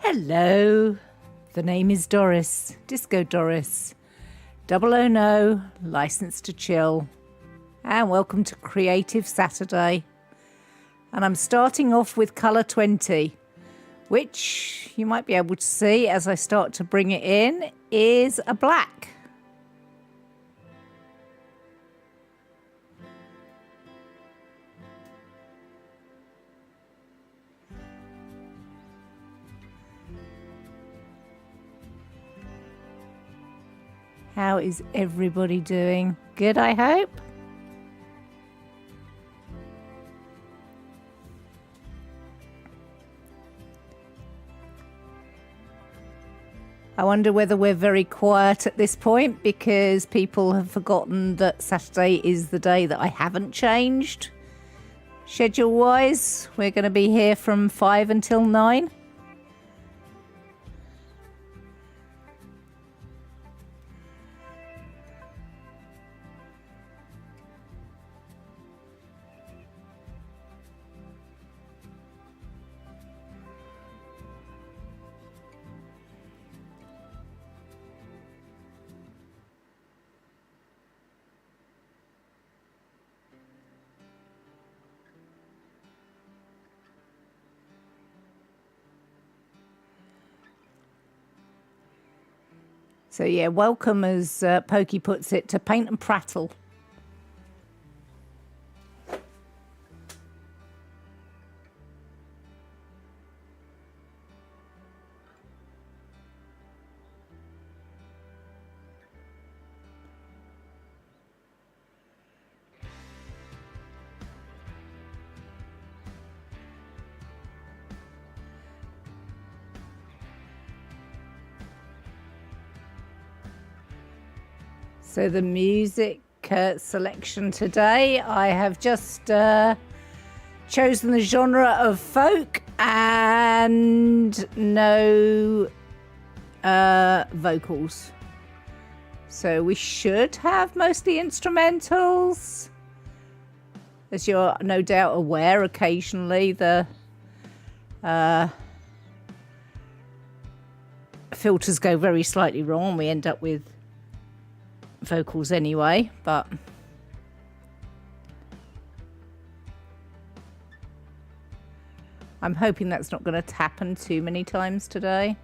Hello, the name is Doris, Disco Doris, 009, licensed to chill, and welcome to Creative Saturday. And I'm starting off with colour 20, which you might be able to see as I start to bring it in, is a black. How is everybody doing? Good, I hope? I wonder whether we're very quiet at this point because people have forgotten that Saturday is the day that I haven't changed. Schedule-wise, we're going to be here from 5 until 9. So yeah, welcome, as Pokey puts it, to Paint and Prattle. So the music selection today, I have just chosen the genre of folk and no vocals. So we should have mostly instrumentals. As you're no doubt aware, occasionally the filters go very slightly wrong and we end up with vocals anyway, but I'm hoping that's not going to happen too many times today.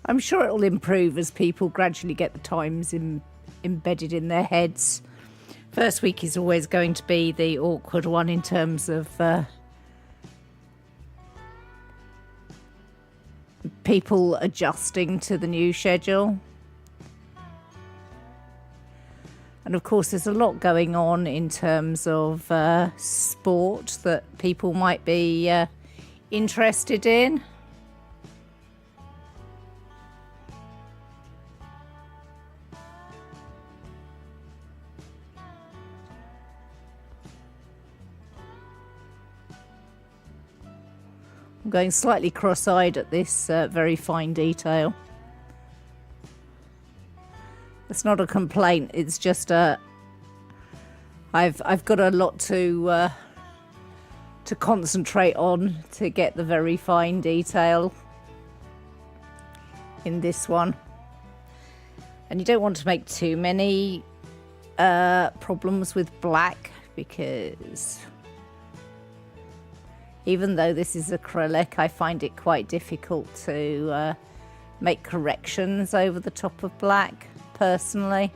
I'm sure it'll improve as people gradually get the times embedded in their heads. First week is always going to be the awkward one in terms of people adjusting to the new schedule. And of course, there's a lot going on in terms of sport that people might be interested in. I'm going slightly cross-eyed at this very fine detail. It's not a complaint, it's just a... I've got a lot to concentrate on to get the very fine detail in this one. And you don't want to make too many problems with black, because even though this is acrylic, I find it quite difficult to make corrections over the top of black, personally.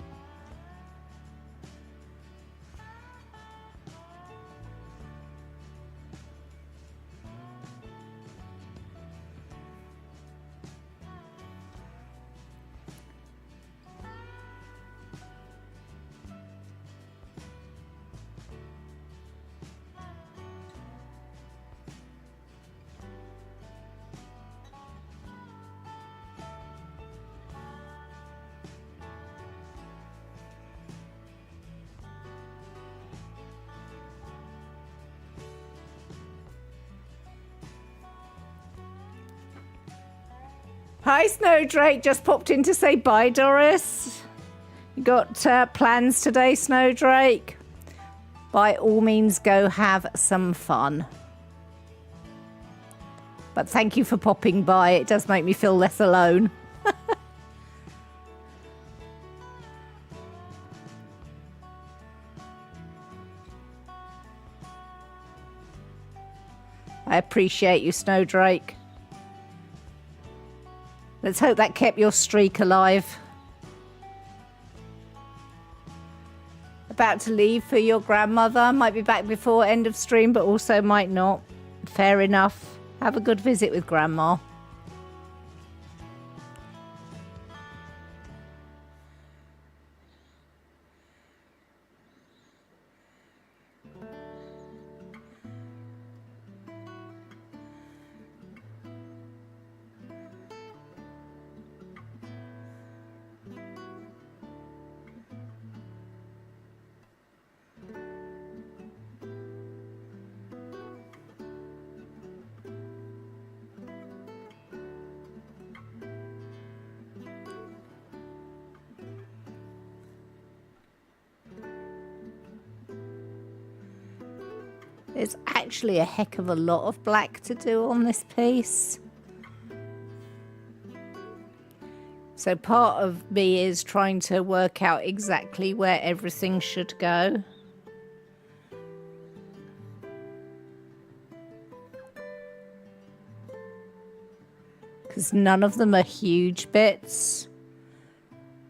Hi, Snowdrake. Just popped in to say bye, Doris. You got plans today, Snowdrake? By all means, go have some fun. But thank you for popping by. It does make me feel less alone. I appreciate you, Snowdrake. Let's hope that kept your streak alive. About to leave for your grandmother. Might be back before end of stream, but also might not. Fair enough. Have a good visit with Grandma. There's actually a heck of a lot of black to do on this piece. So part of me is trying to work out exactly where everything should go. Because none of them are huge bits.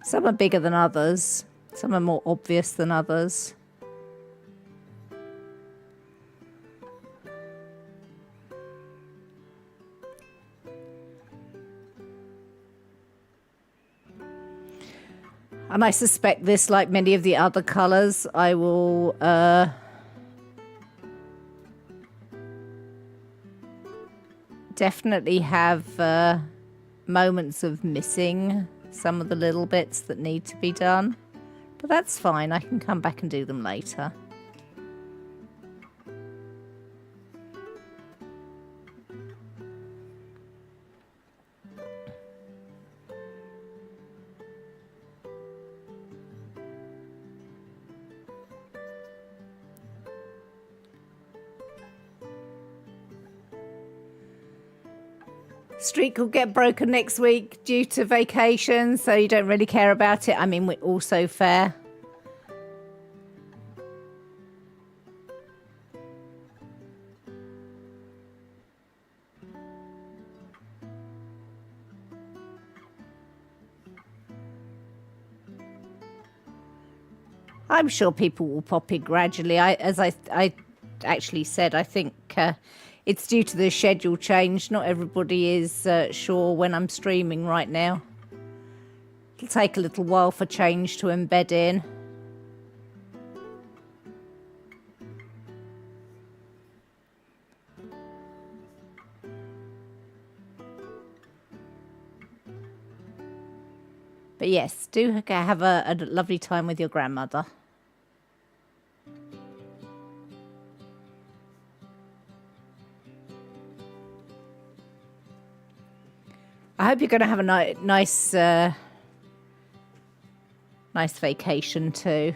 Some are bigger than others. Some are more obvious than others. And I suspect this, like many of the other colours, I will definitely have moments of missing some of the little bits that need to be done. But that's fine, I can come back and do them later. Streak will get broken next week due to vacation, so you don't really care about it. I mean, we're also fair. I'm sure people will pop in gradually. As I actually said, I think it's due to the schedule change. Not everybody is sure when I'm streaming right now. It'll take a little while for change to embed in. But yes, do have a lovely time with your grandmother. I hope you're going to have a nice vacation too.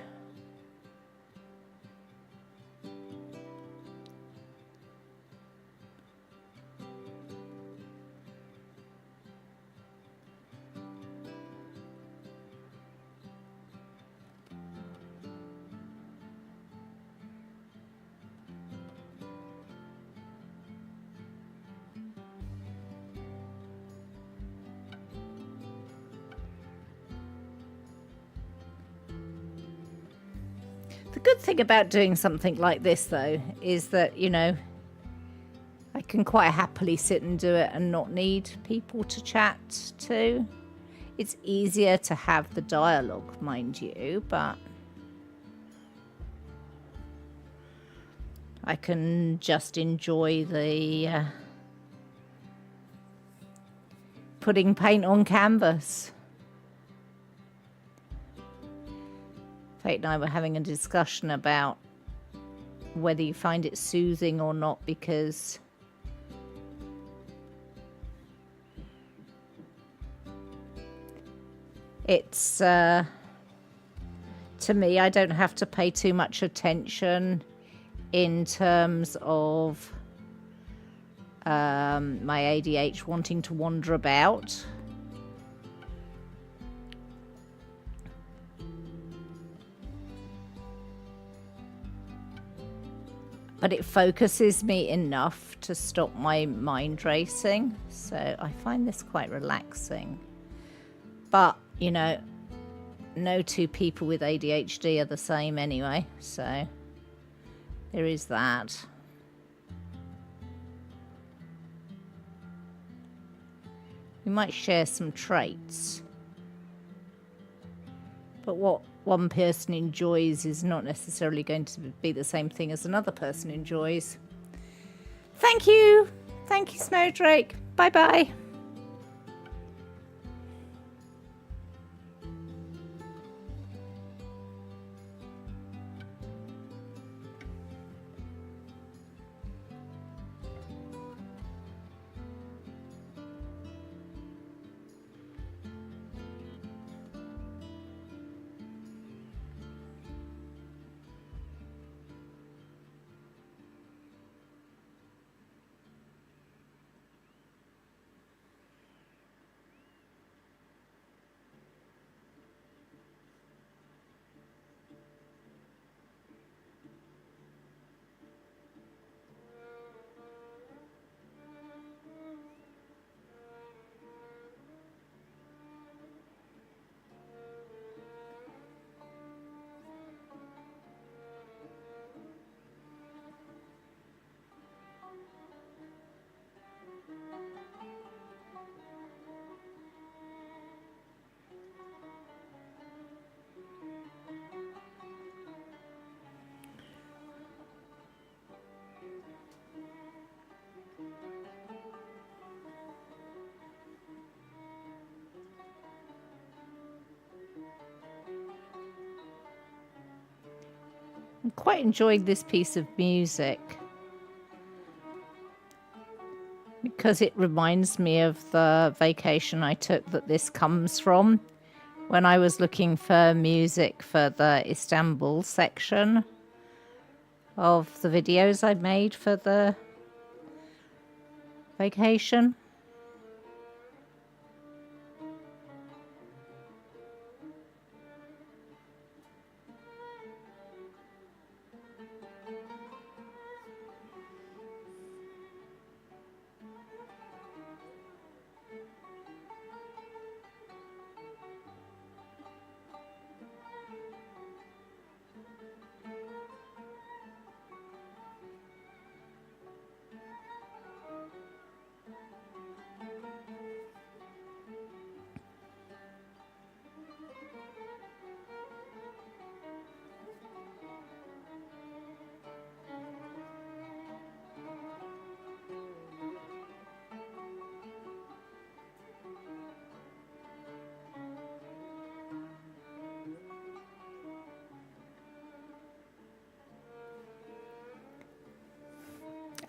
The good thing about doing something like this, though, is that, you know, I can quite happily sit and do it and not need people to chat to. It's easier to have the dialogue, mind you, but I can just enjoy the putting paint on canvas. Fate and I were having a discussion about whether you find it soothing or not, because it's, to me, I don't have to pay too much attention in terms of my ADH wanting to wander about. But it focuses me enough to stop my mind racing. So I find this quite relaxing. But, you know, no two people with ADHD are the same anyway. So there is that. We might share some traits. But what one person enjoys is not necessarily going to be the same thing as another person enjoys. Thank you. Thank you, Snowdrake. Bye-bye. I'm quite enjoying this piece of music because it reminds me of the vacation I took that this comes from, when I was looking for music for the Istanbul section of the videos I made for the vacation.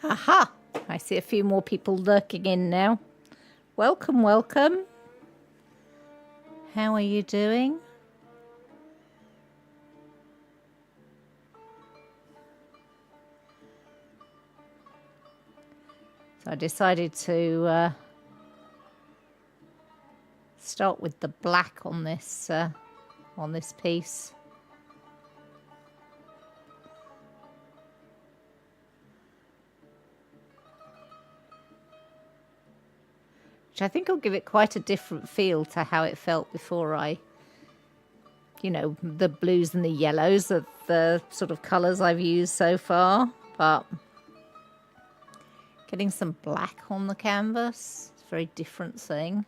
Aha! I see a few more people lurking in now. Welcome, welcome. How are you doing? So I decided to start with the black on this piece. Which I think will give it quite a different feel to how it felt before the blues and the yellows are the sort of colours I've used so far, but getting some black on the canvas is a very different thing.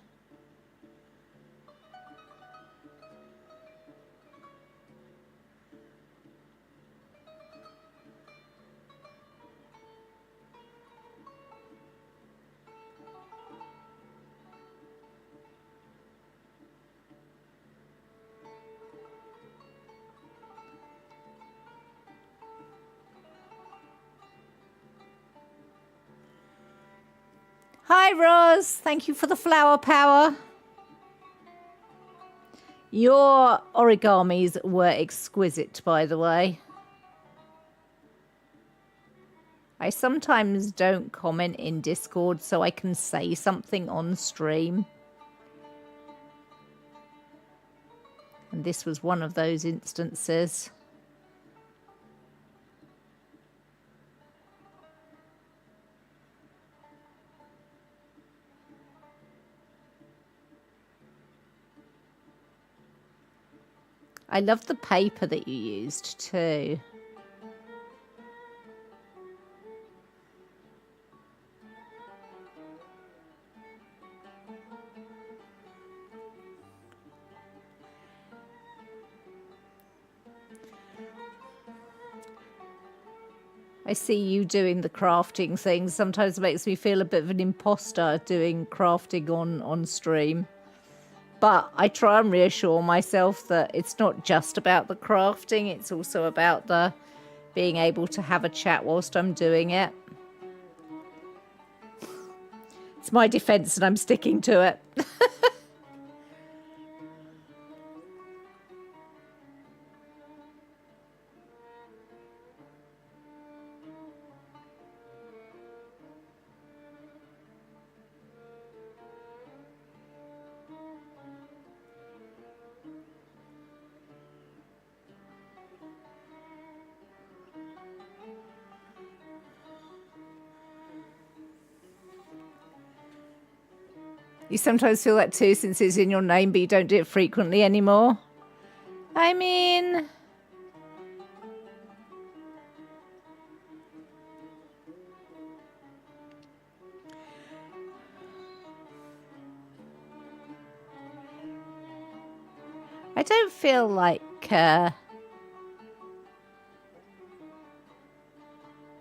Hi, Roz. Thank you for the flower power. Your origamis were exquisite, by the way. I sometimes don't comment in Discord so I can say something on stream. And this was one of those instances. I love the paper that you used too. I see you doing the crafting thing. Sometimes it makes me feel a bit of an imposter doing crafting on stream. But I try and reassure myself that it's not just about the crafting, it's also about the being able to have a chat whilst I'm doing it. It's my defense and I'm sticking to it. You sometimes feel that too, since it's in your name, but you don't do it frequently anymore. I mean, I don't feel like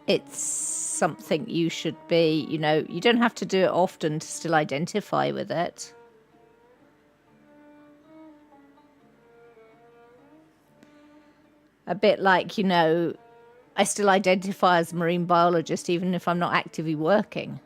it's something you should be, you don't have to do it often to still identify with it. A bit like, I still identify as a marine biologist even if I'm not actively working.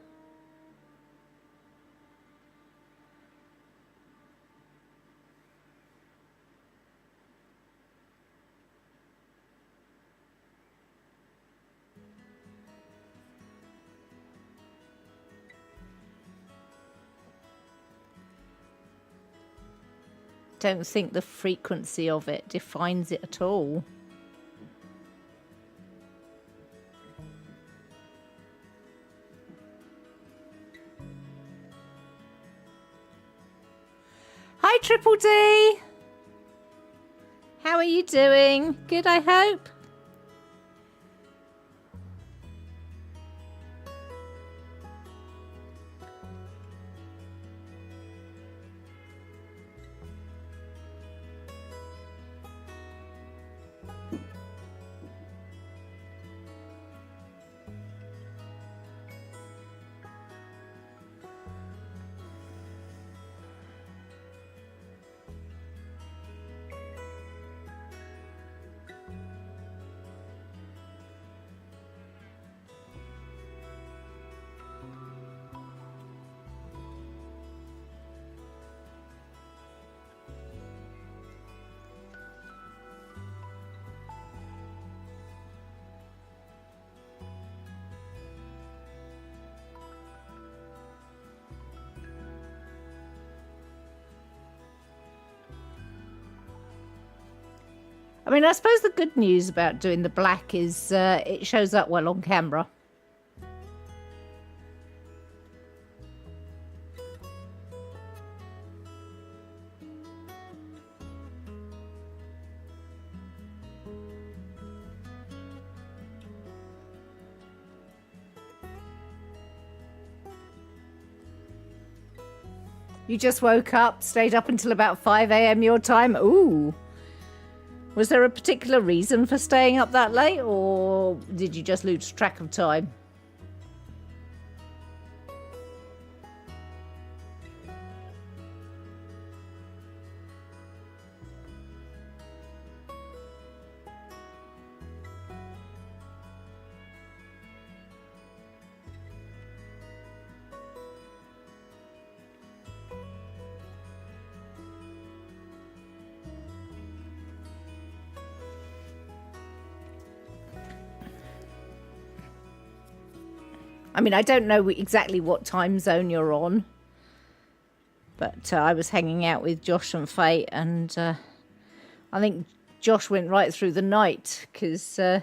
Don't think the frequency of it defines it at all. Hi, Triple D. How are you doing? Good, I hope. I mean, I suppose the good news about doing the black is it shows up well on camera. You just woke up, stayed up until about 5 a.m. your time. Ooh. Was there a particular reason for staying up that late, or did you just lose track of time? I mean, I don't know exactly what time zone you're on, but I was hanging out with Josh and Faye, and I think Josh went right through the night because I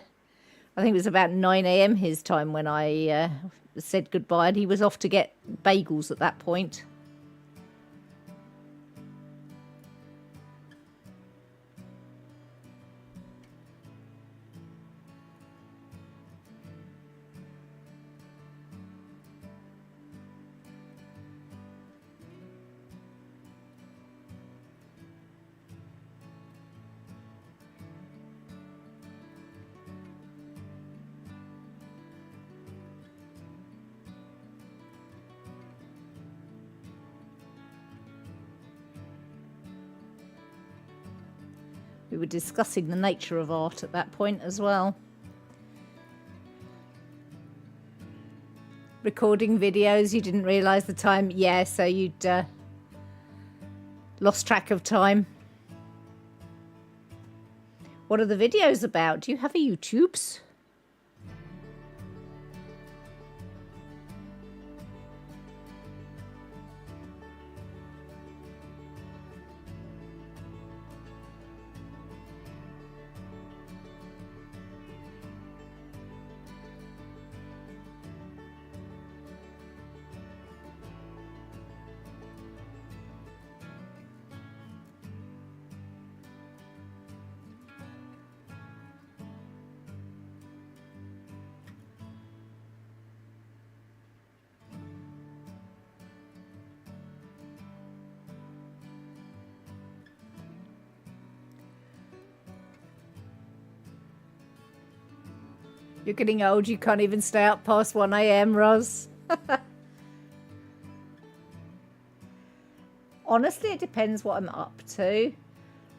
think it was about 9 a.m. his time when I said goodbye, and he was off to get bagels at that point. We were discussing the nature of art at that point as well. Recording videos, you didn't realise the time? Yeah, so you'd lost track of time. What are the videos about? Do you have a YouTubes? You're getting old, you can't even stay up past 1 a.m, Roz. Honestly, it depends what I'm up to.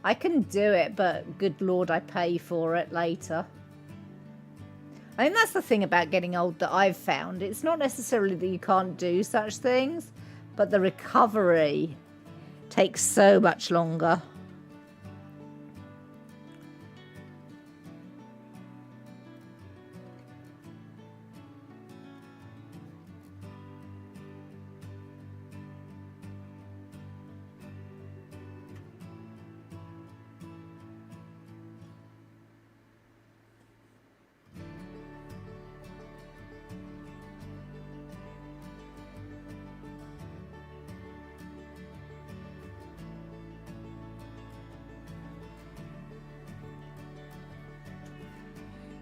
I can do it, but good Lord, I pay for it later. I think that's the thing about getting old that I've found. It's not necessarily that you can't do such things, but the recovery takes so much longer.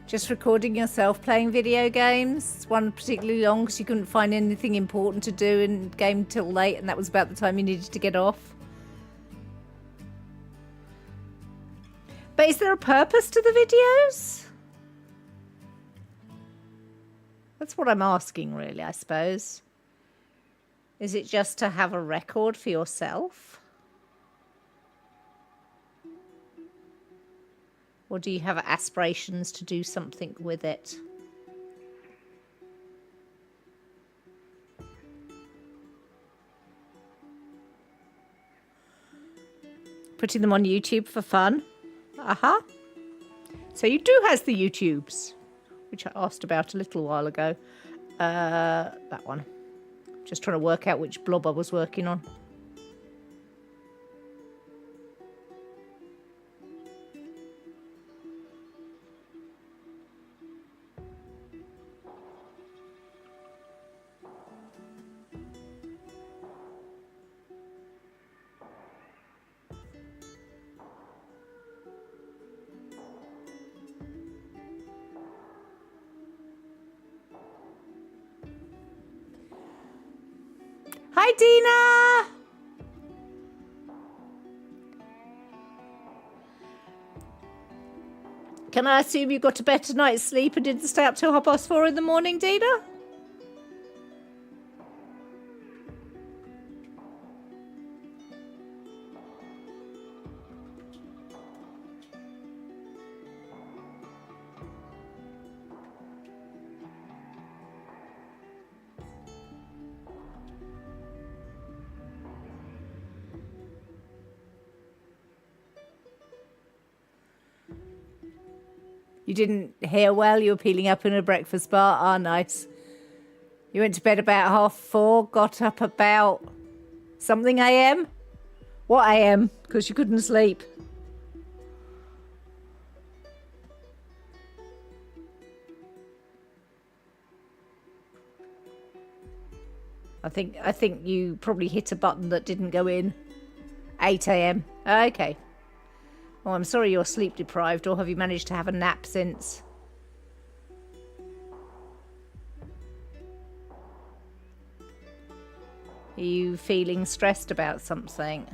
Just recording yourself playing video games. One particularly long because you couldn't find anything important to do in game till late, and that was about the time you needed to get off. But is there a purpose to the videos? That's what I'm asking, really, I suppose. Is it just to have a record for yourself? Or do you have aspirations to do something with it? Putting them on YouTube for fun? Uh-huh. So you do has the YouTubes, which I asked about a little while ago. That one. Just trying to work out which blob I was working on. Hi, Dina. Can I assume you got a better night's sleep and didn't stay up till 4:30 in the morning, Dina? You didn't hear well? You were peeling up in a breakfast bar? Ah, nice. You went to bed about 4:30, got up about something a.m.? What a.m.? Because you couldn't sleep. I think you probably hit a button that didn't go in. 8 a.m. Okay. Oh, I'm sorry you're sleep deprived, or have you managed to have a nap since? Are you feeling stressed about something?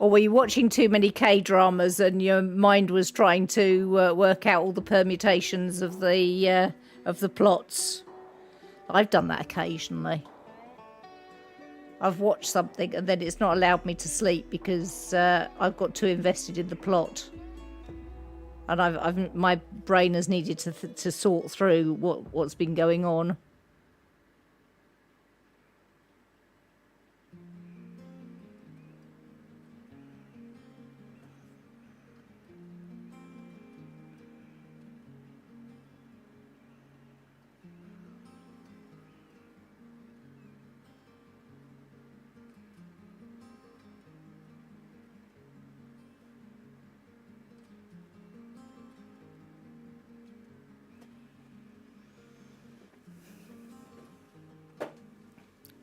Or were you watching too many K-dramas and your mind was trying to work out all the permutations of the plots? I've done that occasionally. I've watched something and then it's not allowed me to sleep because I've got too invested in the plot, and my brain has needed to sort through what's been going on.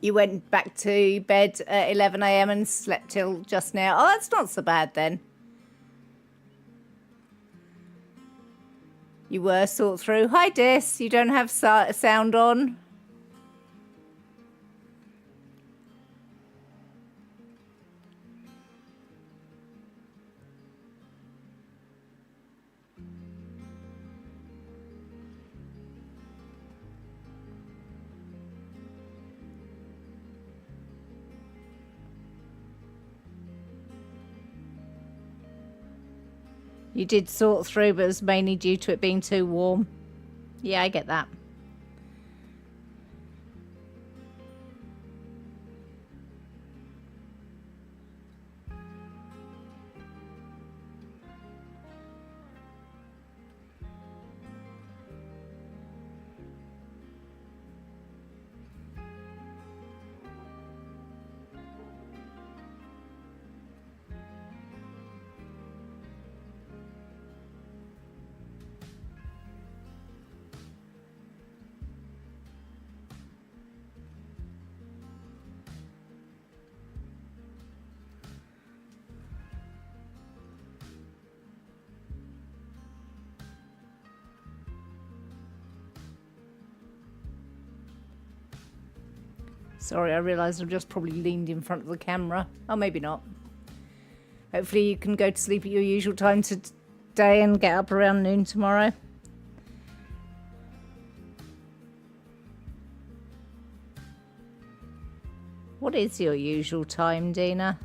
You went back to bed at 11 a.m. and slept till just now. Oh, that's not so bad then. You were sort through. Hi, Dis. You don't have sound on. You did sort through, but it was mainly due to it being too warm. Yeah, I get that. Sorry, I realised I've just probably leaned in front of the camera. Oh, maybe not. Hopefully you can go to sleep at your usual time today and get up around noon tomorrow. What is your usual time, Dina?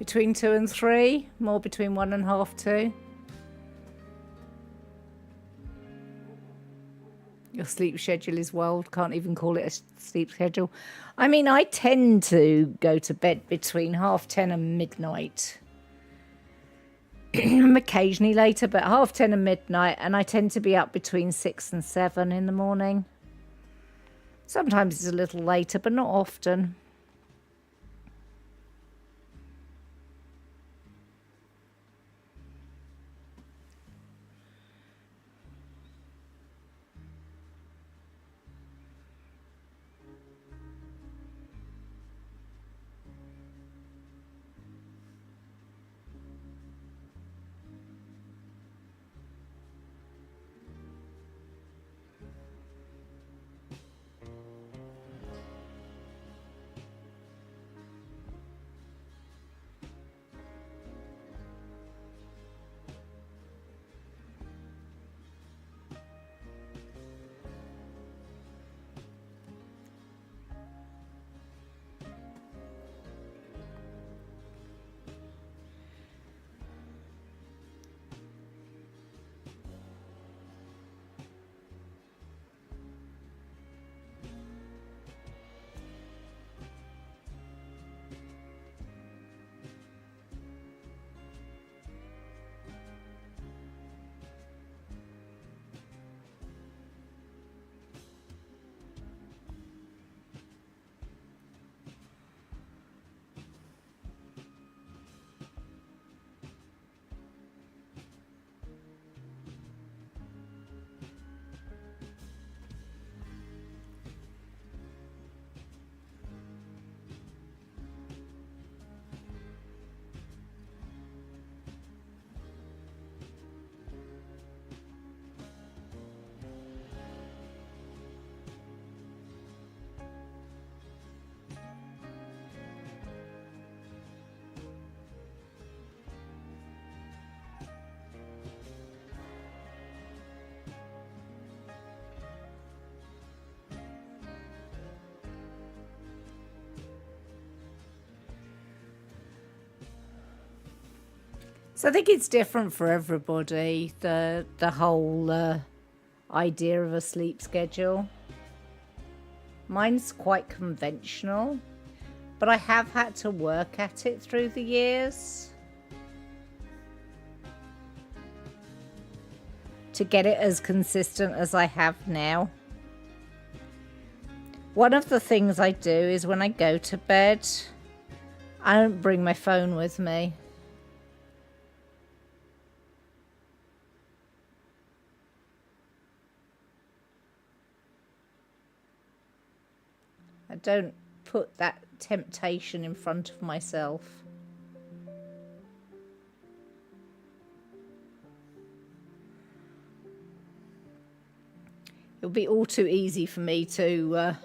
Between 2 and 3, more between 1 and half 2. Your sleep schedule is wild. Can't even call it a sleep schedule. I mean, I tend to go to bed between 10:30 and midnight. I'm occasionally later, but 10:30 and midnight, and I tend to be up between 6 and 7 in the morning. Sometimes it's a little later, but not often. So I think it's different for everybody, the whole idea of a sleep schedule. Mine's quite conventional, but I have had to work at it through the years to get it as consistent as I have now. One of the things I do is when I go to bed, I don't bring my phone with me. I don't put that temptation in front of myself. It would be all too easy for me to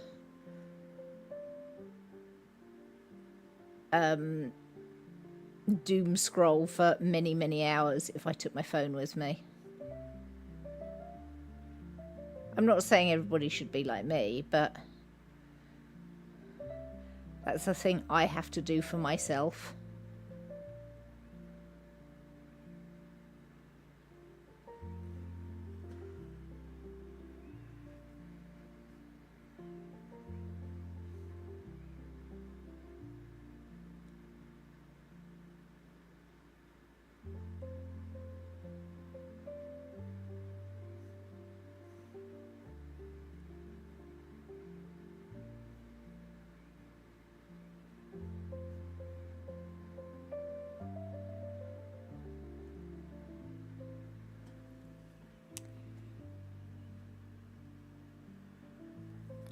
doom scroll for many, many hours if I took my phone with me. I'm not saying everybody should be like me, but that's a thing I have to do for myself.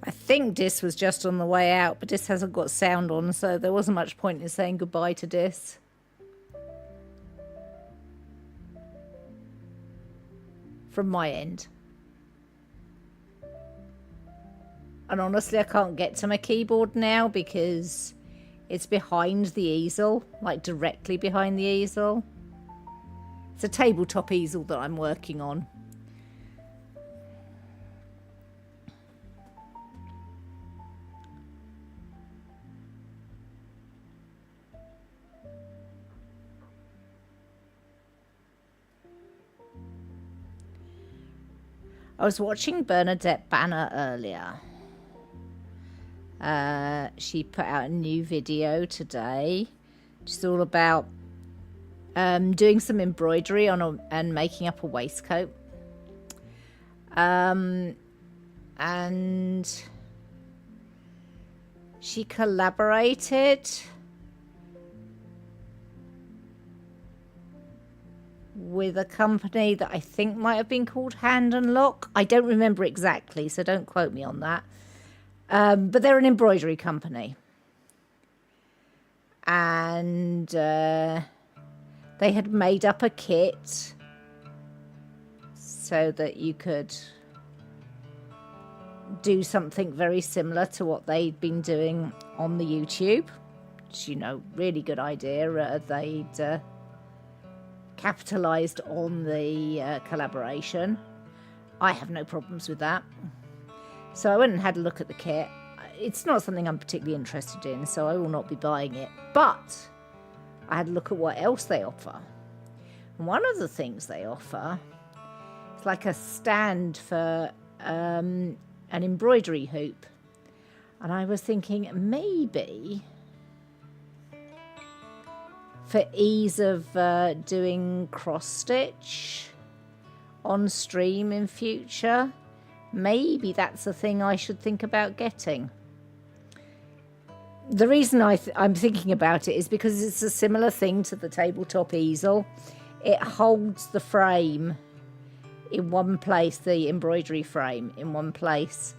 I think Dis was just on the way out, but Dis hasn't got sound on, so there wasn't much point in saying goodbye to Dis. From my end. And honestly, I can't get to my keyboard now because it's behind the easel, like directly behind the easel. It's a tabletop easel that I'm working on. I was watching Bernadette Banner earlier. She put out a new video today. It's all about doing some embroidery on and making up a waistcoat. And she collaborated with a company that I think might have been called Hand and Lock. I don't remember exactly, so don't quote me on that. But they're an embroidery company. And they had made up a kit so that you could do something very similar to what they'd been doing on the YouTube. Which, you know, really good idea. They'd capitalised on the collaboration. I have no problems with that. So I went and had a look at the kit. It's not something I'm particularly interested in, so I will not be buying it. But I had a look at what else they offer. And one of the things they offer is like a stand for an embroidery hoop. And I was thinking maybe for ease of doing cross stitch on stream in future, maybe that's a thing I should think about getting. The reason I'm thinking about it is because it's a similar thing to the tabletop easel. It holds the frame in one place, the embroidery frame in one place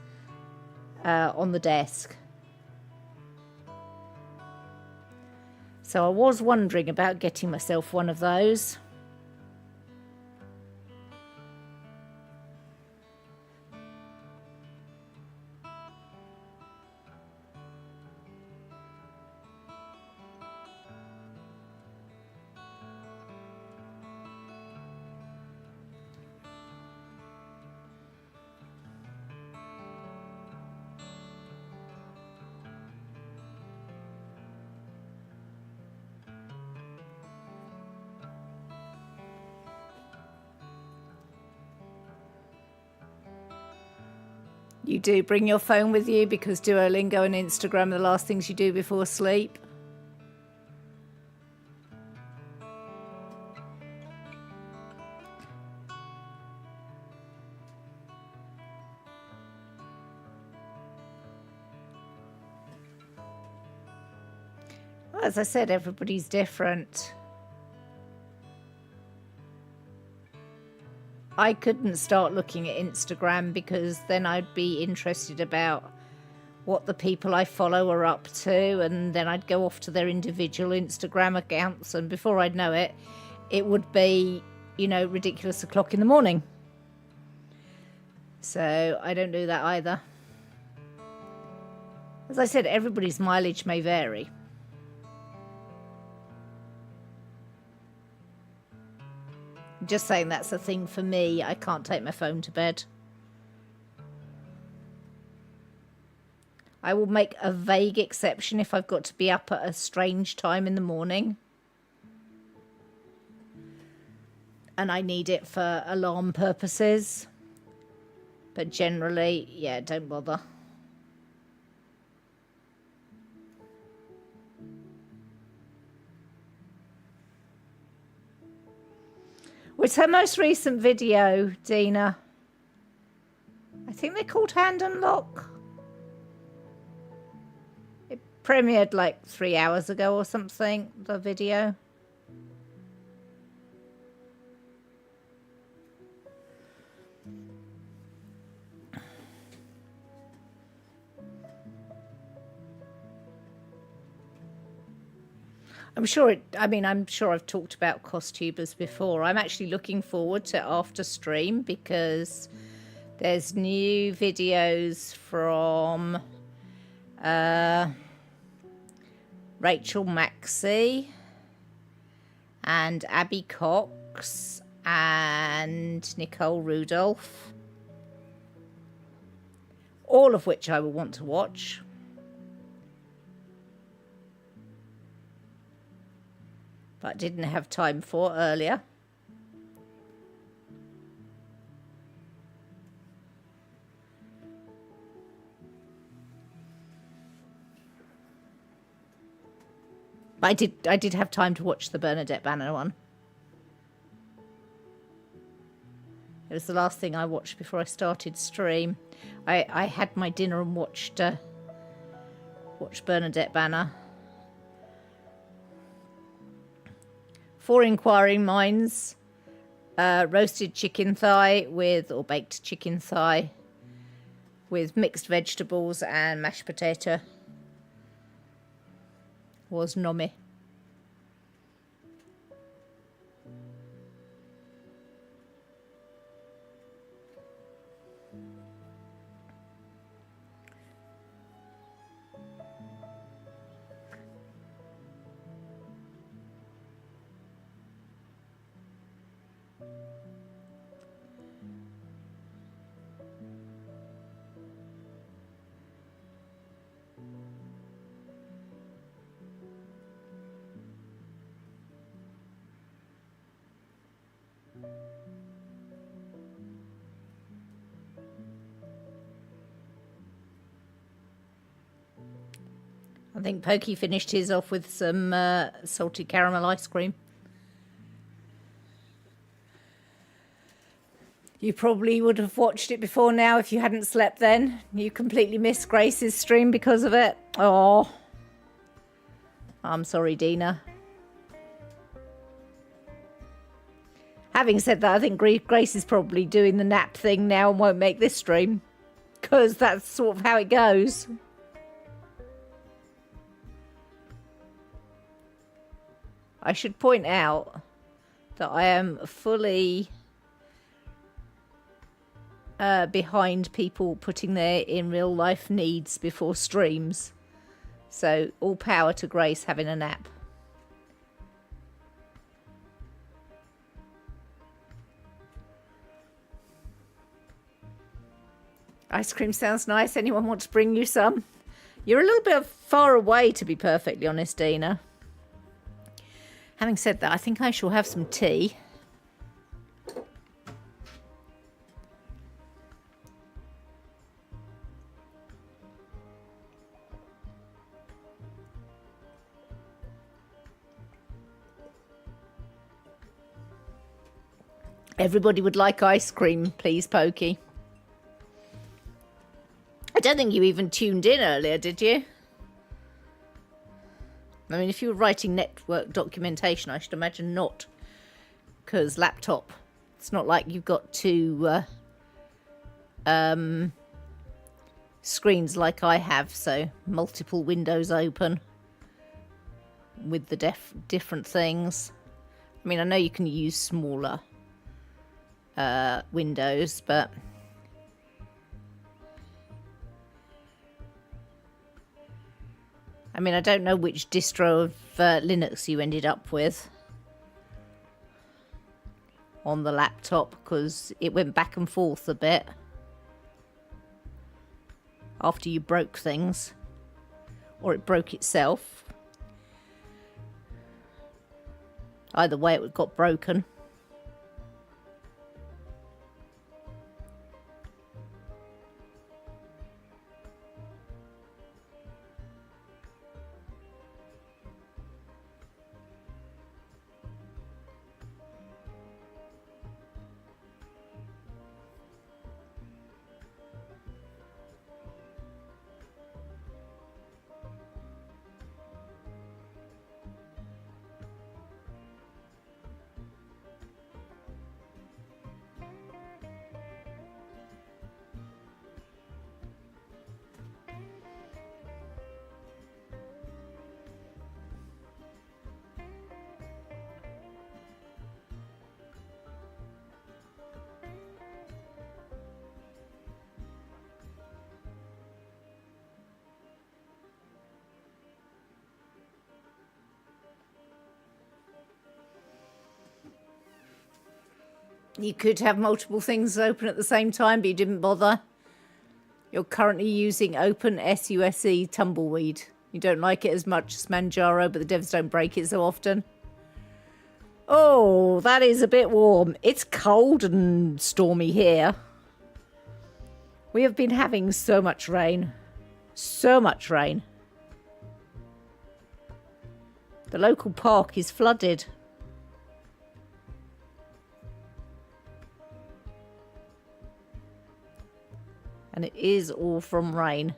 on the desk. So I was wondering about getting myself one of those. You do bring your phone with you because Duolingo and Instagram are the last things you do before sleep. Well, as I said, everybody's different. I couldn't start looking at Instagram because then I'd be interested about what the people I follow are up to, and then I'd go off to their individual Instagram accounts, and before I'd know it, it would be, you know, ridiculous o'clock in the morning. So I don't do that either. As I said, everybody's mileage may vary. Just saying that's a thing for me. I can't take my phone to bed. I will make a vague exception if I've got to be up at a strange time in the morning. And I need it for alarm purposes. But generally, yeah, don't bother. What's her most recent video, Dina? I think they're called Hand and Lock. It premiered like 3 hours ago or something, the video. I'm sure I've talked about Costtubers before. I'm actually looking forward to after stream because there's new videos from Rachel Maxey and Abby Cox and Nicole Rudolph, all of which I will want to watch. But didn't have time for earlier. But I did have time to watch the Bernadette Banner one. It was the last thing I watched before I started stream. I had my dinner and watched Bernadette Banner. For inquiring minds, roasted chicken thigh or baked chicken thigh with mixed vegetables and mashed potato was nomi. I think Pokey finished his off with some salted caramel ice cream. You probably would have watched it before now if you hadn't slept then. You completely missed Grace's stream because of it. Oh, I'm sorry, Dina. Having said that, I think Grace is probably doing the nap thing now and won't make this stream, because that's sort of how it goes. I should point out that I am fully behind people putting their in real life needs before streams. So all power to Grace having a nap. Ice cream sounds nice. Anyone want to bring you some? You're a little bit far away, to be perfectly honest, Dina. Having said that, I think I shall have some tea. Everybody would like ice cream, please, Pokey. I don't think you even tuned in earlier, did you? I mean, if you were writing network documentation, I should imagine not. Because laptop, it's not like you've got two screens like I have, so multiple windows open with the different things. I mean, I know you can use smaller windows, but... I mean, I don't know which distro of Linux you ended up with on the laptop, because it went back and forth a bit after you broke things, or it broke itself. Either way, it got broken. You could have multiple things open at the same time, but you didn't bother. You're currently using OpenSUSE Tumbleweed. You don't like it as much as Manjaro, but the devs don't break it so often. Oh, that is a bit warm. It's cold and stormy here. We have been having so much rain. So much rain. The local park is flooded. And it is all from rain.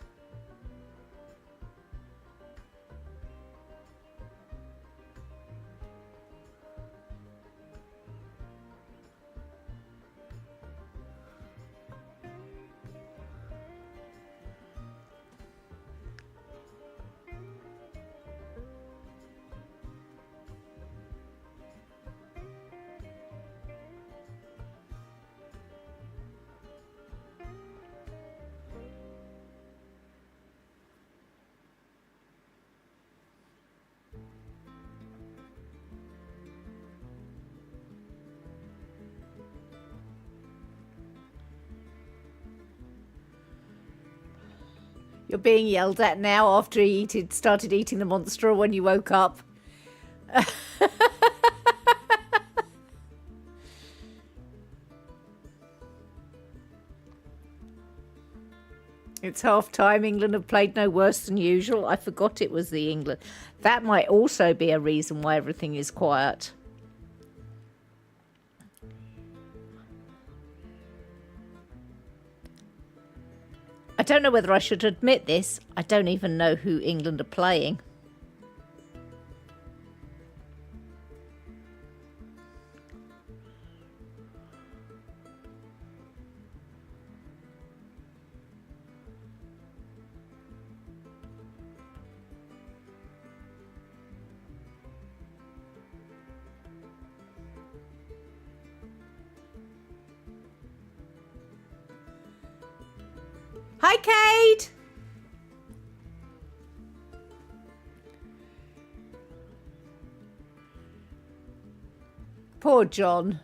You're being yelled at now after he started eating the monster when you woke up. It's half time. England have played no worse than usual. I forgot it was the England. That might also be a reason why everything is quiet. I don't know whether I should admit this. I don't even know who England are playing. Hi, Kate! Poor John.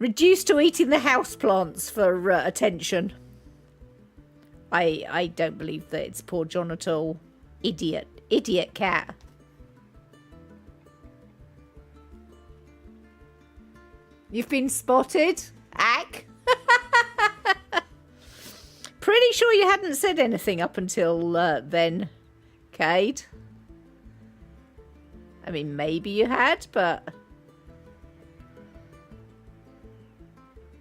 Reduced to eating the houseplants for attention. I don't believe that it's poor John at all. Idiot. Idiot cat. You've been spotted? Ack. Pretty sure you hadn't said anything up until then, Cade. I mean, maybe you had, but...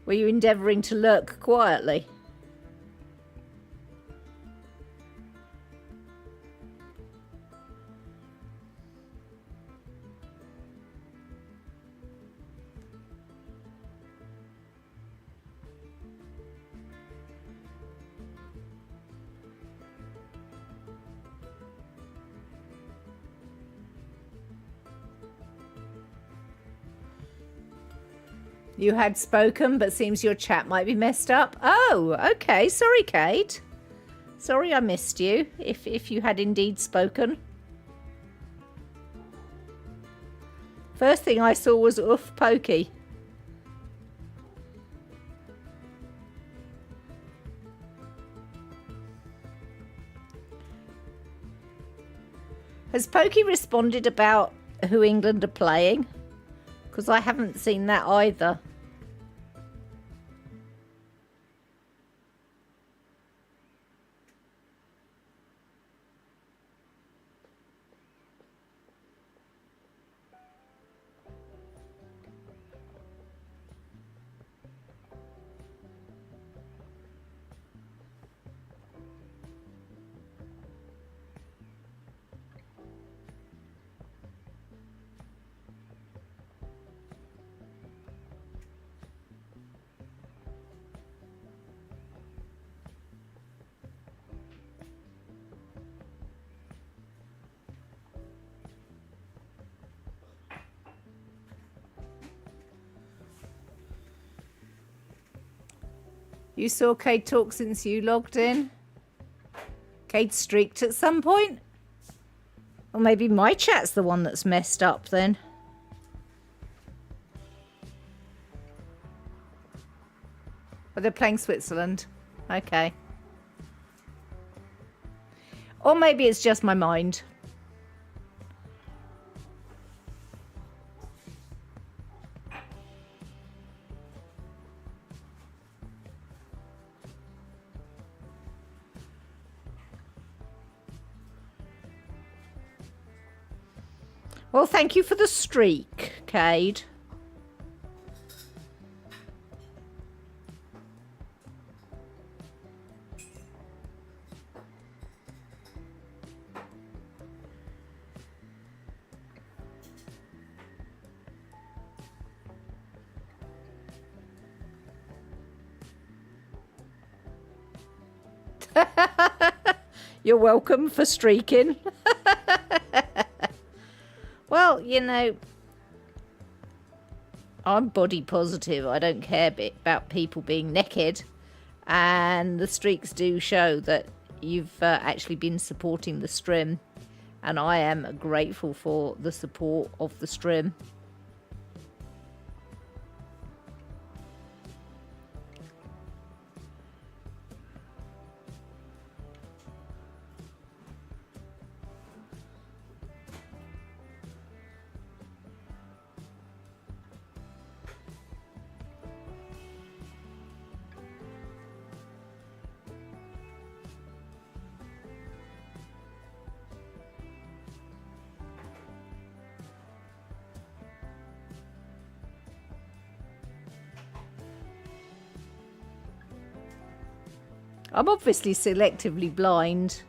Were you endeavouring to lurk quietly? You had spoken, but seems your chat might be messed up. Oh, okay. Sorry, Kate. Sorry I missed you, if you had indeed spoken. First thing I saw was oof, Pokey. Has Pokey responded about who England are playing? Because I haven't seen that either. You saw Kate talk since you logged in? Kate streaked at some point? Or maybe my chat's the one that's messed up then. But they're playing Switzerland. Okay. Or maybe it's just my mind. Well, thank you for the streak, Cade. You're welcome for streaking. Well, you know, I'm body positive. I don't care about people being naked. And the streaks do show that you've actually been supporting the stream. And I am grateful for the support of the stream. I'm obviously selectively blind.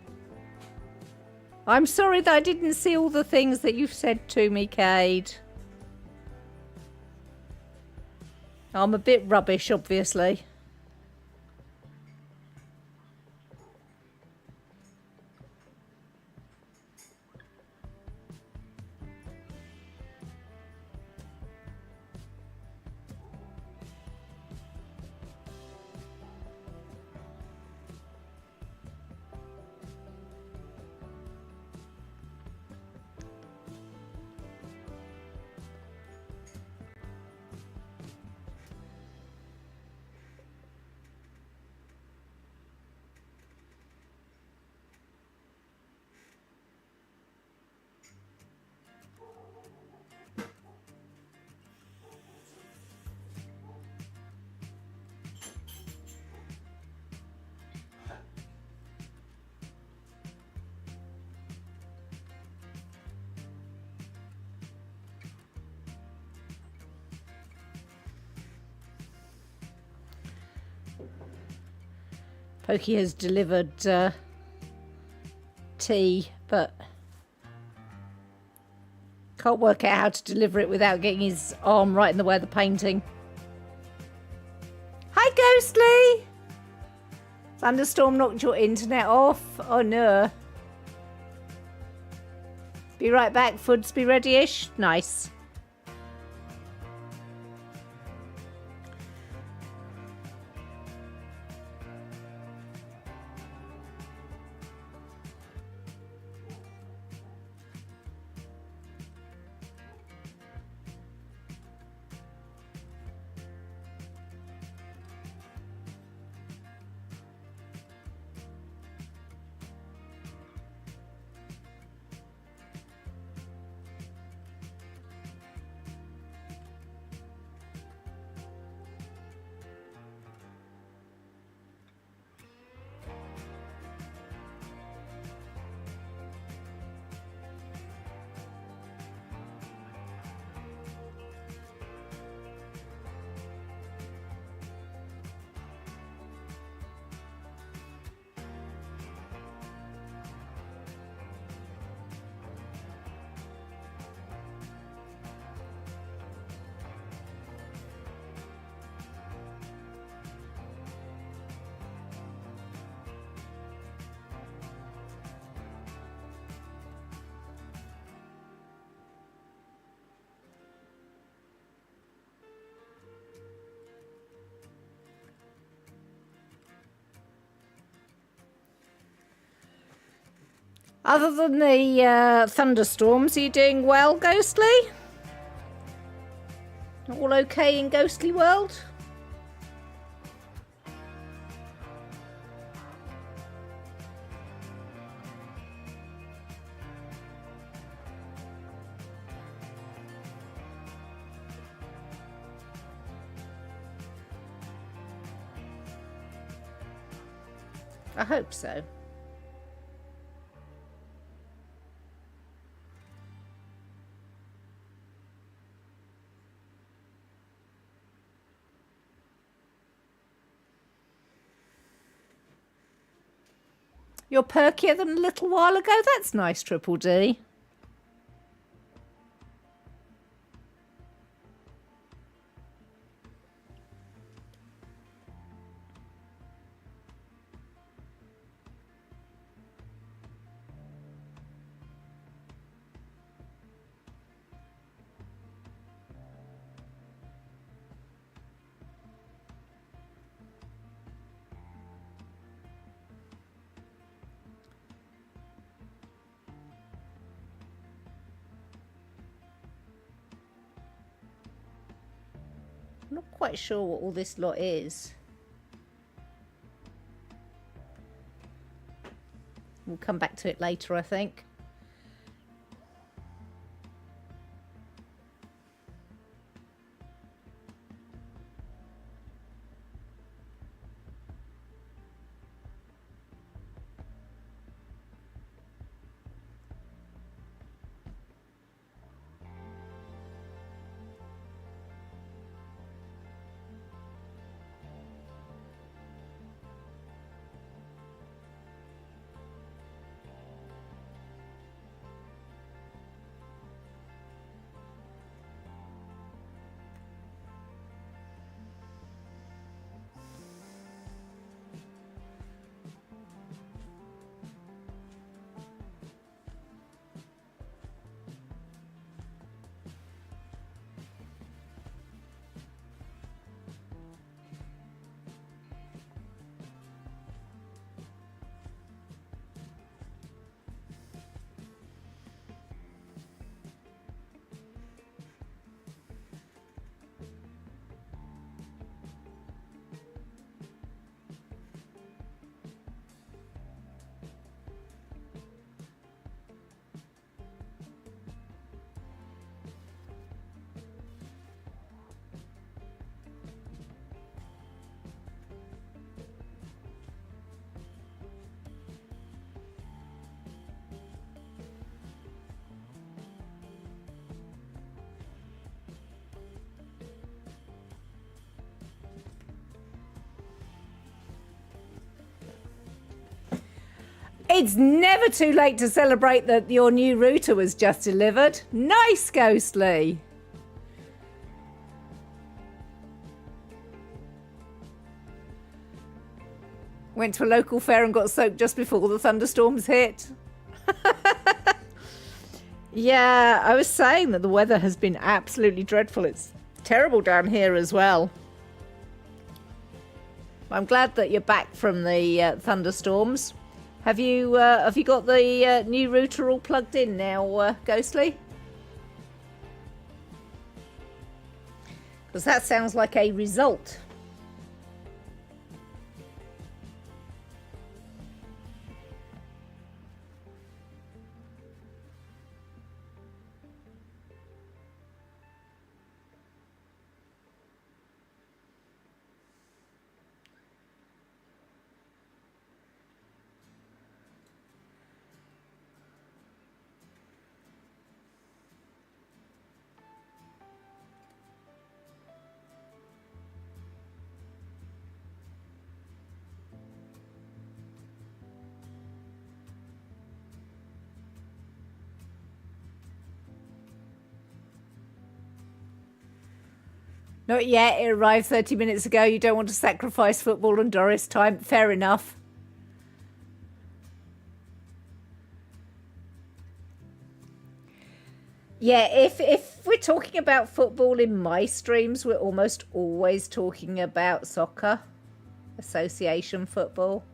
I'm sorry that I didn't see all the things that you've said to me, Cade. I'm a bit rubbish, obviously. Pokey has delivered tea, but can't work out how to deliver it without getting his arm right in the way of the painting. Hi, Ghostly! Thunderstorm knocked your internet off. Oh no. Be right back. Foods be ready-ish. Nice. Other than the thunderstorms, are you doing well, Ghostly? All okay in Ghostly World? I hope so. You're perkier than a little while ago. That's nice, Triple D. I'm not quite sure what all this lot is. We'll come back to it later, I think. It's never too late to celebrate that your new router was just delivered. Nice, Ghostly. Went to a local fair and got soaked just before the thunderstorms hit. Yeah, I was saying that the weather has been absolutely dreadful. It's terrible down here as well. I'm glad that you're back from the thunderstorms. Have you got the new router all plugged in now, Ghostly? Because that sounds like a result. Not yet. It arrived 30 minutes ago. You don't want to sacrifice football and Doris time. Fair enough. Yeah, if we're talking about football in my streams, we're almost always talking about soccer, association football.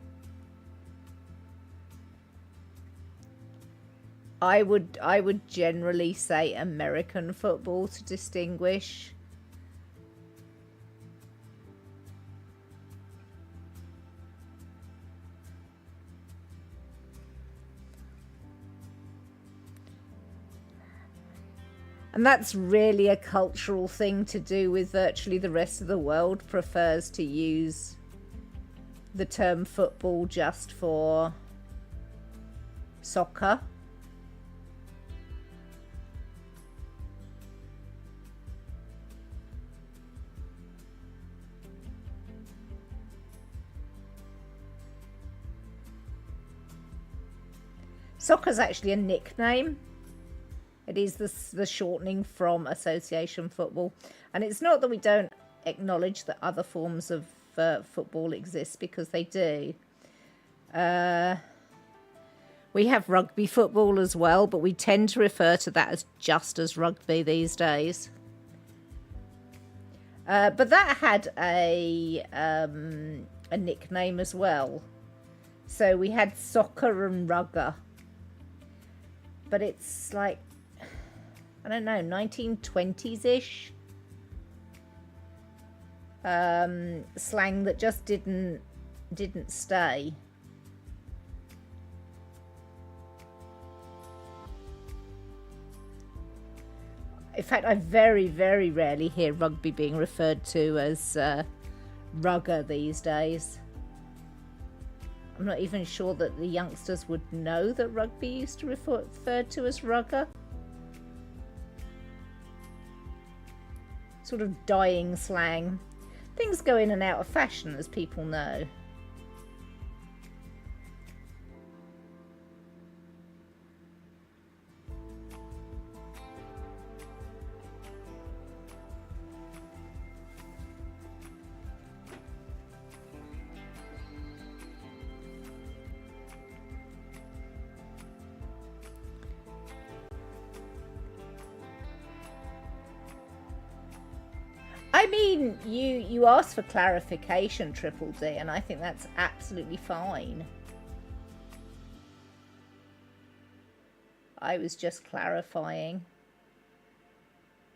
I would generally say American football to distinguish. And that's really a cultural thing to do with virtually the rest of the world prefers to use the term football just for soccer. Soccer's actually a nickname. It is the shortening from association football. And it's not that we don't acknowledge that other forms of football exist, because they do. We have rugby football as well, but we tend to refer to that as just as rugby these days. But that had a nickname as well. So we had soccer and rugger. But it's like, I don't know, 1920s-ish. Slang that just didn't stay. In fact, I very, very rarely hear rugby being referred to as rugger these days. I'm not even sure that the youngsters would know that rugby used to referred to as rugger. Sort of dying slang. Things go in and out of fashion, as people know. I mean, you asked for clarification, Triple D, and I think that's absolutely fine. I was just clarifying.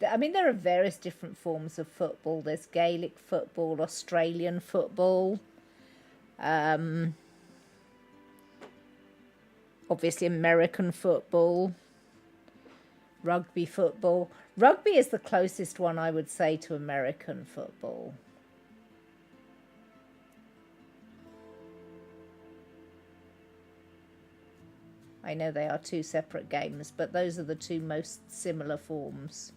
I mean, there are various different forms of football. There's Gaelic football, Australian football, obviously American football, rugby football. Rugby is the closest one, I would say, to American football. I know they are two separate games, but those are the two most similar forms.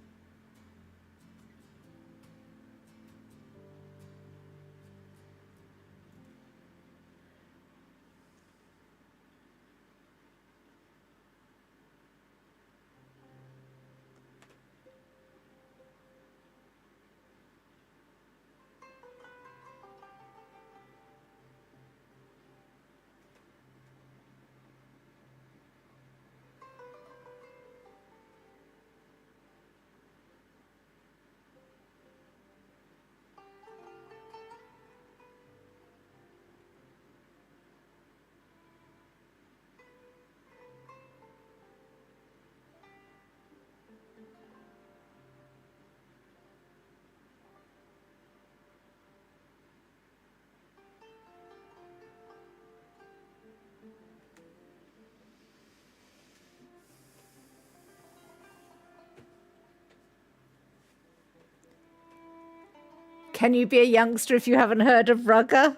Can you be a youngster if you haven't heard of rugger?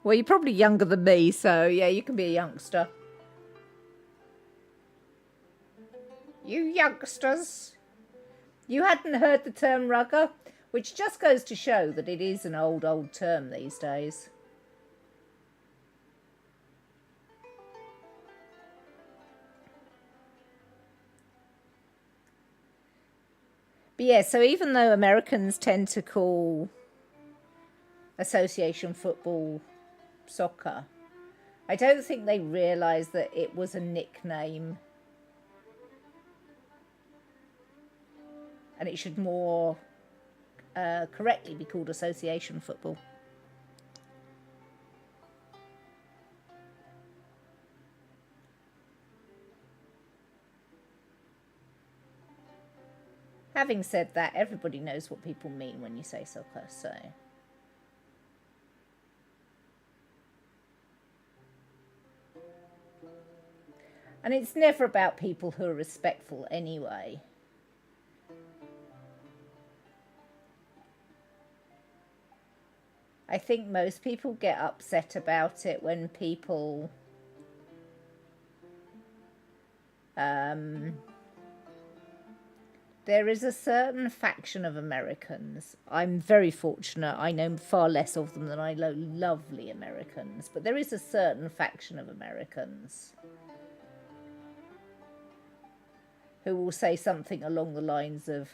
Well, you're probably younger than me, so yeah, you can be a youngster. You youngsters. You hadn't heard the term rugger, which just goes to show that it is an old term these days. But yeah, so even though Americans tend to call association football soccer, I don't think they realise that it was a nickname and it should more correctly be called association football. Having said that, everybody knows what people mean when you say soccer, so... And it's never about people who are respectful anyway. I think most people get upset about it when people there is a certain faction of Americans. I'm very fortunate. I know far less of them than I know lovely Americans. But there is a certain faction of Americans who will say something along the lines of,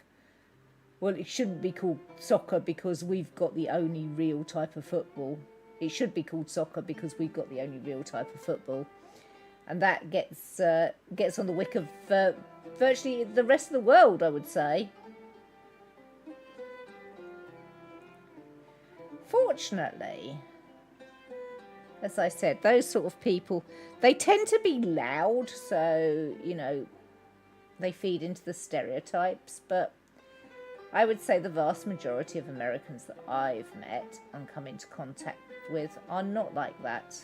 well, it shouldn't be called soccer because we've got the only real type of football. It should be called soccer because we've got the only real type of football. And that gets on the wick of virtually the rest of the world, I would say. Fortunately, as I said, those sort of people, they tend to be loud, so, you know, they feed into the stereotypes, but I would say the vast majority of Americans that I've met and come into contact with are not like that.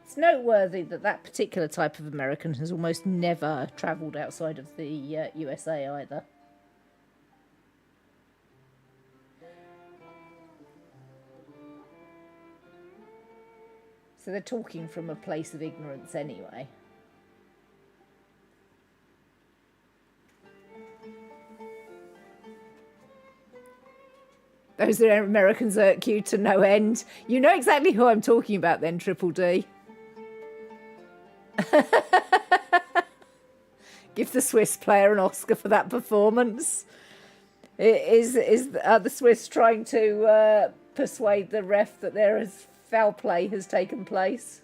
It's noteworthy that that particular type of American has almost never travelled outside of the USA either. So they're talking from a place of ignorance anyway. Those Americans irk you to no end. You know exactly who I'm talking about then, Triple D. Give the Swiss player an Oscar for that performance. Is the Swiss trying to persuade the ref that there is foul play has taken place?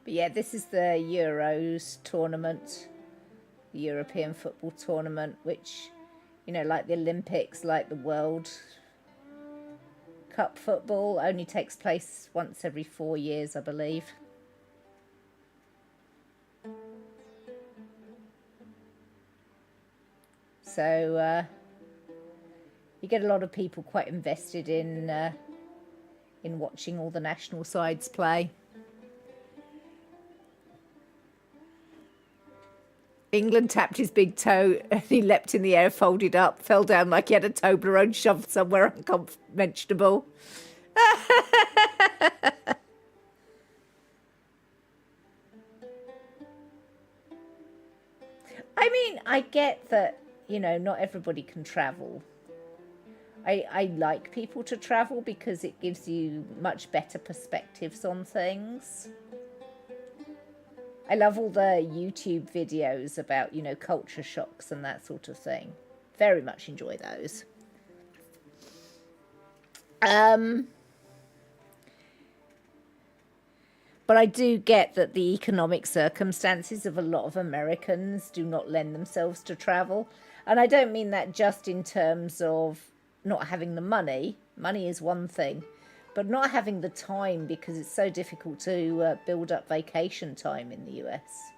But yeah, this is the Euros tournament, the European football tournament, which, you know, like the Olympics, like the World Cup football, only takes place once every 4 years, I believe. So you get a lot of people quite invested in watching all the national sides play. England tapped his big toe and he leapt in the air, folded up, fell down like he had a Toblerone shoved somewhere unmentionable. I mean, I get that, you know, not everybody can travel. I like people to travel because it gives you much better perspectives on things. I love all the YouTube videos about, you know, culture shocks and that sort of thing. Very much enjoy those. But I do get that the economic circumstances of a lot of Americans do not lend themselves to travel. And I don't mean that just in terms of not having the money. Money is one thing. But not having the time because it's so difficult to build up vacation time in the US.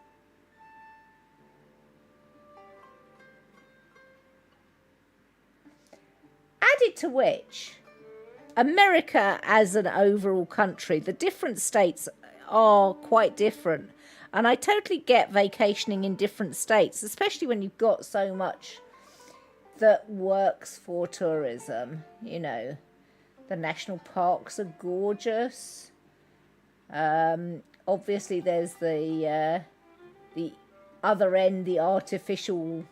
Added to which, America as an overall country, the different states are quite different. And I totally get vacationing in different states, especially when you've got so much that works for tourism, you know. The national parks are gorgeous. Obviously, there's the other end, the artificial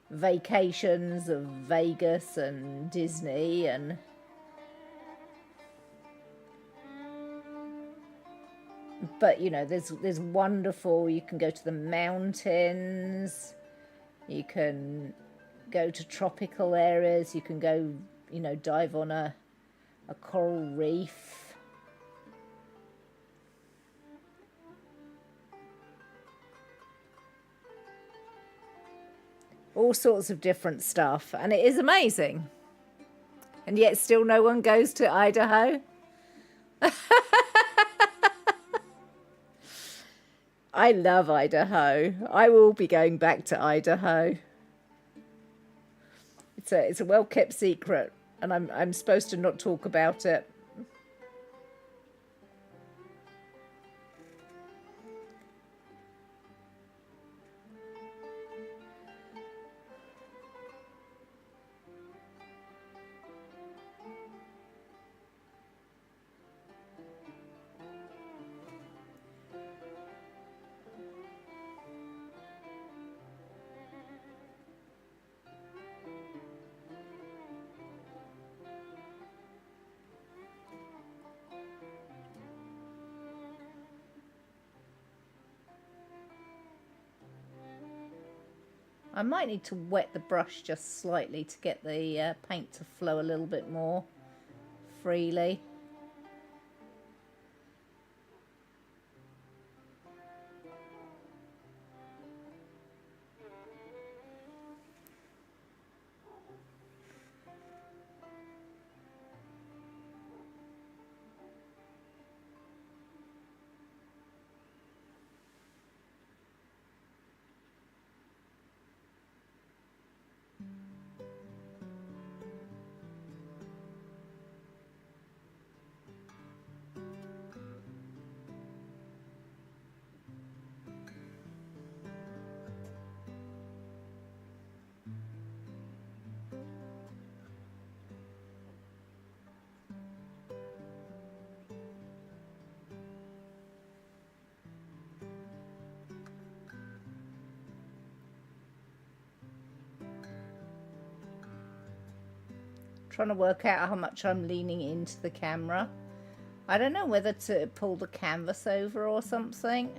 vacations of Vegas and Disney, and but you know, there's wonderful. You can go to the mountains. You can go to tropical areas. You can go, you know, dive on a coral reef. All sorts of different stuff, and it is amazing. And yet still no one goes to Idaho. I love Idaho. I will be going back to Idaho. It's a well kept secret, and I'm supposed to not talk about it. I might need to wet the brush just slightly to get the paint to flow a little bit more freely. Trying to work out how much I'm leaning into the camera. I don't know whether to pull the canvas over or something.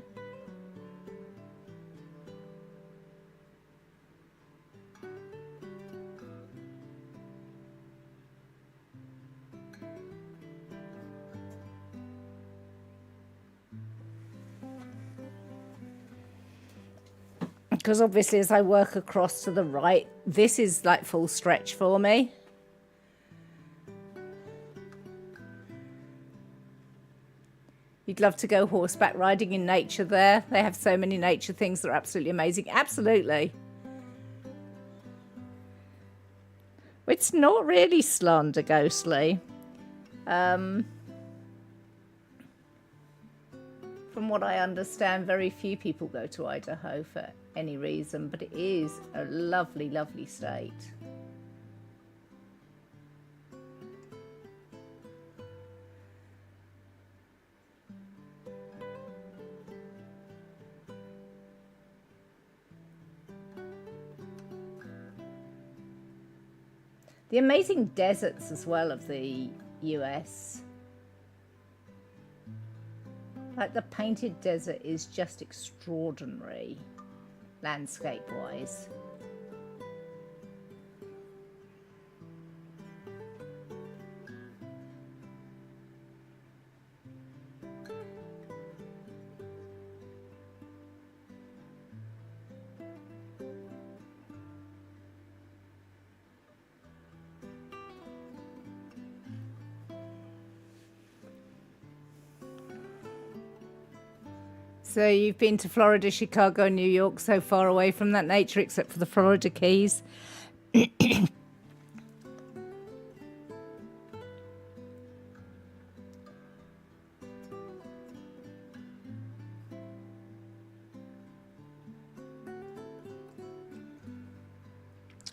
Because obviously as I work across to the right, this is like full stretch for me. You'd love to go horseback riding in nature there. They have so many nature things that are absolutely amazing. Absolutely. It's not really slander ghostly. From what I understand, very few people go to Idaho for any reason, but it is a lovely, lovely state. The amazing deserts as well of the US. Like the painted desert is just extraordinary, landscape-wise. So you've been to Florida, Chicago, New York, so far away from that nature, except for the Florida Keys. Well,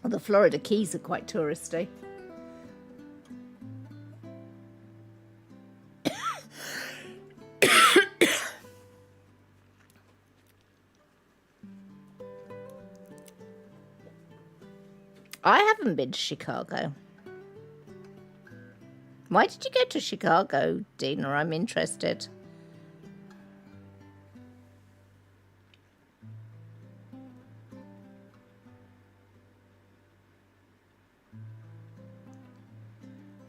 the Florida Keys are quite touristy. I haven't been to Chicago. Why did you go to Chicago, Dina? I'm interested.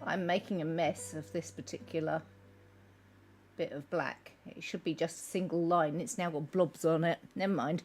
I'm making a mess of this particular bit of black. It should be just a single line. It's now got blobs on it. Never mind.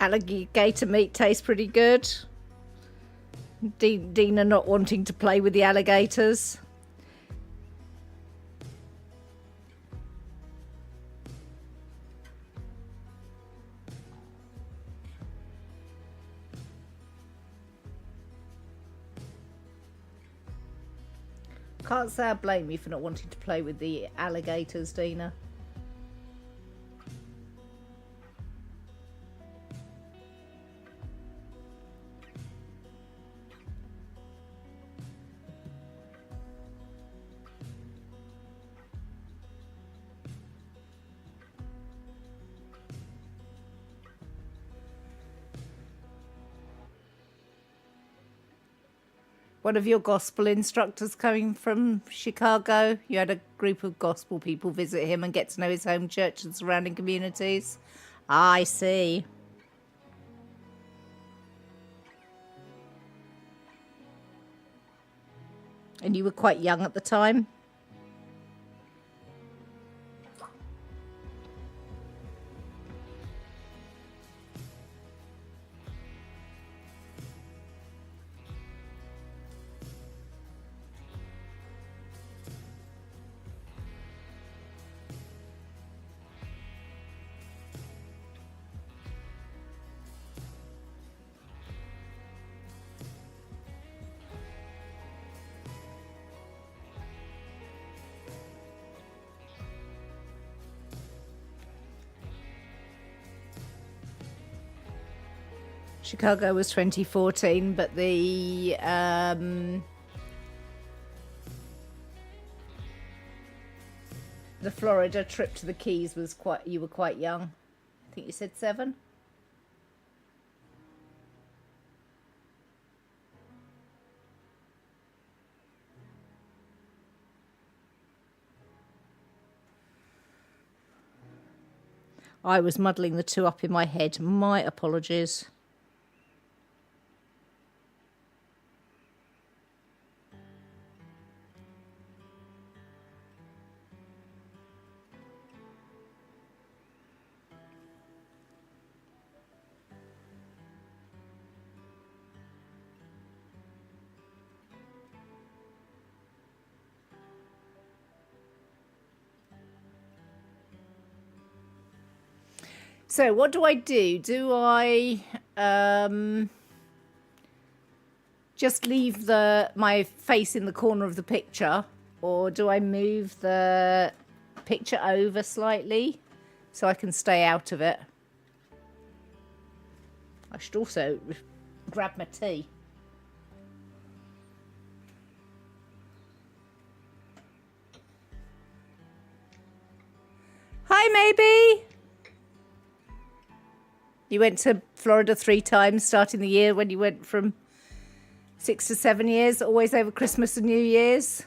Alligator meat tastes pretty good. Dina not wanting to play with the alligators. Can't say I blame you for not wanting to play with the alligators, Dina. One of your gospel instructors coming from Chicago. You had a group of gospel people visit him and get to know his home church and surrounding communities. I see. And you were quite young at the time? Chicago was 2014, but the Florida trip to the Keys was you were quite young. I think you said 7. I was muddling the two up in my head. My apologies. So what do I do? Do I just leave my face in the corner of the picture, or do I move the picture over slightly so I can stay out of it? I should also grab my tea. Hi, maybe. You went to Florida 3 times starting the year when you went from 6 to 7 years, always over Christmas and New Year's.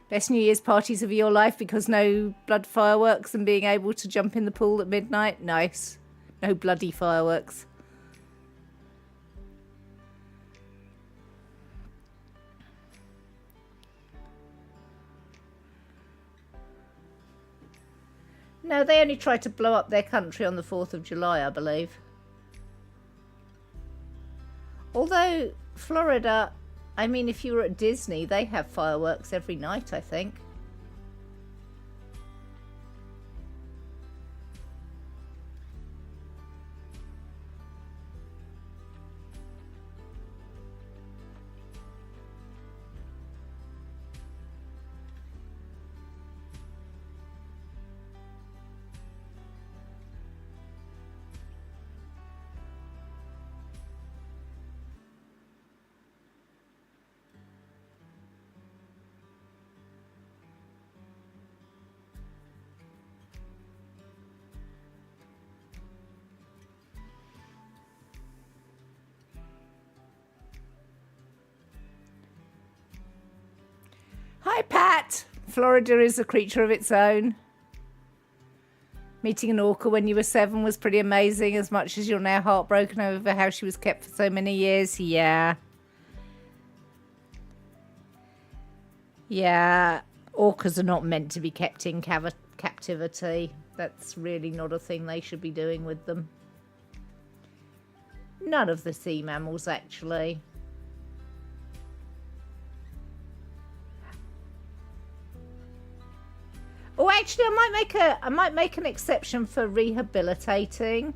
Best New Year's parties of your life because no blood fireworks and being able to jump in the pool at midnight. Nice. No bloody fireworks. No, they only tried to blow up their country on the 4th of July, I believe. Although, Florida, I mean, if you were at Disney, they have fireworks every night, I think. Hi, Pat. Florida is a creature of its own. Meeting an orca when you were 7 was pretty amazing, as much as you're now heartbroken over how she was kept for so many years. Yeah. Yeah. Orcas are not meant to be kept in captivity. That's really not a thing they should be doing with them. None of the sea mammals, actually. Oh, actually, I might make an exception for rehabilitating.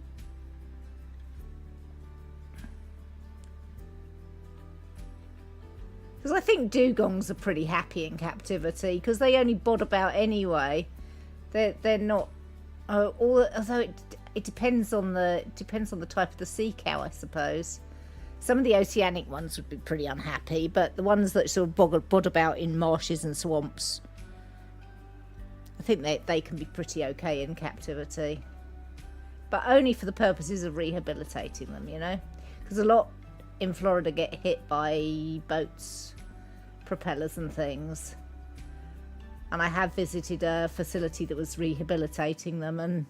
Because I think dugongs are pretty happy in captivity because they only bod about anyway. They're not. Although it depends on the type of the sea cow, I suppose. Some of the oceanic ones would be pretty unhappy, but the ones that sort of bod about in marshes and swamps, I think they can be pretty okay in captivity. But only for the purposes of rehabilitating them, you know? Because a lot in Florida get hit by boats, propellers and things. And I have visited a facility that was rehabilitating them, and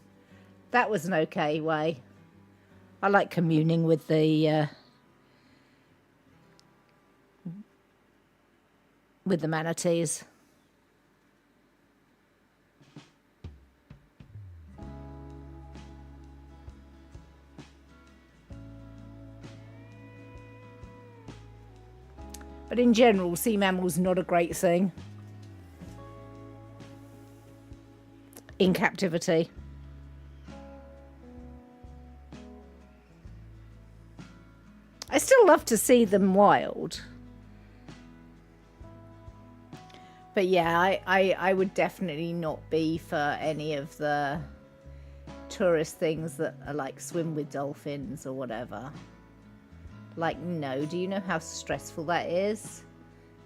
that was an okay way. I like communing with the manatees. But in general, sea mammals not a great thing in captivity. I still love to see them wild. But yeah, I would definitely not be for any of the tourist things that are like swim with dolphins or whatever. Like, no, do you know how stressful that is?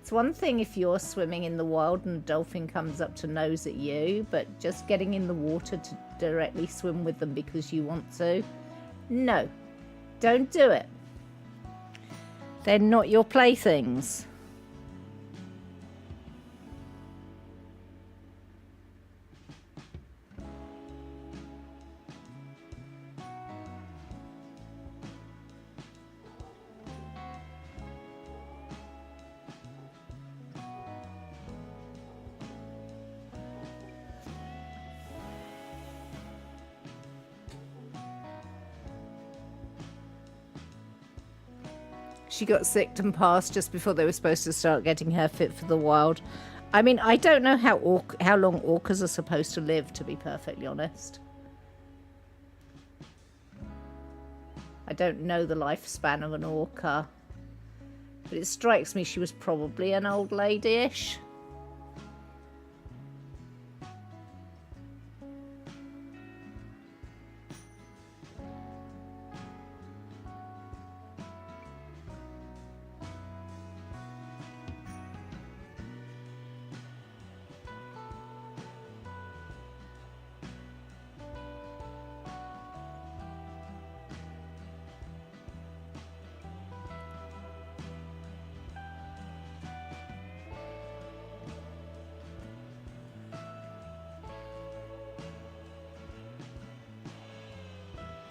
It's one thing if you're swimming in the wild and a dolphin comes up to nose at you, but just getting in the water to directly swim with them because you want to, no, don't do it. They're not your playthings. She got sick and passed just before they were supposed to start getting her fit for the wild. I mean, I don't know how long orcas are supposed to live, to be perfectly honest. I don't know the lifespan of an orca. But it strikes me she was probably an old lady-ish.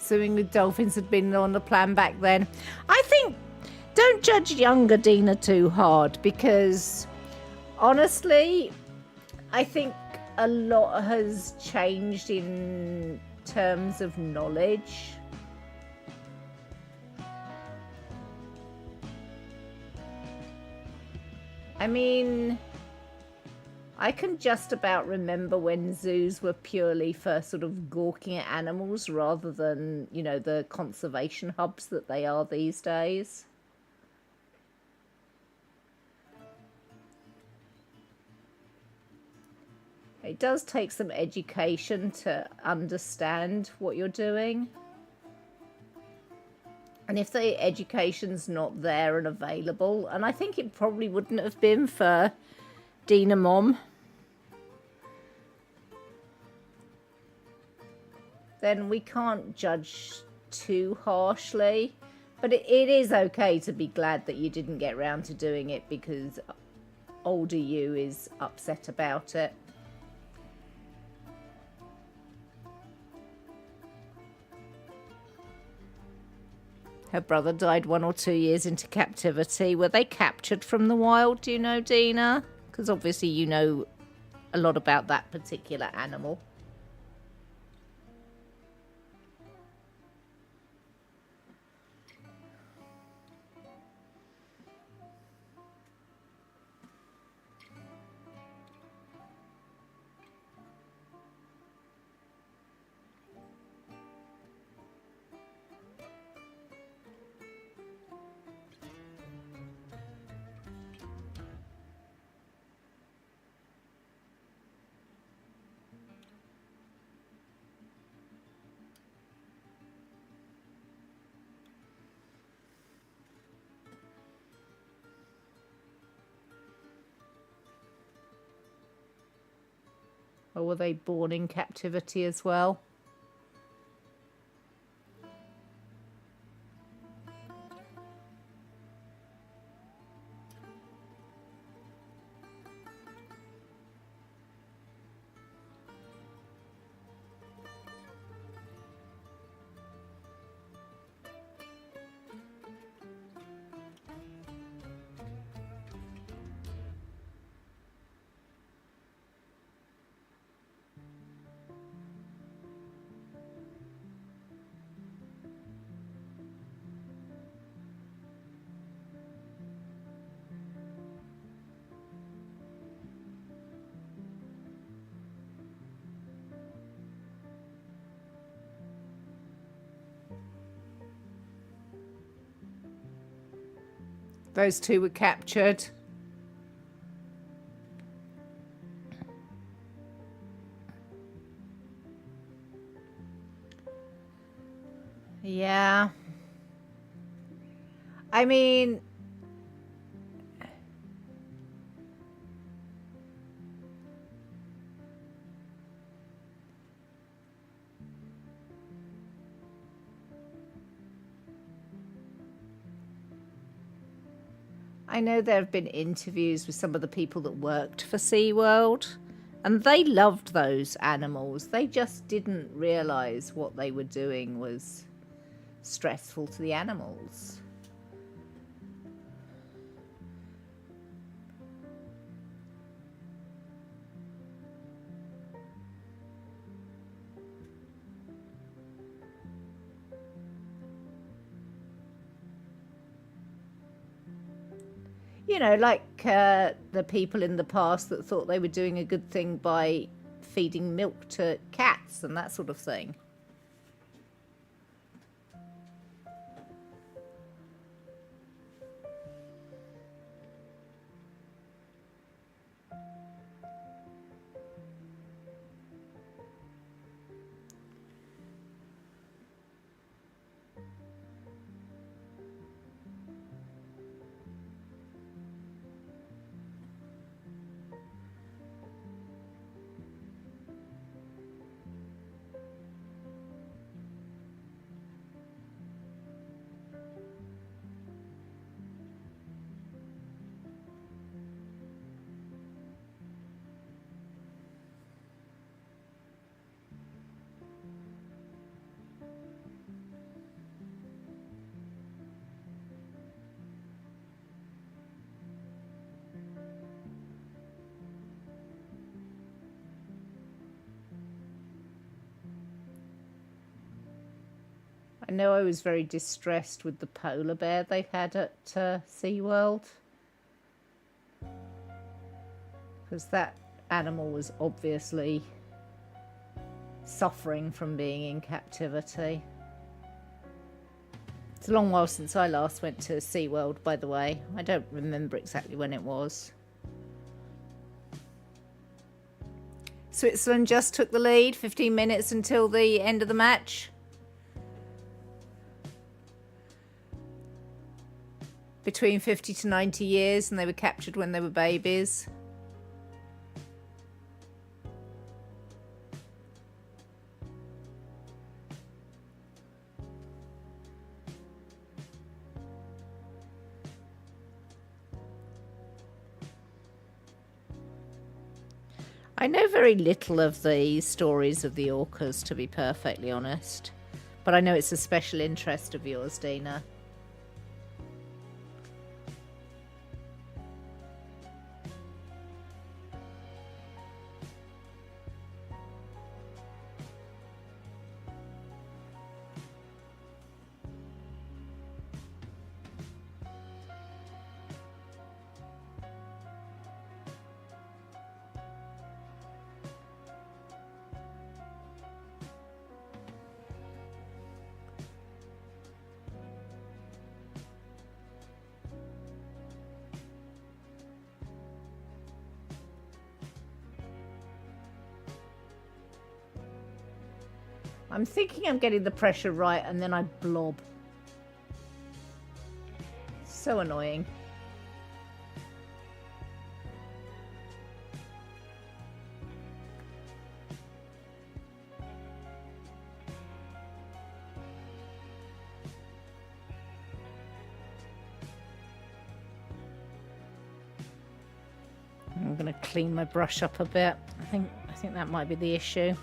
Swimming with dolphins had been on the plan back then. I think don't judge younger Dina too hard because honestly, I think a lot has changed in terms of knowledge. I mean, I can just about remember when zoos were purely for sort of gawking at animals rather than, you know, the conservation hubs that they are these days. It does take some education to understand what you're doing. And if the education's not there and available, and I think it probably wouldn't have been for Dina Mom, then we can't judge too harshly. But it is okay to be glad that you didn't get round to doing it because older you is upset about it. Her brother died 1 or 2 years into captivity. Were they captured from the wild, do you know, Dina? Because obviously you know a lot about that particular animal. Or were they born in captivity as well? Those two were captured. Yeah. I mean, I know there have been interviews with some of the people that worked for SeaWorld, and they loved those animals. They just didn't realise what they were doing was stressful to the animals. You know, like the people in the past that thought they were doing a good thing by feeding milk to cats and that sort of thing. I know I was very distressed with the polar bear they had at SeaWorld, because that animal was obviously suffering from being in captivity. It's a long while since I last went to SeaWorld, by the way. I don't remember exactly when it was. Switzerland just took the lead, 15 minutes until the end of the match. Between 50 to 90 years, and they were captured when they were babies. I know very little of the stories of the orcas, to be perfectly honest. But I know it's a special interest of yours, Dina. I'm thinking I'm getting the pressure right, and then I blob. So annoying. going to clean my brush up a bit. I think that might be the issue.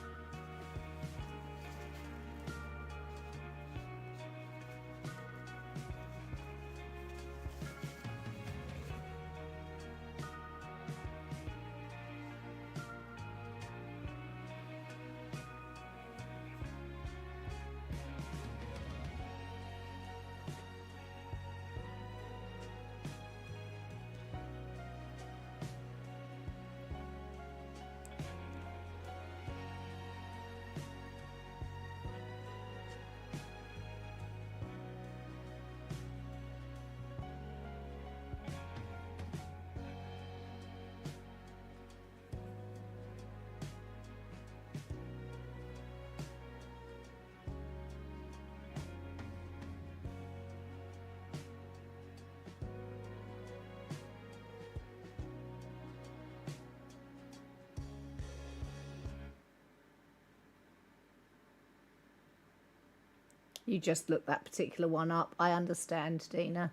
You just looked that particular one up. I understand, Dina.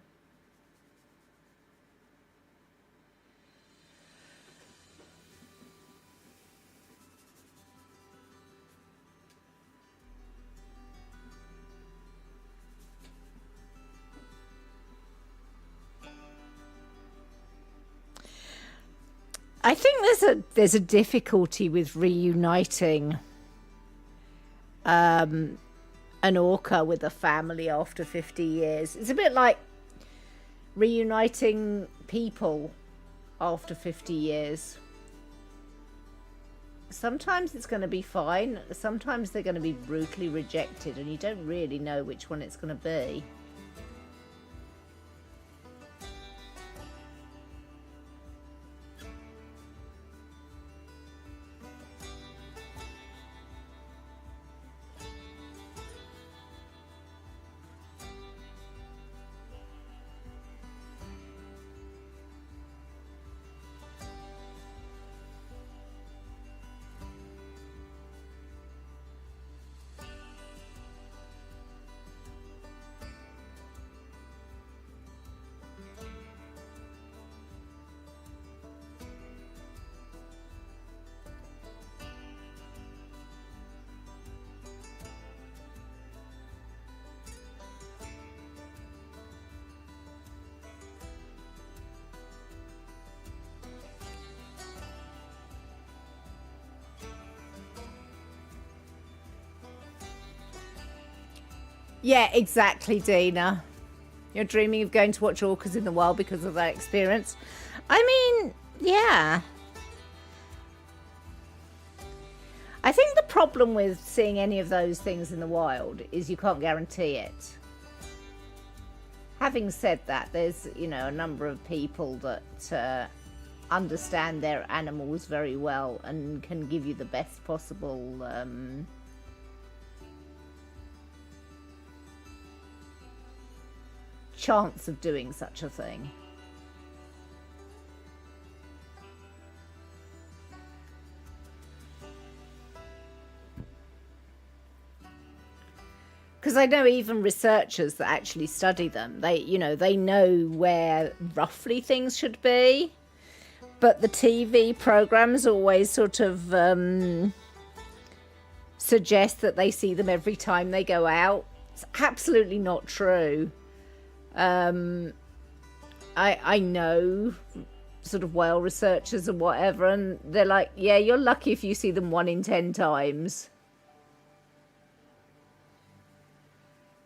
I think there's a difficulty with reuniting an orca with a family after 50 years. It's a bit like reuniting people after 50 years. Sometimes it's going to be fine. Sometimes they're going to be brutally rejected and you don't really know which one it's going to be. Yeah, exactly, Dina. You're dreaming of going to watch orcas in the wild because of that experience. I mean, yeah. I think the problem with seeing any of those things in the wild is you can't guarantee it. Having said that, there's, you know, a number of people that understand their animals very well and can give you the best possible chance of doing such a thing. Because I know even researchers that actually study them, they know where roughly things should be, but the TV programs always sort of suggest that they see them every time they go out. It's absolutely not true. I know sort of whale researchers and whatever, and they're like, yeah, you're lucky if you see them 1 in 10 times.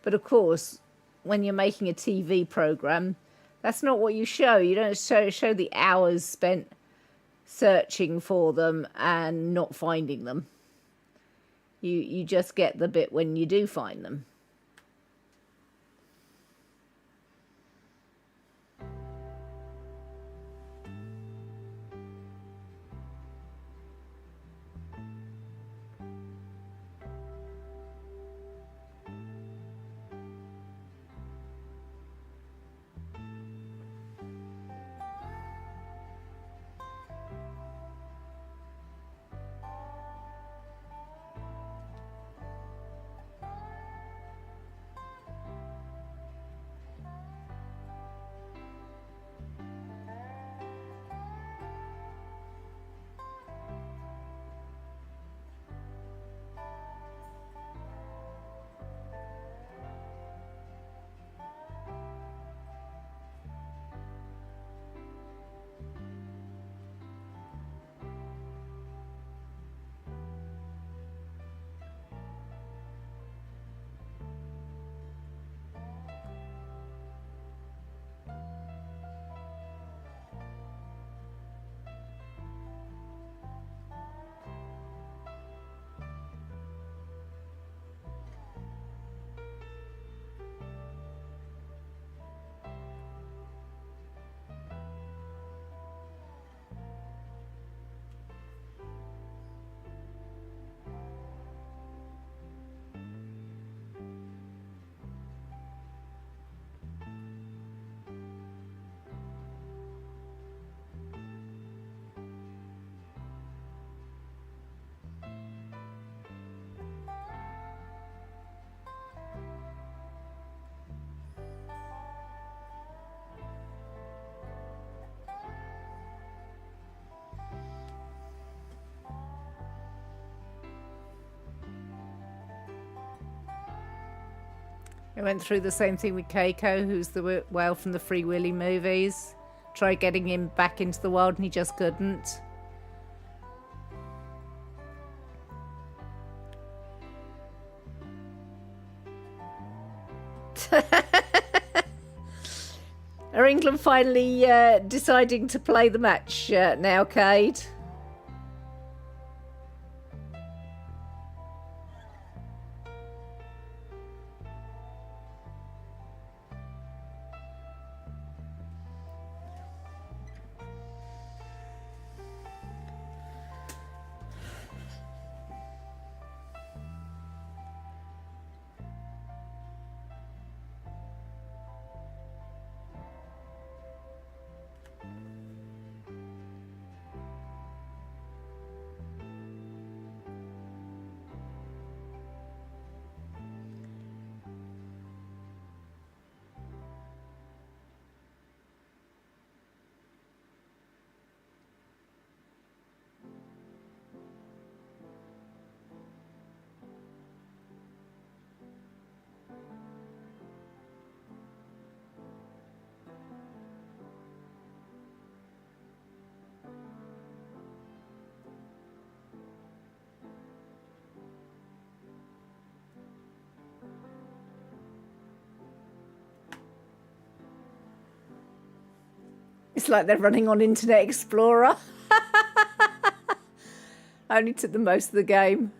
But of course, when you're making a TV program, that's not what you show. You don't show the hours spent searching for them and not finding them. You just get the bit when you do find them. I went through the same thing with Keiko, who's the whale from the Free Willy movies. Tried getting him back into the wild and he just couldn't. Are England finally deciding to play the match now, Cade? It's like they're running on Internet Explorer. I only took the most of the game.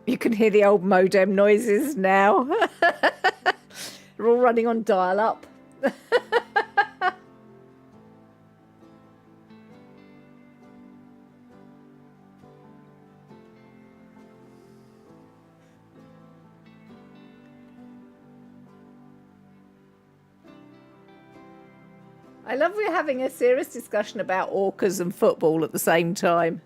You can hear the old modem noises now. They're all running on dial-up. I love we're having a serious discussion about orcas and football at the same time.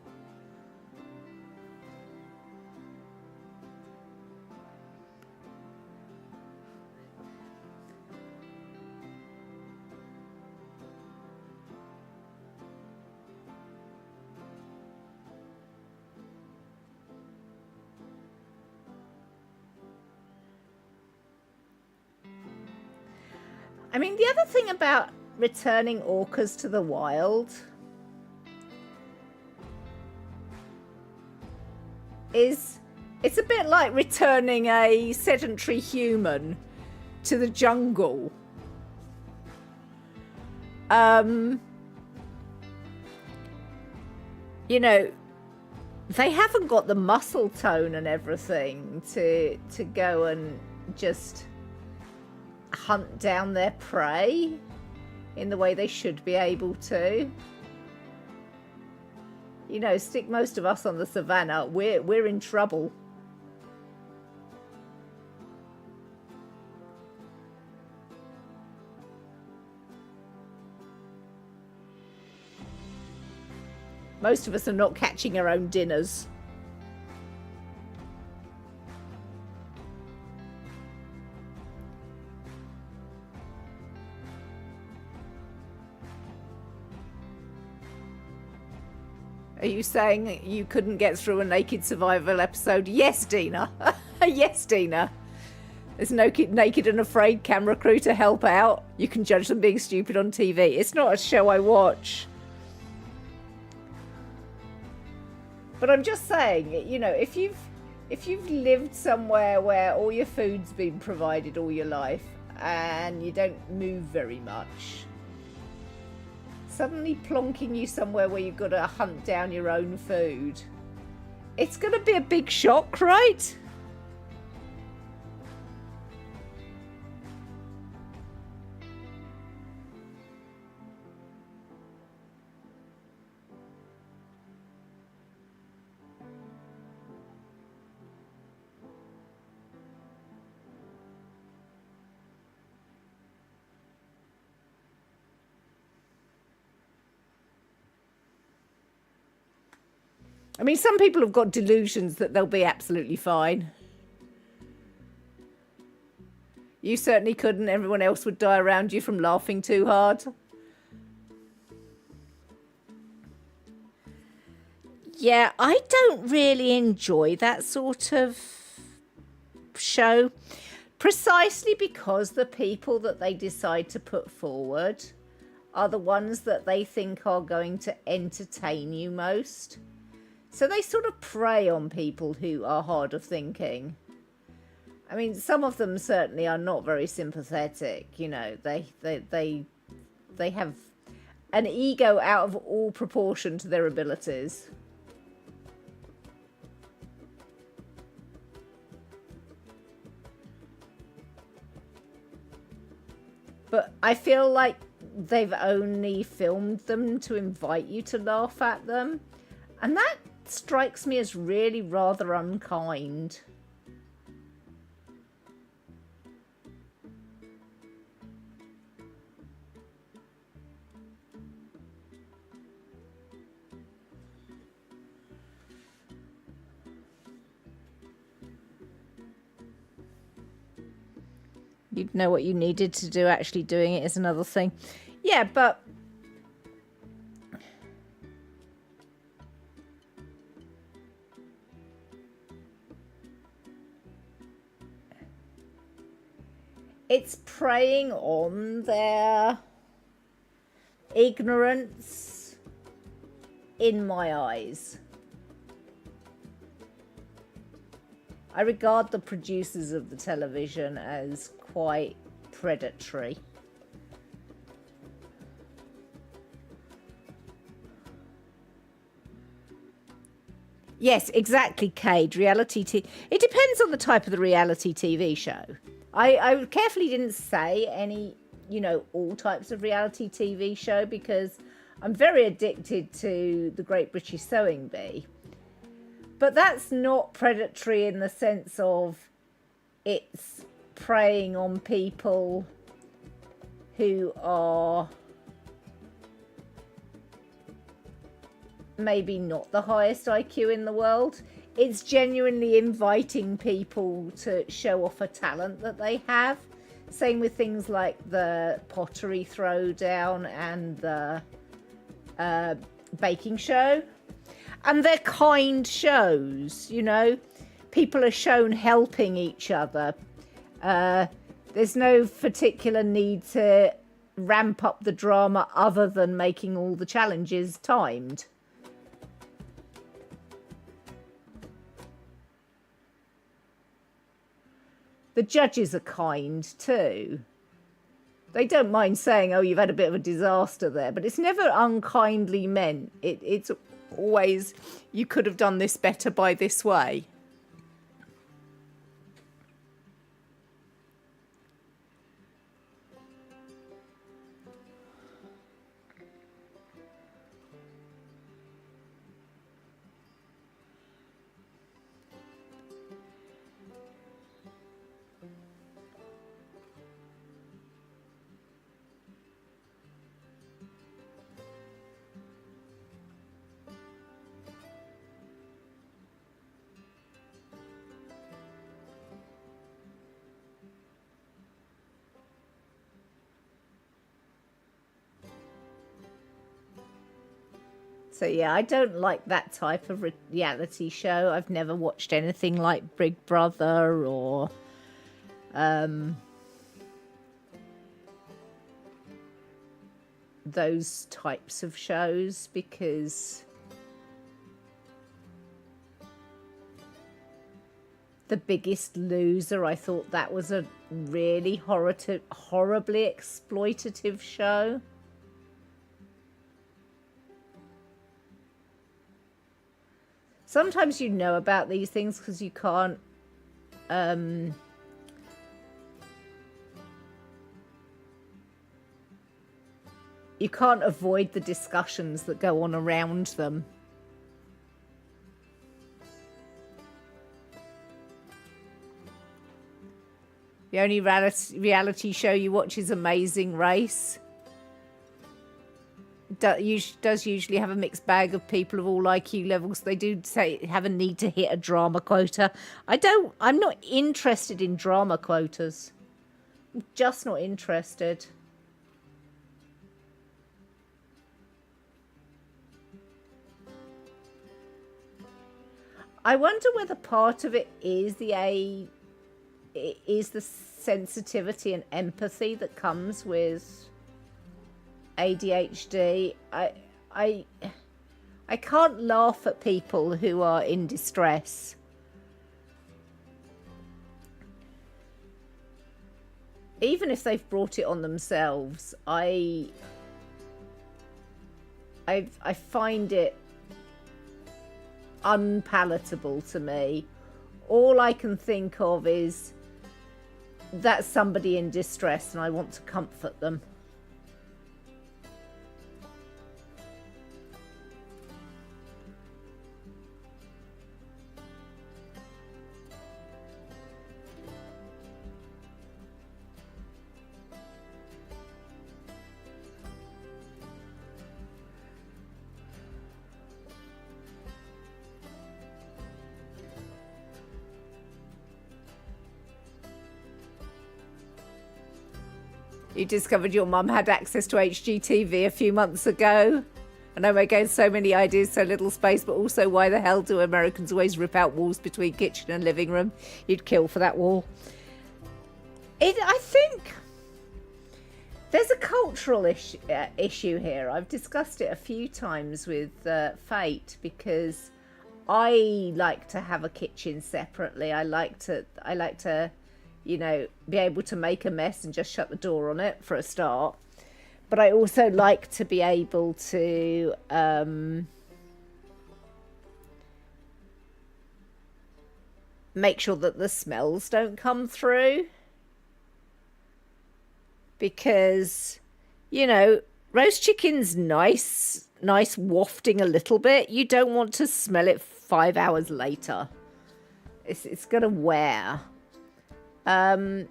I mean, the other thing about returning orcas to the wild is it's a bit like returning a sedentary human to the jungle. You know, they haven't got the muscle tone and everything to go and just hunt down their prey in the way they should be able to. You know, stick most of us on the savannah, we're in trouble. Most of us are not catching our own dinners. Are you saying you couldn't get through a naked survival episode? Yes, Dina. Yes, Dina. There's no naked and afraid camera crew to help out. You can judge them being stupid on TV. It's not a show I watch. But I'm just saying, you know, if you've lived somewhere where all your food's been provided all your life and you don't move very much, suddenly plonking you somewhere where you've got to hunt down your own food, it's going to be a big shock, right? I mean, some people have got delusions that they'll be absolutely fine. You certainly couldn't. Everyone else would die around you from laughing too hard. Yeah, I don't really enjoy that sort of show, precisely because the people that they decide to put forward are the ones that they think are going to entertain you most. So they sort of prey on people who are hard of thinking. I mean, some of them certainly are not very sympathetic. You know, they have an ego out of all proportion to their abilities. But I feel like they've only filmed them to invite you to laugh at them. And that strikes me as really rather unkind. You'd know what you needed to do. Actually doing it is another thing. Yeah, but it's preying on their ignorance in my eyes. I regard the producers of the television as quite predatory. Yes, exactly, Cade. Reality TV. It depends on the type of the reality TV show. I carefully didn't say any, you know, all types of reality TV show because I'm very addicted to the Great British Sewing Bee. But that's not predatory in the sense of it's preying on people who are maybe not the highest IQ in the world. It's genuinely inviting people to show off a talent that they have. Same with things like the pottery throwdown and the baking show. And they're kind shows, you know. People are shown helping each other. There's no particular need to ramp up the drama other than making all the challenges timed. The judges are kind too. They don't mind saying, oh, you've had a bit of a disaster there, but it's never unkindly meant. It's always, you could have done this better by this way. So yeah, I don't like that type of reality show. I've never watched anything like Big Brother or those types of shows because The Biggest Loser, I thought that was a really horribly exploitative show. Sometimes you know about these things because you can't avoid the discussions that go on around them. The only reality show you watch is Amazing Race. Does usually have a mixed bag of people of all IQ levels. They do say have a need to hit a drama quota. I'm not interested in drama quotas. I'm just not interested. I wonder whether part of it is the sensitivity and empathy that comes with ADHD. I can't laugh at people who are in distress. Even if they've brought it on themselves, I find it unpalatable to me. All I can think of is that's somebody in distress and I want to comfort them. You discovered your mum had access to HGTV a few months ago. I know we're getting so many ideas, so little space, but also why the hell do Americans always rip out walls between kitchen and living room? You'd kill for that wall. I think there's a cultural issue here. I've discussed it a few times with Fate, because I like to have a kitchen separately. I like to you know, be able to make a mess and just shut the door on it for a start. But I also like to be able to make sure that the smells don't come through. Because, you know, roast chicken's nice wafting a little bit. You don't want to smell it 5 hours later. It's going to wear. And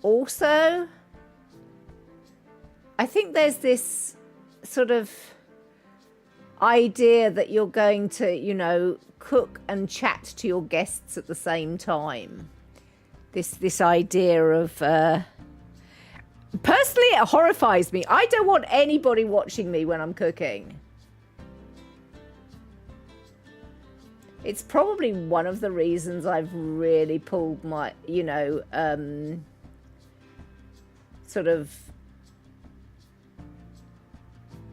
also, I think there's this sort of idea that you're going to, you know, cook and chat to your guests at the same time. This idea of, personally, it horrifies me. I don't want anybody watching me when I'm cooking. It's probably one of the reasons I've really pulled my, you know, sort of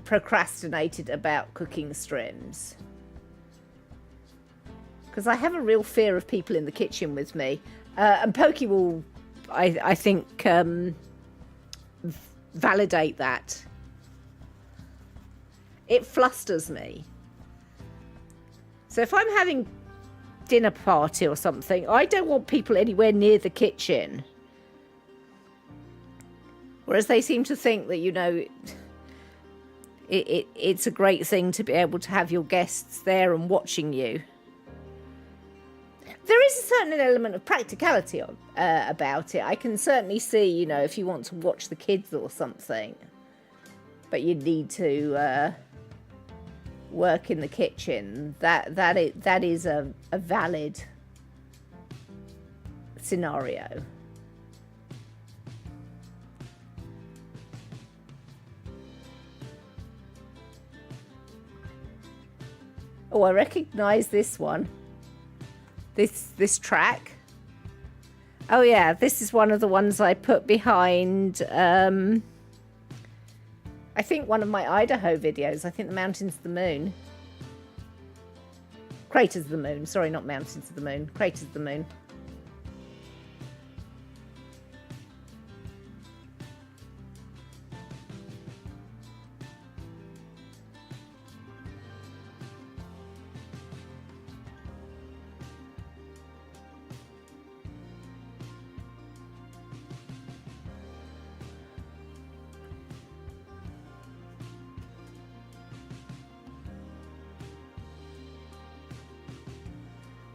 procrastinated about cooking streams. Because I have a real fear of people in the kitchen with me. And Pokey will, I think, validate that. It flusters me. So if I'm having dinner party or something, I don't want people anywhere near the kitchen. Whereas they seem to think that, you know, it's a great thing to be able to have your guests there and watching you. There is a certain element of practicality about it. I can certainly see, you know, if you want to watch the kids or something, but you need to work in the kitchen, that is a valid scenario. Oh, I recognize this one. This track. Oh yeah, this is one of the ones I put behind I think one of my Idaho videos. I think the Mountains of the Moon. Craters of the Moon. Sorry, not Mountains of the Moon. Craters of the Moon.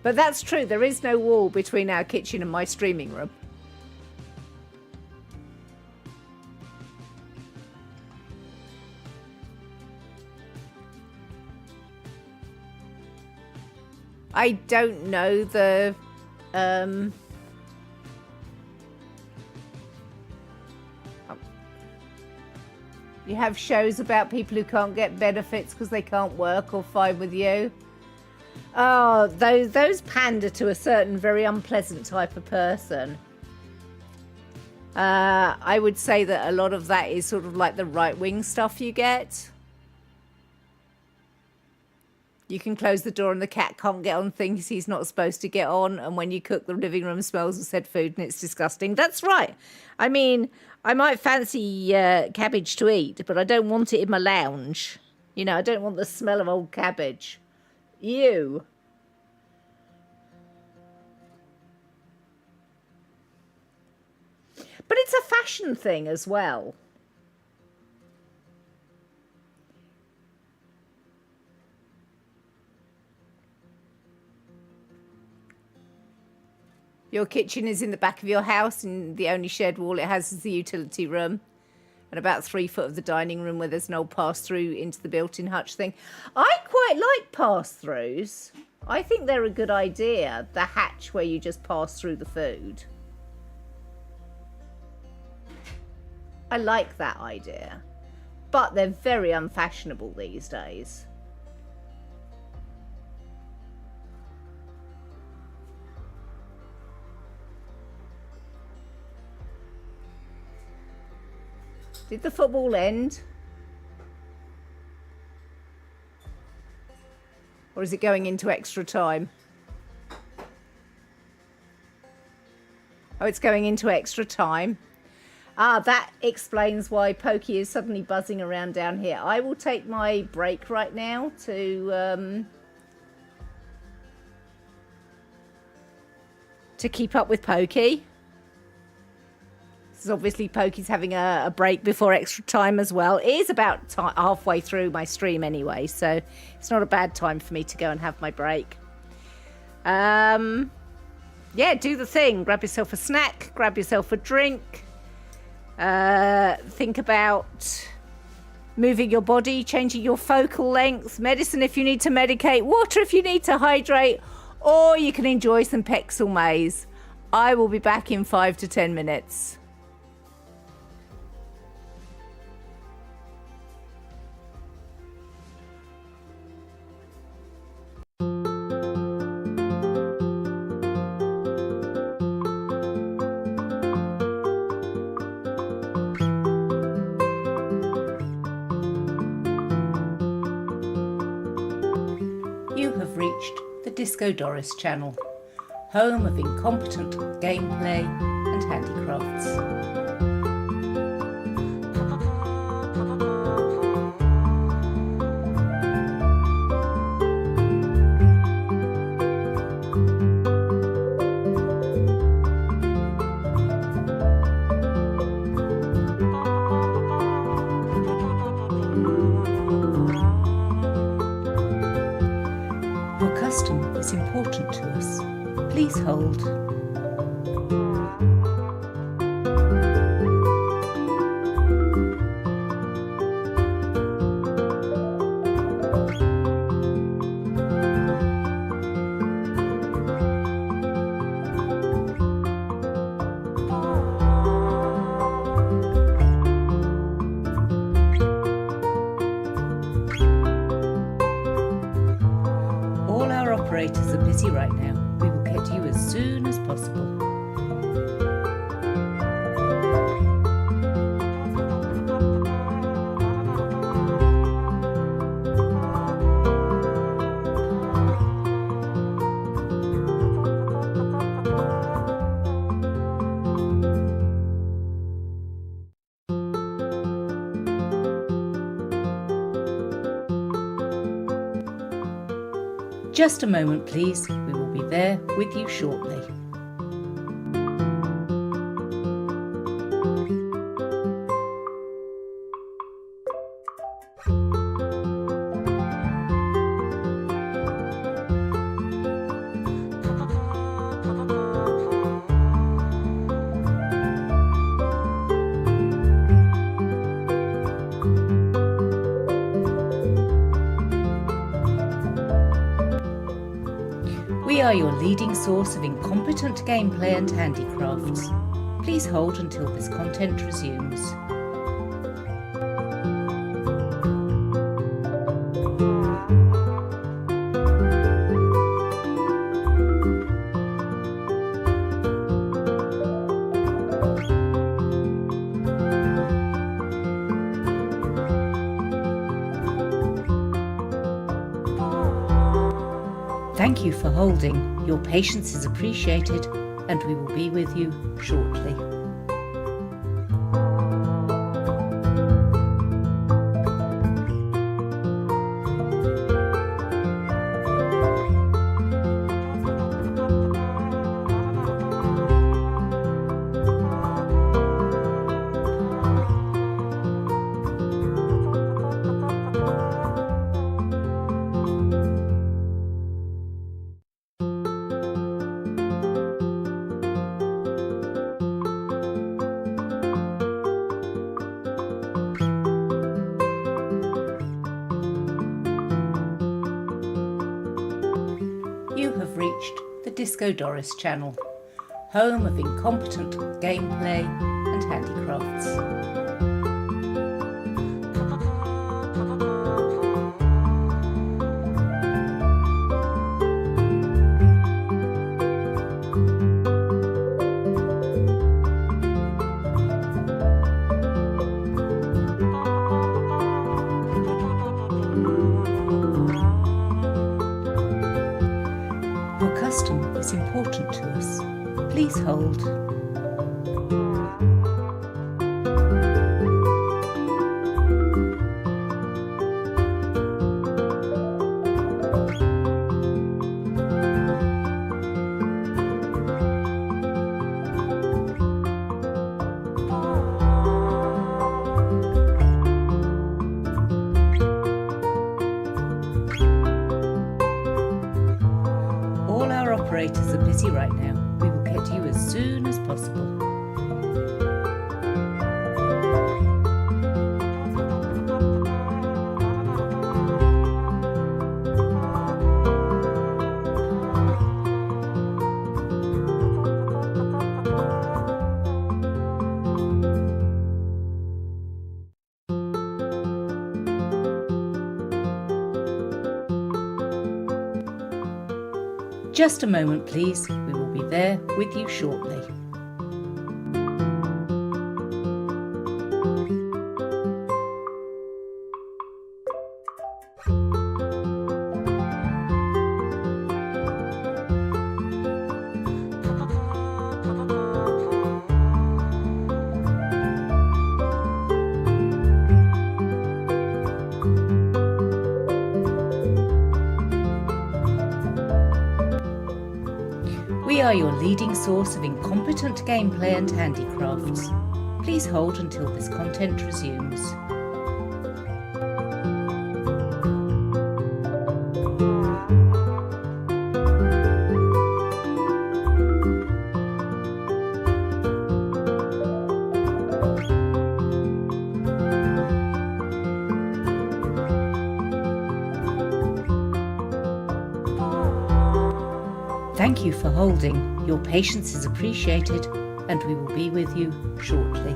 But that's true. There is no wall between our kitchen and my streaming room. I don't know the you have shows about people who can't get benefits because they can't work or fine with you. Oh, those pander to a certain very unpleasant type of person. I would say that a lot of that is sort of like the right-wing stuff you get. You can close the door and the cat can't get on things he's not supposed to get on. And when you cook, the living room smells of said food and it's disgusting. That's right. I mean, I might fancy cabbage to eat, but I don't want it in my lounge. You know, I don't want the smell of old cabbage. Ew. But it's a fashion thing as well. Your kitchen is in the back of your house and the only shed wall it has is the utility room. And about 3 foot of the dining room where there's an old pass-through into the built-in hutch thing. I quite like pass-throughs. I think they're a good idea. The hatch where you just pass through the food. I like that idea. But they're very unfashionable these days. Did the football end? Or is it going into extra time? Oh, it's going into extra time. Ah, that explains why Pokey is suddenly buzzing around down here. I will take my break right now to keep up with Pokey. This is obviously Pokey's having a break before extra time as well. It is about halfway through my stream anyway, so it's not a bad time for me to go and have my break. Yeah, do the thing. Grab yourself a snack, grab yourself a drink. Think about moving your body, changing your focal length, medicine if you need to medicate, water if you need to hydrate, or you can enjoy some Pexel Maze. I will be back in 5 to 10 minutes. Disco Doris channel, home of incompetent gameplay and handicrafts. Important to us. Please hold. Operators are busy right now. We will get to you as soon as possible. Just a moment, please. We will be there with you shortly. We are your leading source of incompetent gameplay and handicrafts. Please hold until this content resumes. Thank you for holding. Your patience is appreciated, and we will be with you shortly. You have reached the Disco Doris channel, home of incompetent gameplay and handicrafts. Your custom is important to us. Please hold. All our operators are busy right now. We will get to you as soon as possible. Just a moment, please. We will be there with you shortly. We are your leading source of incompetent gameplay and handicrafts. Please hold until this content resumes. Thank you for holding. Your patience is appreciated, and we will be with you shortly.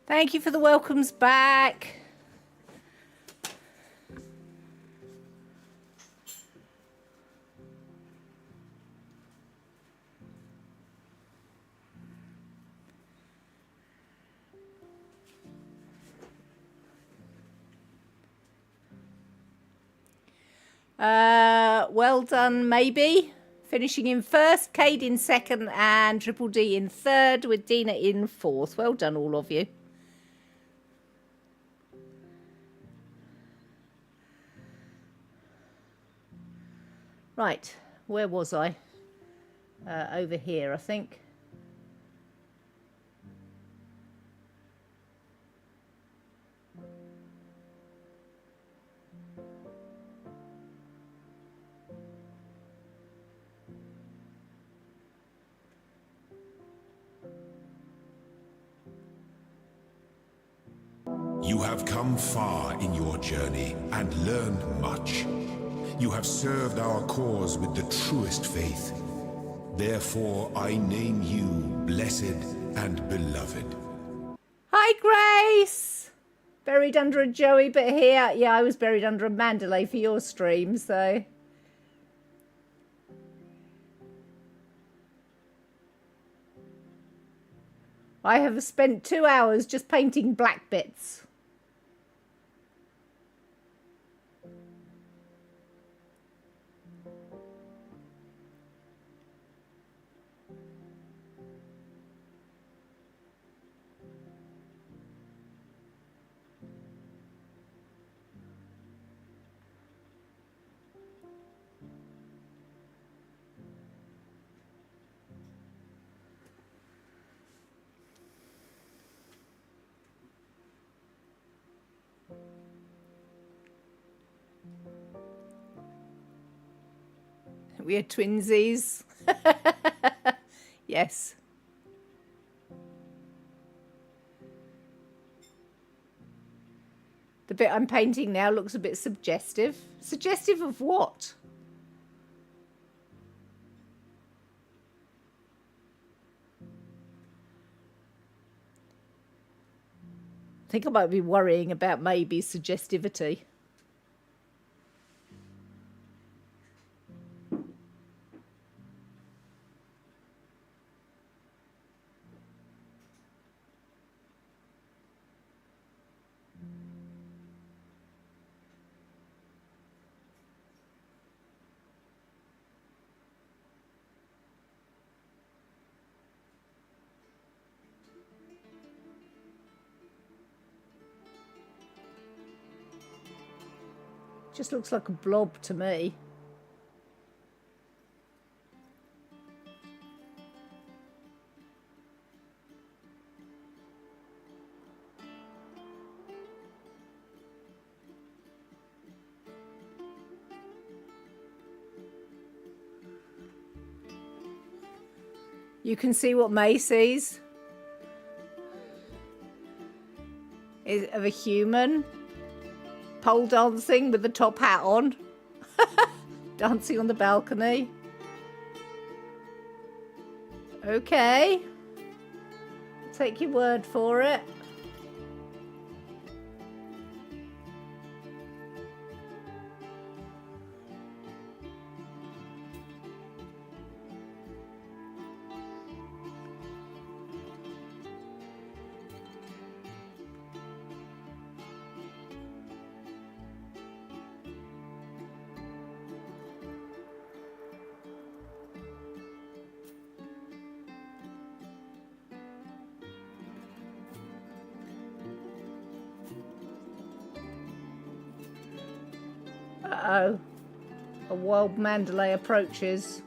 Thank you for the welcomes back. Well done, maybe. Finishing in first, Cade in second, and Triple D in third, with Dina in fourth. Well done, all of you. Right, where was I? Over here, I think. You have come far in your journey and learned much. You have served our cause with the truest faith. Therefore, I name you blessed and beloved. Hi, Grace! Buried under a Joey bit here. Yeah, I was buried under a Mandalay for your stream, so... I have spent 2 hours just painting black bits. We are twinsies. Yes. The bit I'm painting now looks a bit suggestive. Suggestive of what? I think I might be worrying about maybe suggestivity. Just looks like a blob to me. You can see what May sees is of a human pole dancing with the top hat on, dancing on the balcony. Okay, take your word for it. Uh-oh. A wild Mandalay approaches.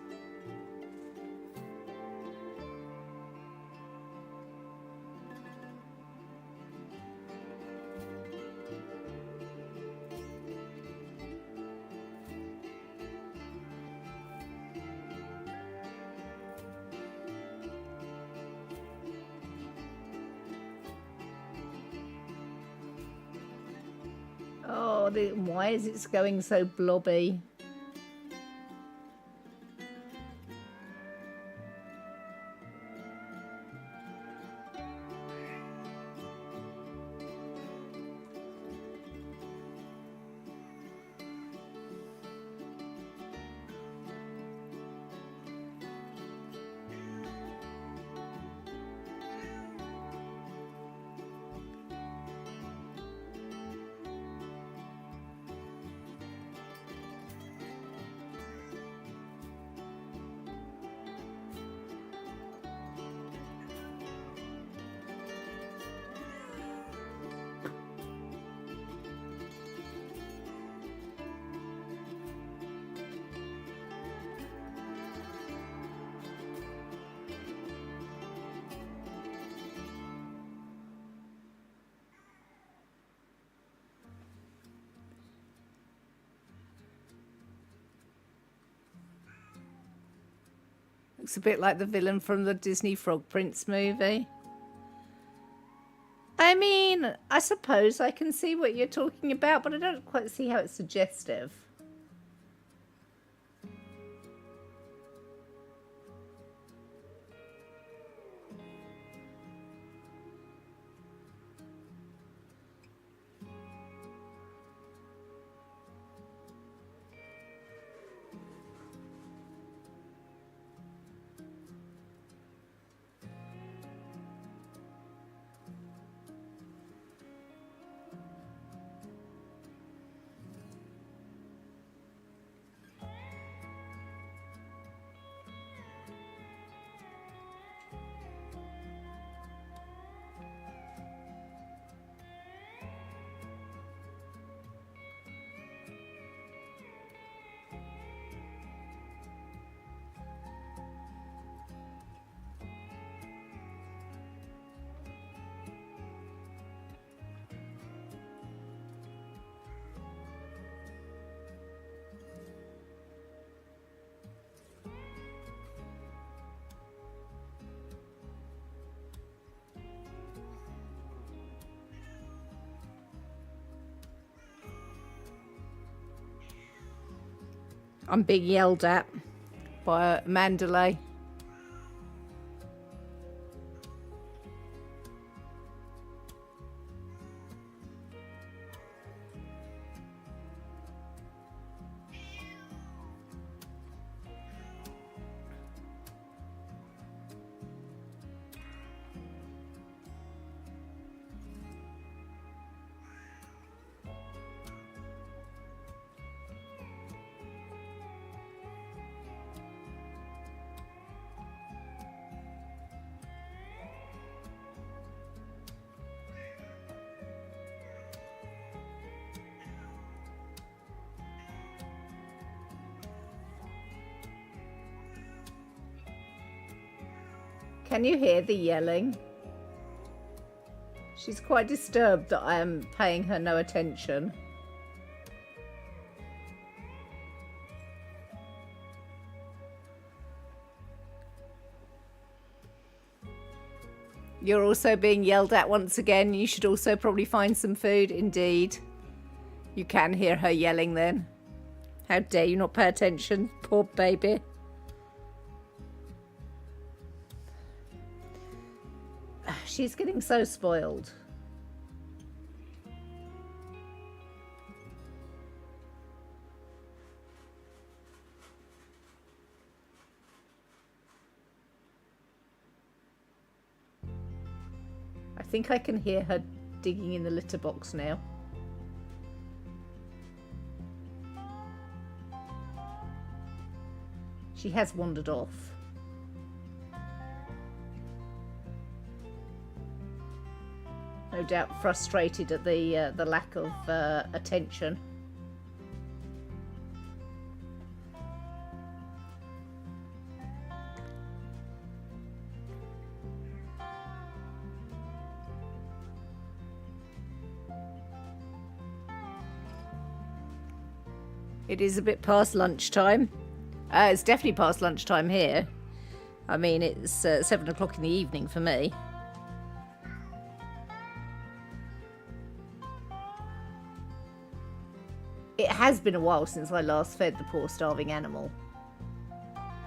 Oh, why is it going so blobby? Looks a bit like the villain from the Disney Frog Prince movie. I mean, I suppose I can see what you're talking about, but I don't quite see how it's suggestive. I'm being yelled at by a Mandalay. Can you hear the yelling? She's quite disturbed that I am paying her no attention. You're also being yelled at once again. You should also probably find some food. Indeed. You can hear her yelling then. How dare you not pay attention, poor baby. She's getting so spoiled. I think I can hear her digging in the litter box now. She has wandered off. No doubt frustrated at the lack of attention. It is a bit past lunchtime. It's definitely past lunchtime here. I mean, it's 7 o'clock in the evening for me. It has been a while since I last fed the poor starving animal.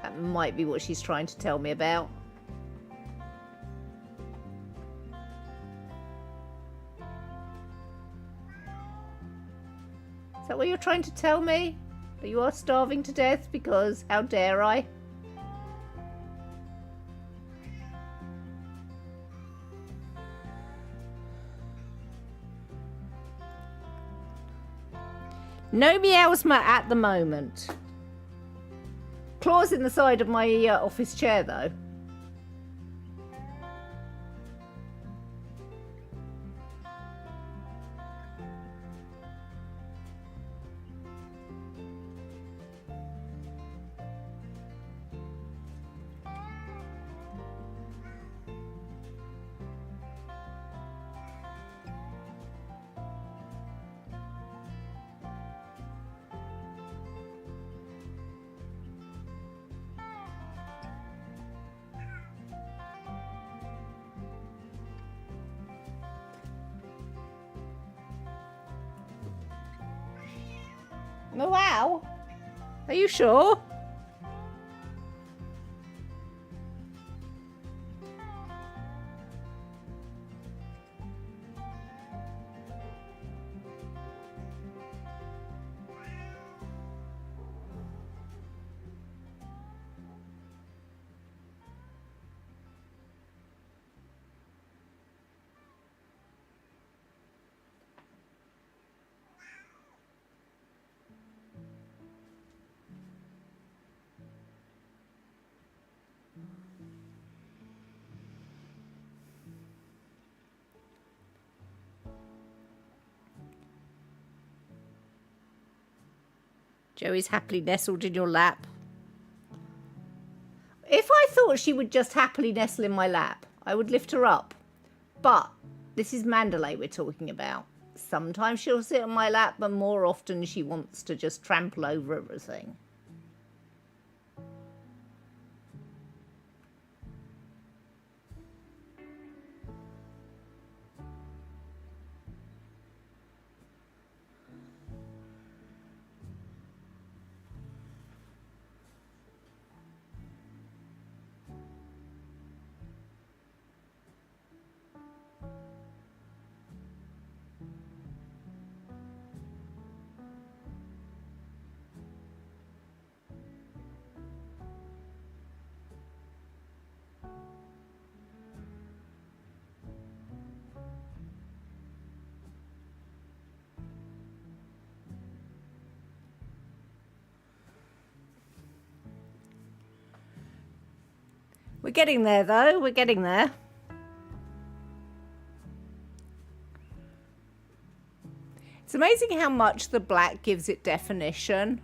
That might be what she's trying to tell me about. Is that what you're trying to tell me? That you are starving to death? Because how dare I? No meowsma at the moment. Claws in the side of my office chair though. Wow. Are you sure? Joey's happily nestled in your lap. If I thought she would just happily nestle in my lap, I would lift her up. But this is Mandalay we're talking about. Sometimes she'll sit on my lap, but more often she wants to just trample over everything. We're getting there, though. We're getting there. It's amazing how much the black gives it definition.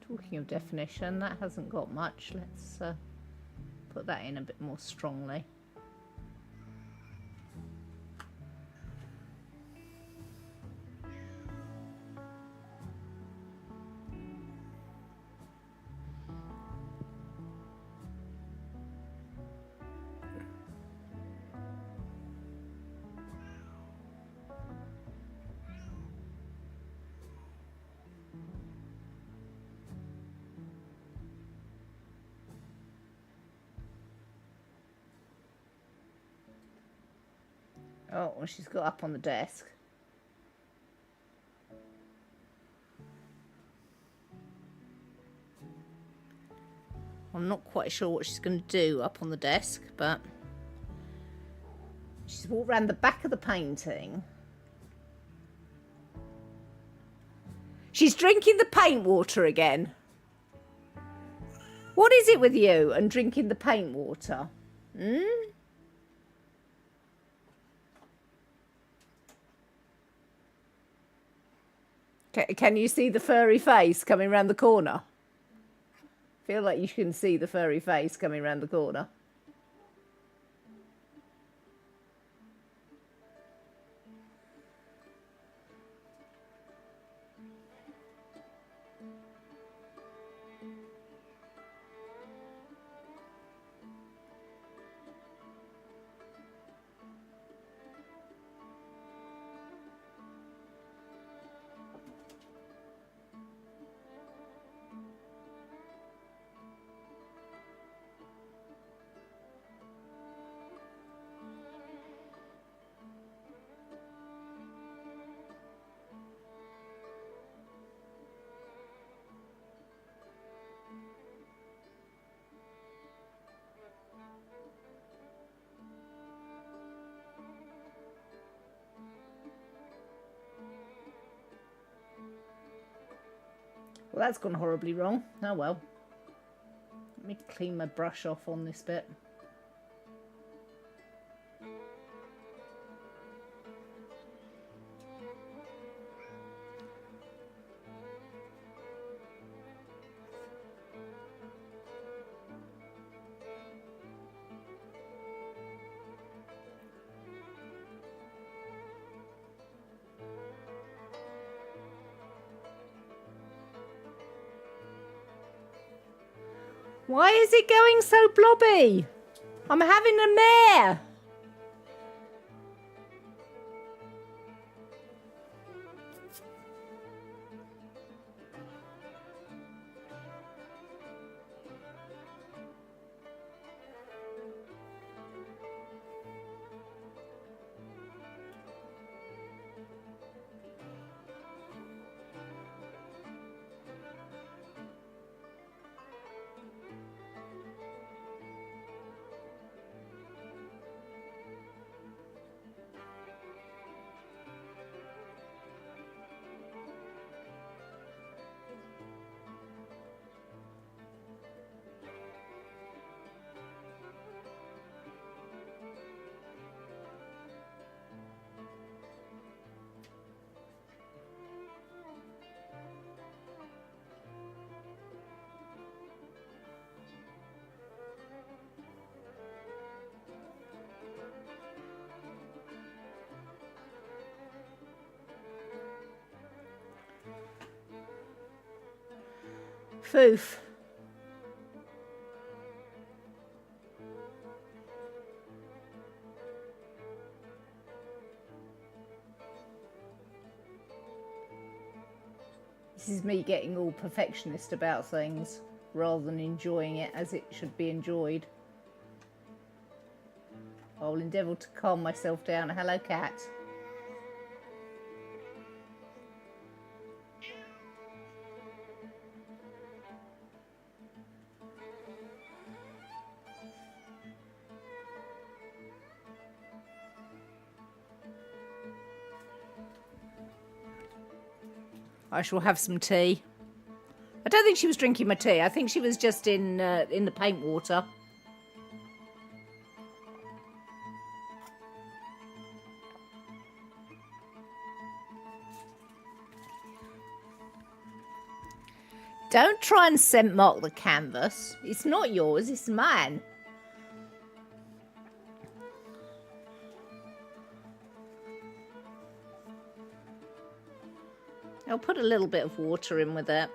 Talking of definition, that hasn't got much. Let's put that in a bit more strongly. Oh, well, she's got up on the desk. I'm not quite sure what she's going to do up on the desk, but she's walked around the back of the painting. She's drinking the paint water again. What is it with you and drinking the paint water? Hmm? Can you see the furry face coming around the corner? Feel like you can see the furry face coming around the corner. Well, that's gone horribly wrong. Oh well. Let me clean my brush off on this bit. Why is it going so blobby? I'm having a mare. Foof. This is me getting all perfectionist about things rather than enjoying it as it should be enjoyed. I will endeavour to calm myself down. Hello, cat. I shall have some tea. I don't think she was drinking my tea. I think she was just in the paint water. Don't try and scent mark the canvas. It's not yours, it's mine. I'll put a little bit of water in with it.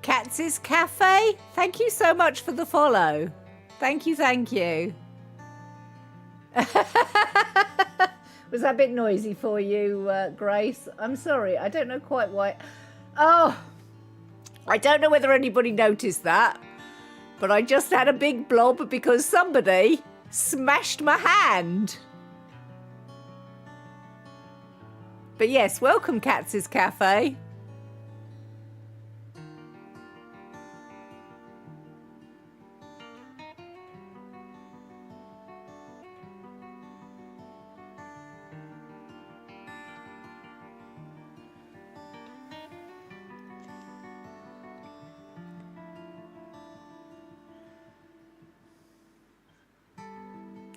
Katz's Cafe, thank you so much for the follow. Thank you, thank you. Was that a bit noisy for you, Grace? I'm sorry. I don't know quite why. Oh, I don't know whether anybody noticed that, but I just had a big blob because somebody smashed my hand. But yes, welcome Katz's Cafe.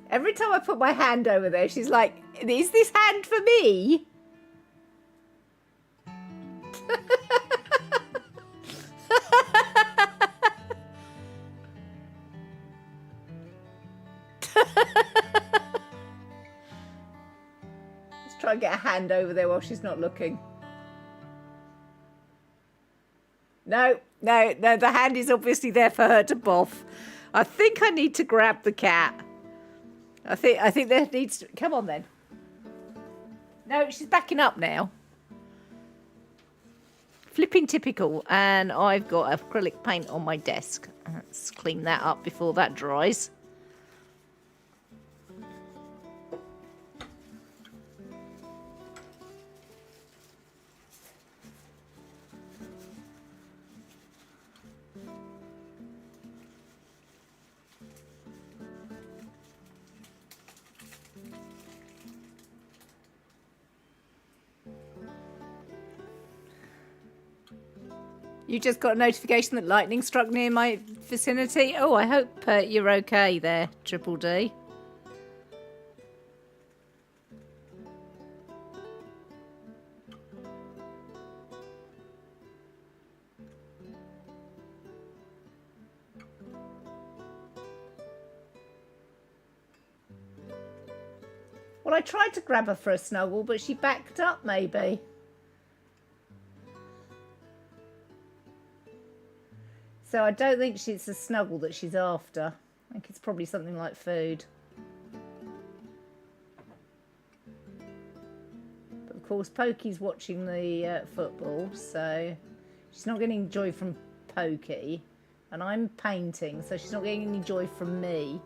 Every time I put my hand over there, she's like, is this hand for me? Let's try and get a hand over there while she's not looking. No, the hand is obviously there for her to boff. I think I need to grab the cat. I think there needs to... Come on, then. No, she's backing up now. Flipping typical. And I've got acrylic paint on my desk. Let's clean that up before that dries. You just got a notification that lightning struck near my vicinity. Oh, I hope you're okay there, Triple D. Well, I tried to grab her for a snuggle, but she backed up, maybe. So I don't think it's a snuggle that she's after. I think it's probably something like food. But of course, Pokey's watching the football, so she's not getting joy from Pokey. And I'm painting, so she's not getting any joy from me.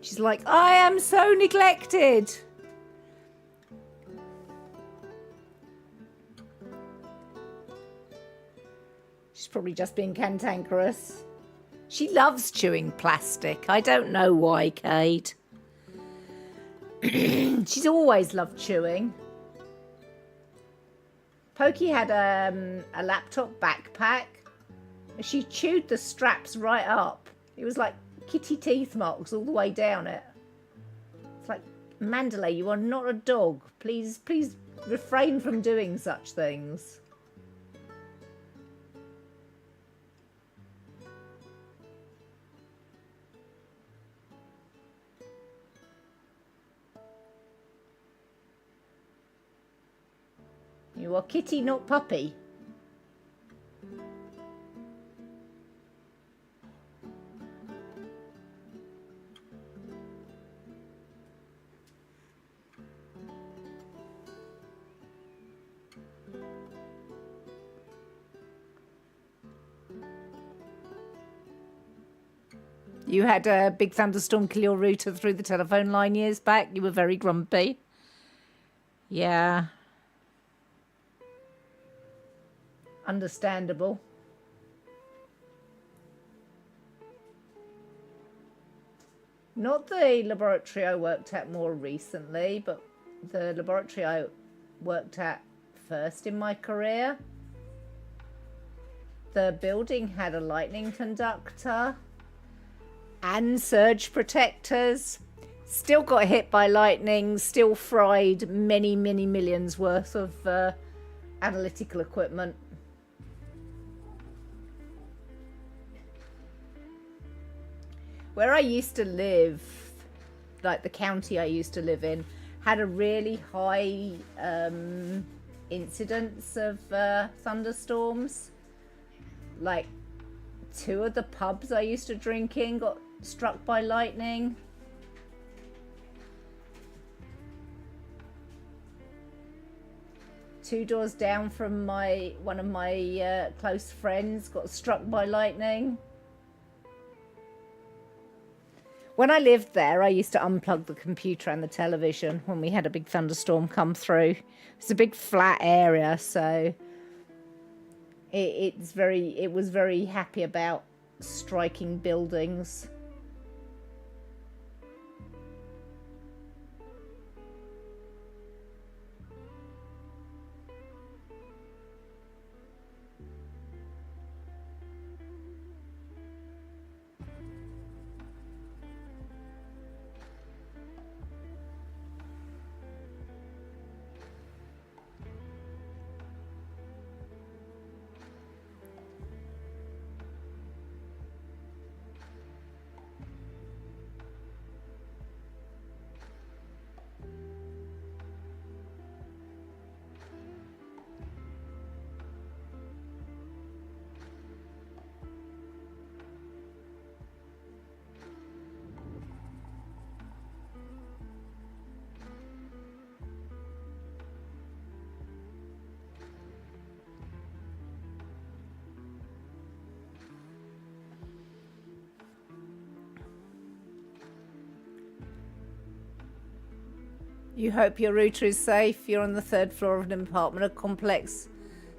She's like, I am so neglected. She's probably just being cantankerous. She loves chewing plastic. I don't know why, Kate. She's always loved chewing. Pokey had a laptop backpack. She chewed the straps right up. It was like kitty teeth marks all the way down it. It's like, Mandalay, you are not a dog. Please refrain from doing such things. You are kitty, not puppy. You had a big thunderstorm kill your router through the telephone line years back. You were very grumpy. Yeah. Understandable. Not the laboratory I worked at more recently, but the laboratory I worked at first in my career. The building had a lightning conductor and surge protectors. Still got hit by lightning, still fried many millions worth of analytical equipment. Where I used to live, like the county I used to live in, had a really high incidence of thunderstorms. Like 2 of the pubs I used to drink in got struck by lightning. 2 doors down from one of my close friends got struck by lightning. When I lived there, I used to unplug the computer and the television when we had a big thunderstorm come through. It's a big flat area, so it was very happy about striking buildings. You hope your router is safe. You're on the 3rd floor of an apartment complex,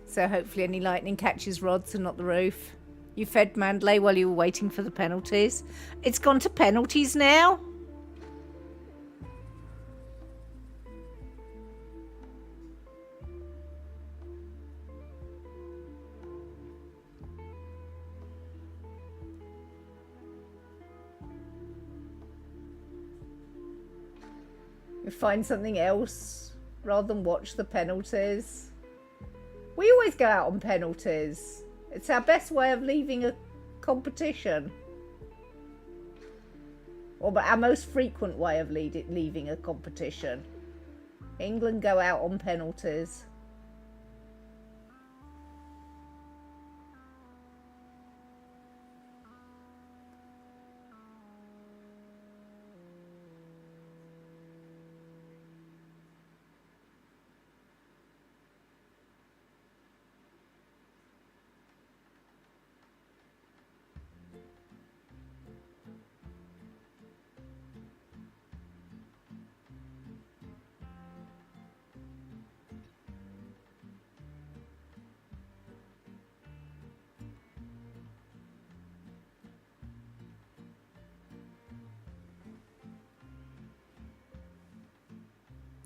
so hopefully any lightning catches rods and not the roof. You fed Mandalay while you were waiting for the penalties. It's gone to penalties now? We find something else rather than watch the penalties. We always go out on penalties. It's our best way of leaving a competition. Or our most frequent way of leaving a competition. England go out on penalties.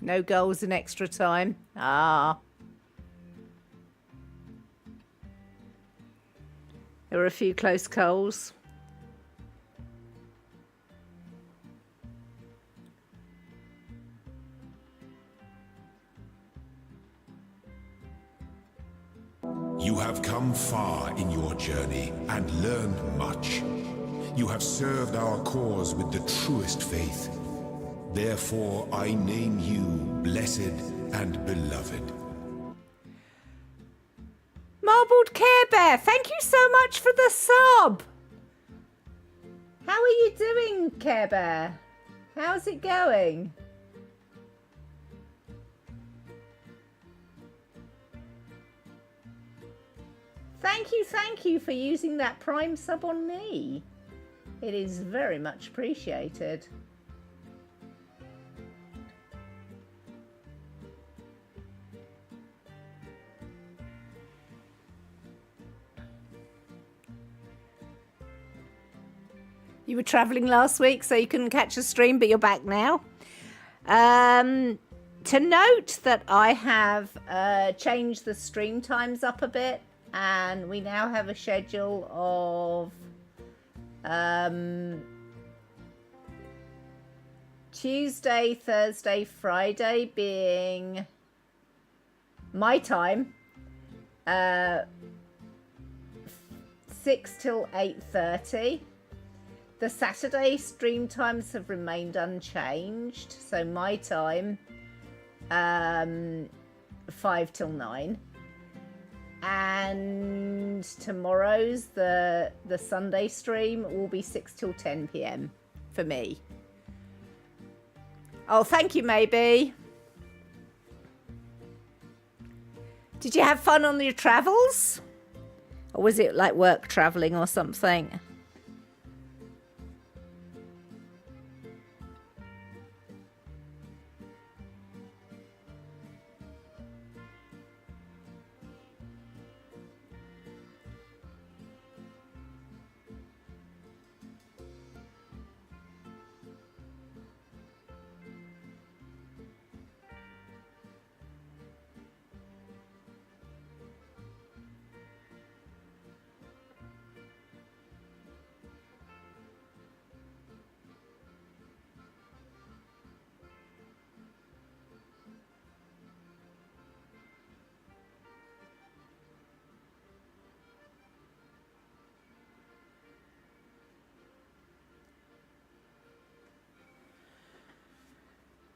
No goals in extra time. Ah. There were a few close calls. You have come far in your journey and learned much. You have served our cause with the truest faith. Therefore, I name you blessed and beloved. Marbled Care Bear, thank you so much for the sub. How are you doing, Care Bear? How's it going? Thank you for using that Prime sub on me. It is very much appreciated. You were travelling last week, so you couldn't catch a stream, but you're back now. To note that I have changed the stream times up a bit, and we now have a schedule of Tuesday, Thursday, Friday being my time, 6 till 8:30. The Saturday stream times have remained unchanged, so my time 5 till 9. And tomorrow's the Sunday stream will be 6 till 10 p.m. for me. Oh, thank you, Maybe. Did you have fun on your travels? Or was it like work traveling or something?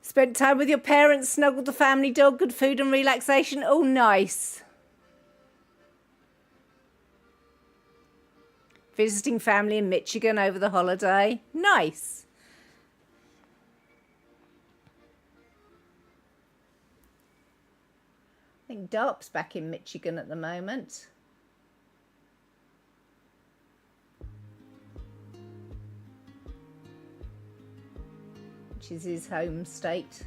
Spent time with your parents, snuggled the family dog, good food and relaxation. Oh, nice. Visiting family in Michigan over the holiday. Nice. I think Darp's back in Michigan at the moment. Which is his home state.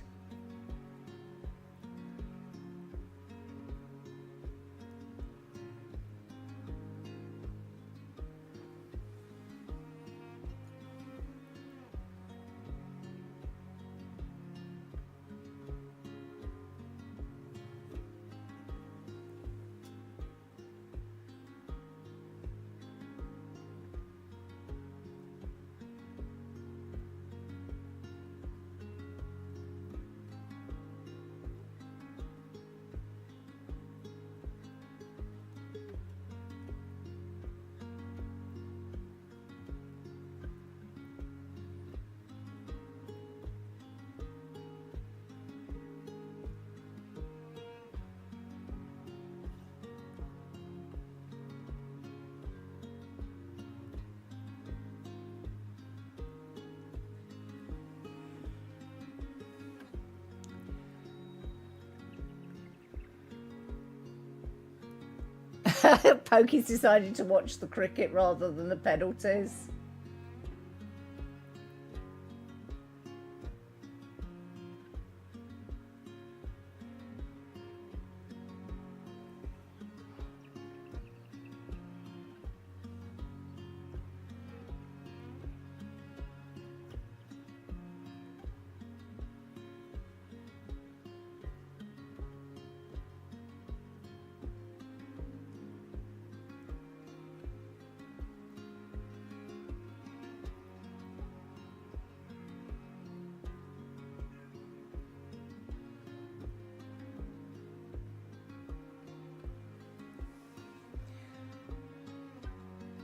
Pokey's decided to watch the cricket rather than the penalties.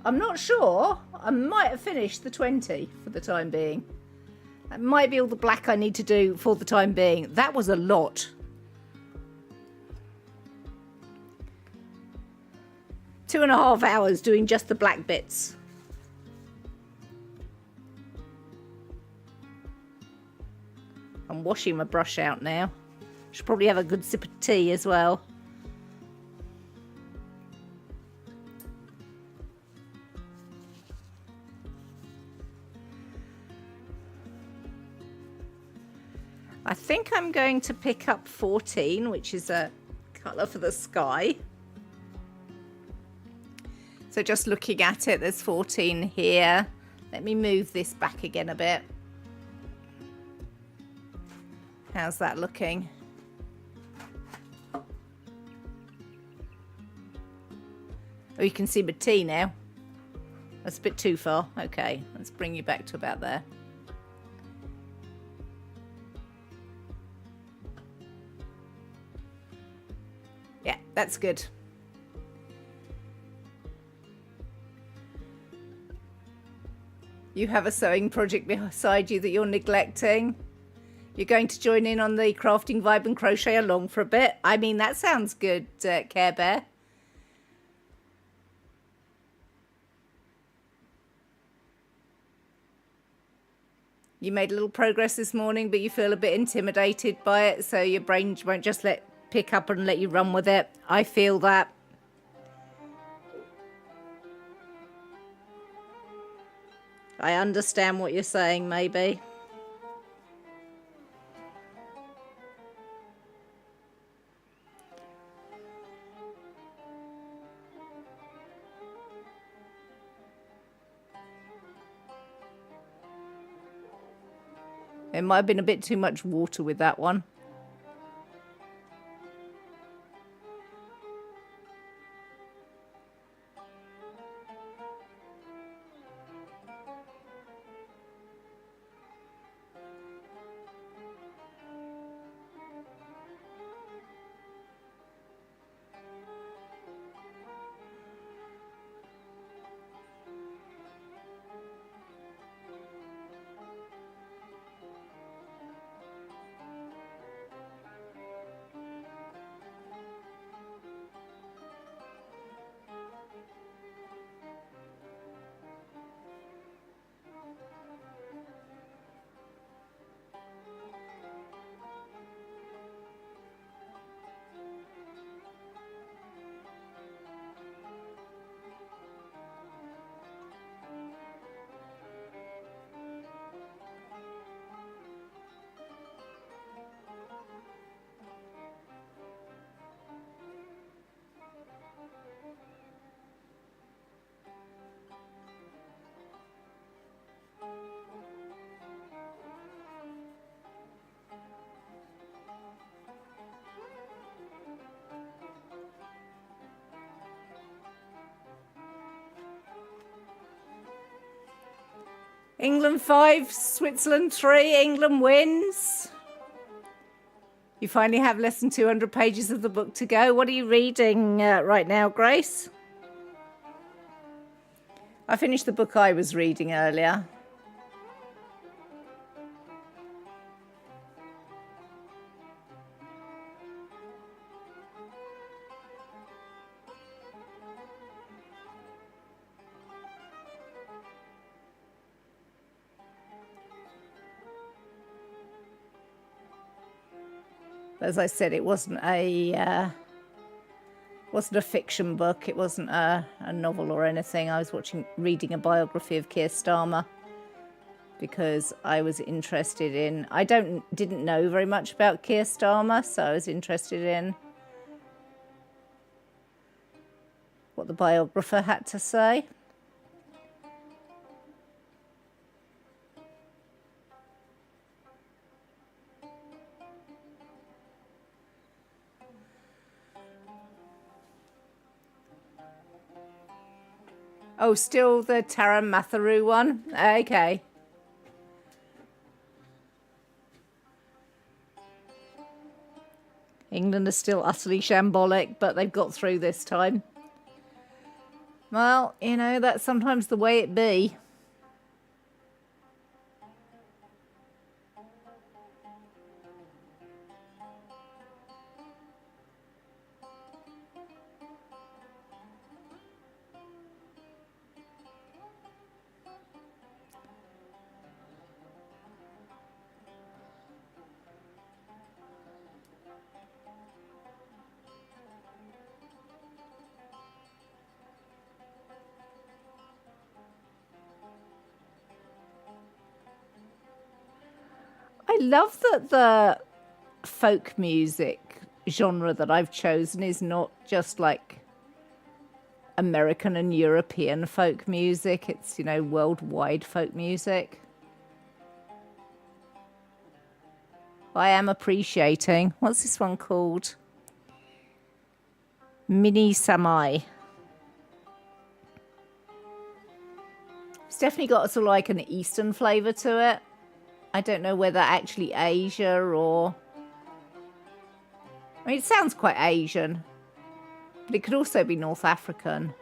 I'm not sure. I might have finished the 20 for the time being. That might be all the black I need to do for the time being. That was a lot. Two and a half hours doing just the black bits. I'm washing my brush out now. Should probably have a good sip of tea as well. I think I'm going to pick up 14, which is a colour for the sky. So just looking at it, there's 14 here. Let me move this back again a bit. How's that looking? Oh, you can see my T now. That's a bit too far. Okay, let's bring you back to about there. Yeah, that's good. You have a sewing project beside you that you're neglecting. You're going to join in on the crafting vibe and crochet along for a bit. I mean, that sounds good, Care Bear. You made a little progress this morning, but you feel a bit intimidated by it, so your brain won't just let pick up and let you run with it. I feel that. I understand what you're saying, maybe. It might have been a bit too much water with that one. England 5, Switzerland 3, England wins. You finally have less than 200 pages of the book to go. What are you reading right now, Grace? I finished the book I was reading earlier. As I said, it wasn't a fiction book. It wasn't a novel or anything. I was reading a biography of Keir Starmer because I was interested in. I didn't know very much about Keir Starmer, so I was interested in what the biographer had to say. Oh, still the Taran Matharu one? Okay. England are still utterly shambolic, but they've got through this time. Well, you know, that's sometimes the way it be. I love that the folk music genre that I've chosen is not just like American and European folk music. It's, you know, worldwide folk music. I am appreciating. What's this one called? Mini Samai. It's definitely got sort of like an Eastern flavour to it. I don't know whether actually Asia or... I mean, it sounds quite Asian, but it could also be North African.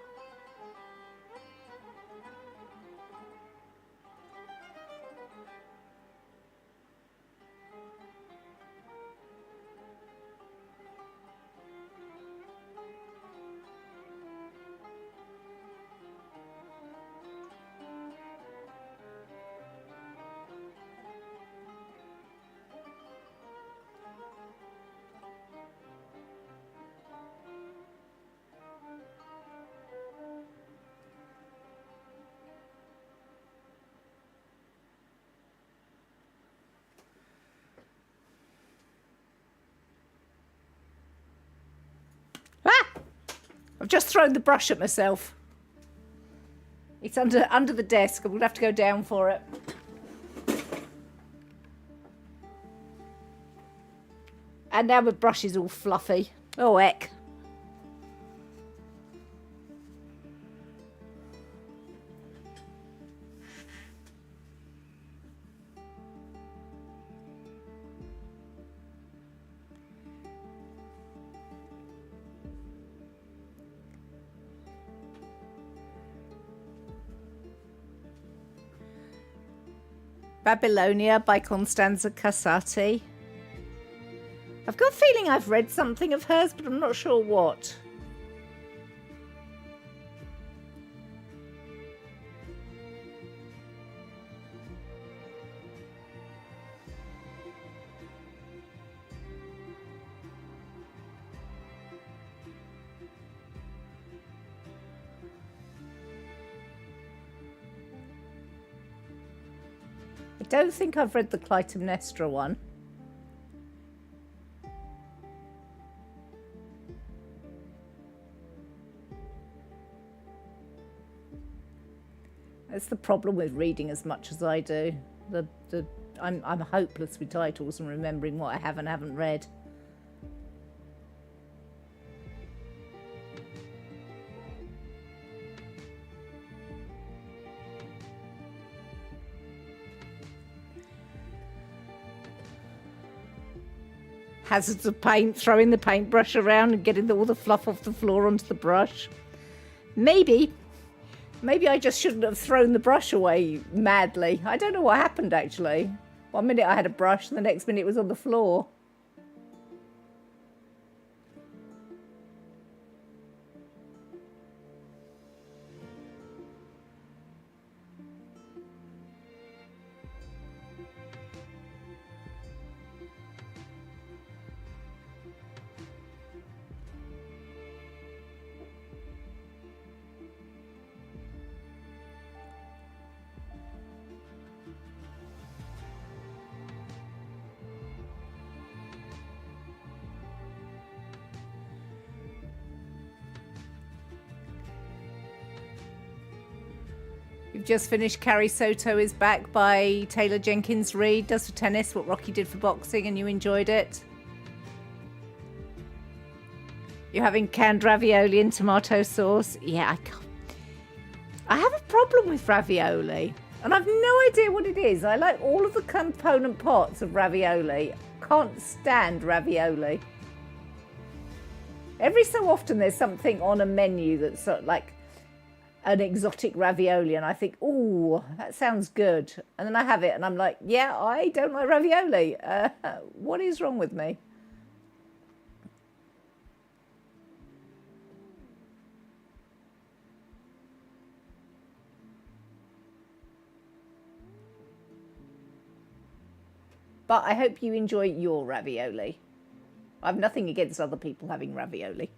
just thrown the brush at myself. It's under the desk. I'm going to have to go down for it. And now my brush is all fluffy. Oh, heck. Babylonia by Constanza Casati. I've got a feeling I've read something of hers, but I'm not sure what. I don't think I've read the Clytemnestra one. That's the problem with reading as much as I do. I'm hopeless with titles and remembering what I have and haven't read. Hazards of paint, throwing the paintbrush around and getting all the fluff off the floor onto the brush. Maybe I just shouldn't have thrown the brush away madly. I don't know what happened, actually. One minute I had a brush and the next minute it was on the floor. We've just finished Carrie Soto is Back by Taylor Jenkins Reid. Does for tennis what Rocky did for boxing, and you enjoyed it. You're having canned ravioli and tomato sauce. Yeah, I have a problem with ravioli, and I've no idea what it is. I like all of the component parts of ravioli. Can't stand ravioli. Every so often there's something on a menu that's sort of like an exotic ravioli, and I think, oh, that sounds good. And then I have it and I'm like, yeah, I don't like ravioli. What is wrong with me? But I hope you enjoy your ravioli. I have nothing against other people having ravioli.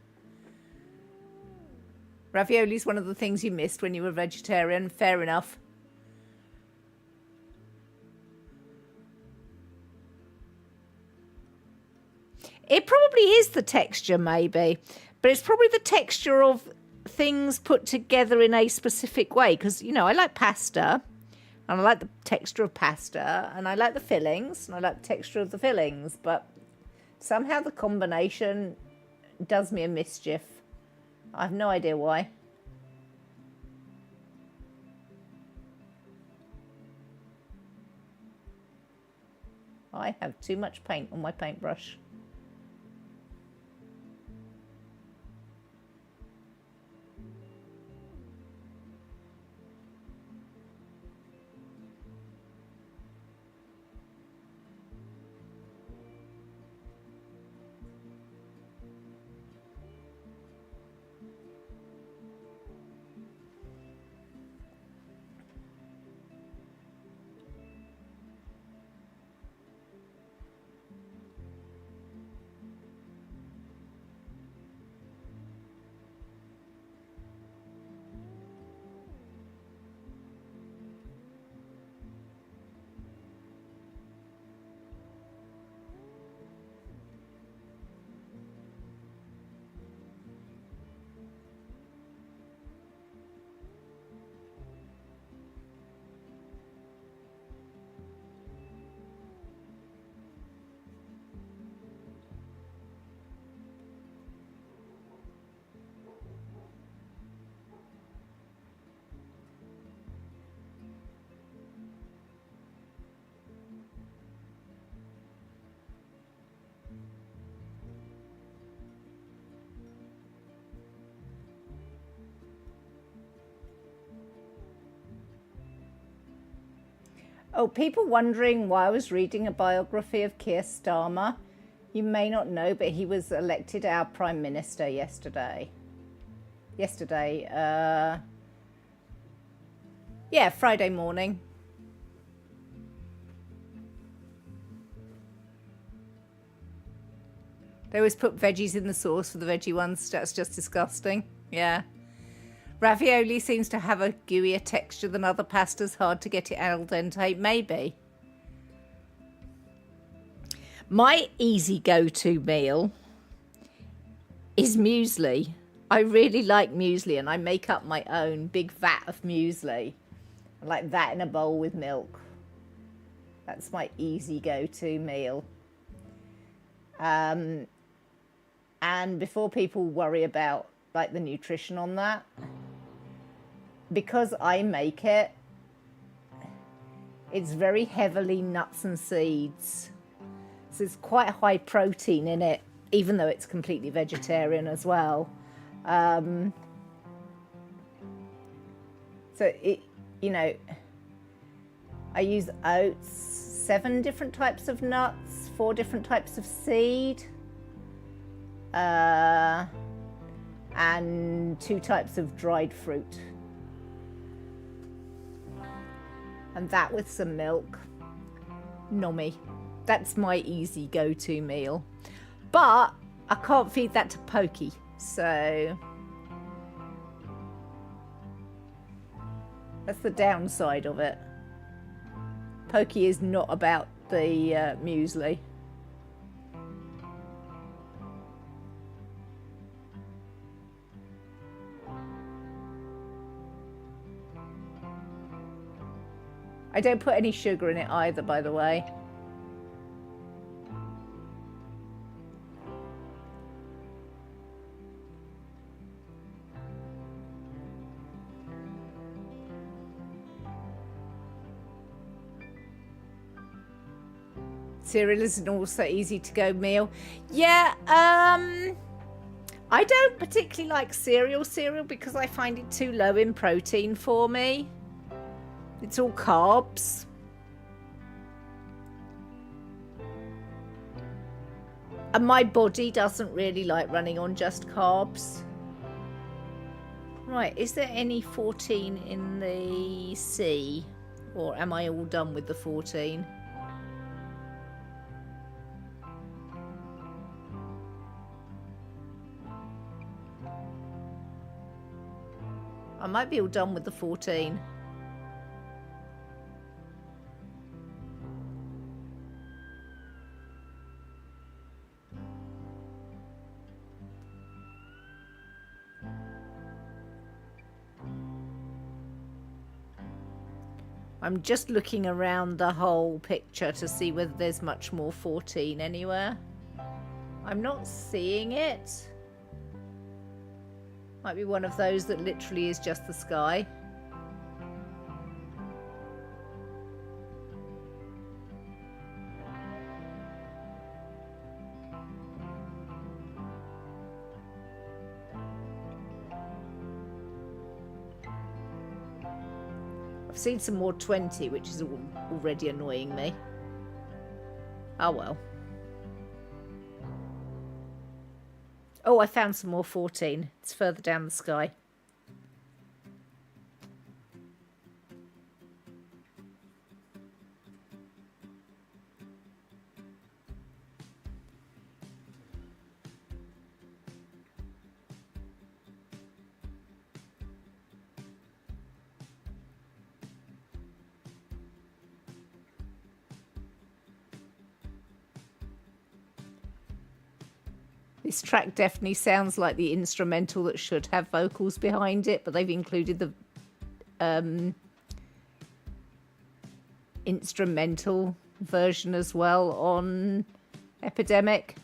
Ravioli is one of the things you missed when you were vegetarian. Fair enough. It probably is the texture, maybe. But it's probably the texture of things put together in a specific way. Because, you know, I like pasta. And I like the texture of pasta. And I like the fillings. And I like the texture of the fillings. But somehow the combination does me a mischief. I have no idea why. I have too much paint on my paintbrush. Oh, people wondering why I was reading a biography of Keir Starmer. You may not know, but he was elected our Prime Minister yesterday. Yeah, Friday morning. They always put veggies in the sauce for the veggie ones. That's just disgusting. Yeah. Ravioli seems to have a gooier texture than other pastas. Hard to get it al dente. Maybe. My easy go-to meal is muesli. I really like muesli, and I make up my own big vat of muesli. I like that in a bowl with milk. That's my easy go-to meal. And before people worry about like the nutrition on that, because I make it, it's very heavily nuts and seeds. So it's quite high protein in it, even though it's completely vegetarian as well. So it, you know, I use oats, 7 different types of nuts, 4 different types of seed, and 2 types of dried fruit. And that with some milk. Nommy. That's my easy go-to meal. But I can't feed that to Pokey, so that's the downside of it. Pokey is not about the muesli. I don't put any sugar in it either, by the way. Cereal is an also easy to go meal. Yeah, I don't particularly like cereal because I find it too low in protein for me. It's all carbs. And my body doesn't really like running on just carbs. Right, is there any 14 in the sea? Or am I all done with the 14? I might be all done with the 14. I'm just looking around the whole picture to see whether there's much more 14 anywhere. I'm not seeing it. Might be one of those that literally is just the sky. I've seen some more 20, which is already annoying me. Oh well. Oh, I found some more 14. It's further down the sky. This track definitely sounds like the instrumental that should have vocals behind it, but they've included the instrumental version as well on Epidemic.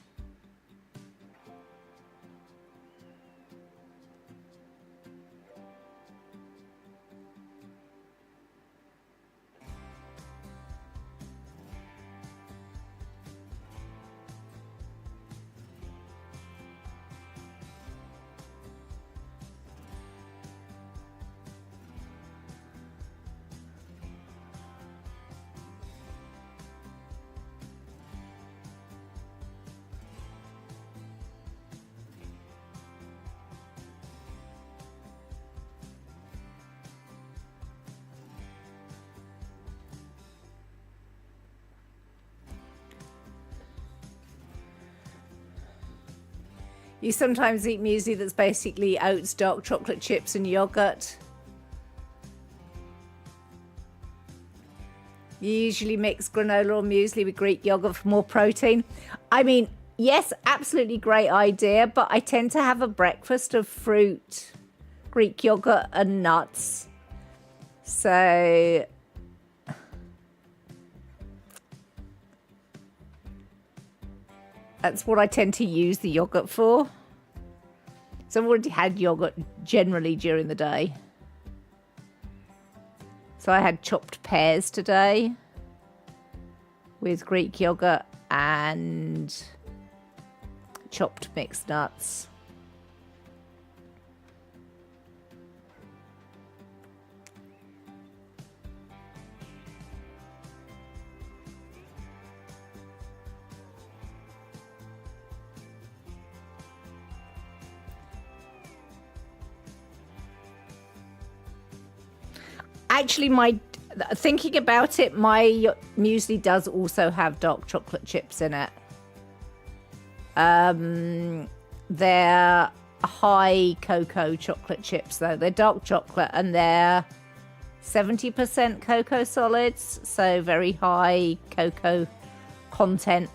You sometimes eat muesli that's basically oats, dark chocolate chips and yogurt. You usually mix granola or muesli with Greek yogurt for more protein. I mean, yes, absolutely great idea, but I tend to have a breakfast of fruit, Greek yogurt and nuts. So that's what I tend to use the yogurt for. So I've already had yogurt generally during the day. So I had chopped pears today with Greek yogurt and chopped mixed nuts. Actually, thinking about it, my muesli does also have dark chocolate chips in it. They're high cocoa chocolate chips, though. They're dark chocolate and they're 70% cocoa solids, so very high cocoa content.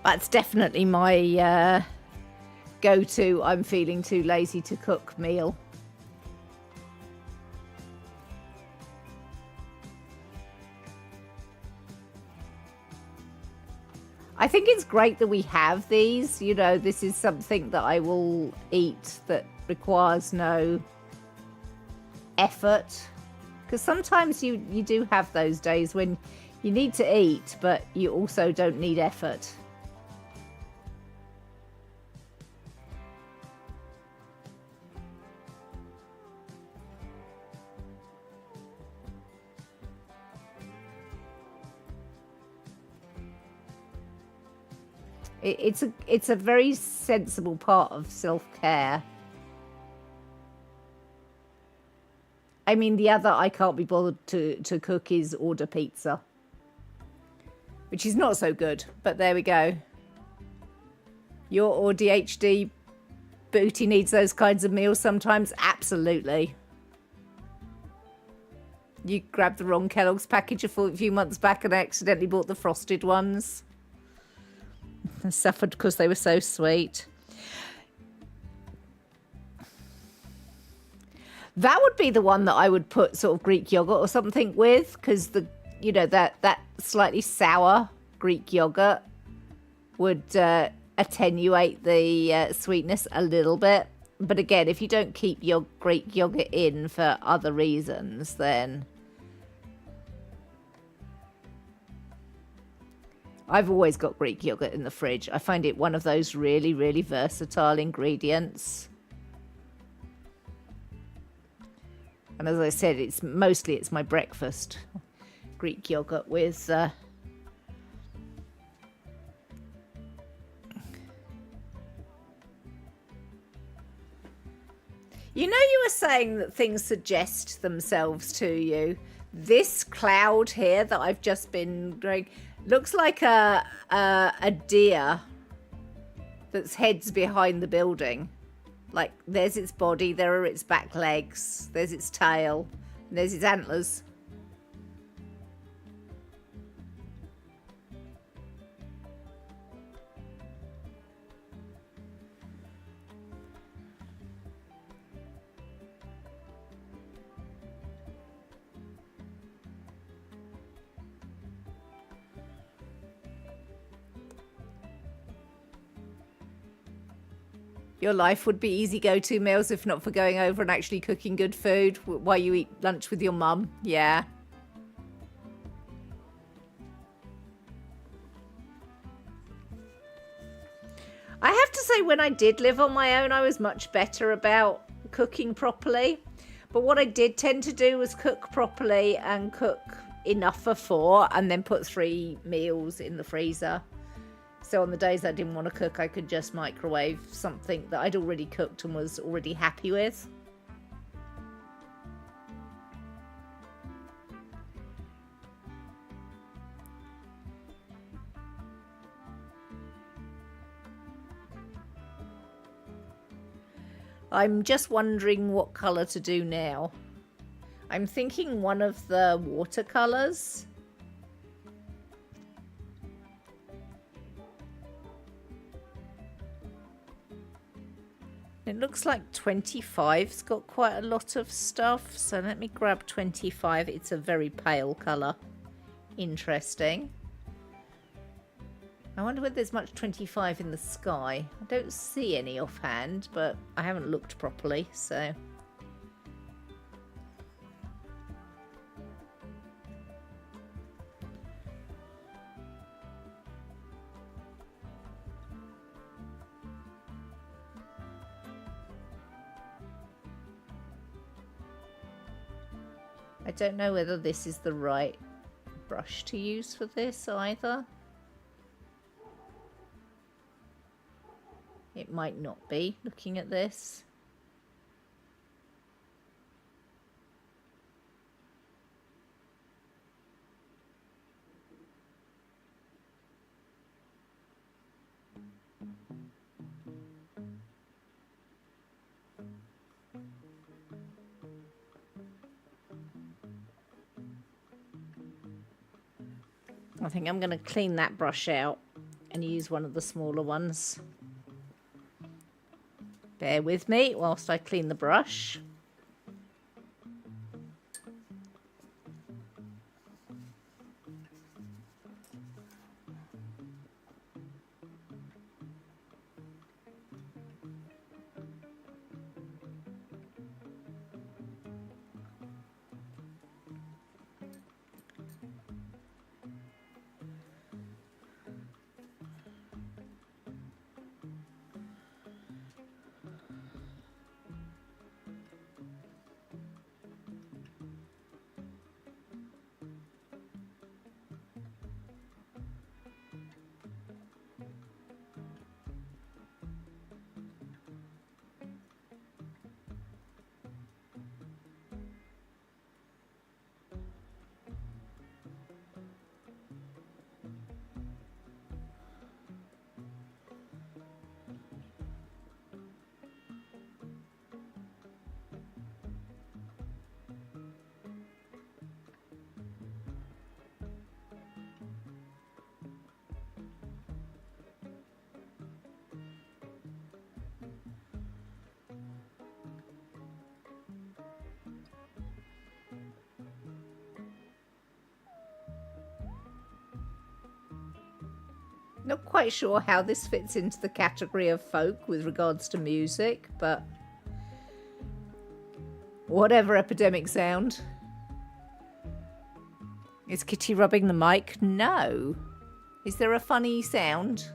That's definitely my go-to I'm feeling too lazy to cook meal. I think it's great that we have these. You know, this is something that I will eat that requires no effort. Because sometimes you do have those days when you need to eat, but you also don't need effort. It's a very sensible part of self-care. I mean, the other I can't be bothered to cook is order pizza, which is not so good, but there we go. Your ADHD booty needs those kinds of meals sometimes. Absolutely. You grabbed the wrong Kellogg's package a few months back and accidentally bought the frosted ones. I suffered because they were so sweet. That would be the one that I would put sort of Greek yogurt or something with, because that slightly sour Greek yogurt would attenuate the sweetness a little bit. But again, if you don't keep your Greek yogurt in for other reasons, then I've always got Greek yogurt in the fridge. I find it one of those really, really versatile ingredients. And as I said, it's my breakfast. Greek yogurt with You know, you were saying that things suggest themselves to you. This cloud here that I've just been doing looks like a deer that's heads behind the building. Like, there's its body, there are its back legs, there's its tail, and there's its antlers. Your life would be easy go-to meals if not for going over and actually cooking good food while you eat lunch with your mum. Yeah. I have to say, when I did live on my own, I was much better about cooking properly. But what I did tend to do was cook properly and cook enough for 4 and then put 3 meals in the freezer. So on the days I didn't want to cook, I could just microwave something that I'd already cooked and was already happy with. I'm just wondering what colour to do now. I'm thinking one of the watercolours. It looks like 25's got quite a lot of stuff, so let me grab 25. It's a very pale colour. Interesting. I wonder whether there's much 25 in the sky. I don't see any offhand, but I haven't looked properly, so... I don't know whether this is the right brush to use for this either. It might not be, looking at this. I think I'm going to clean that brush out and use one of the smaller ones. Bear with me whilst I clean the brush. Not quite sure how this fits into the category of folk with regards to music, but whatever. Epidemic sound. Is Kitty rubbing the mic? No. Is there a funny sound?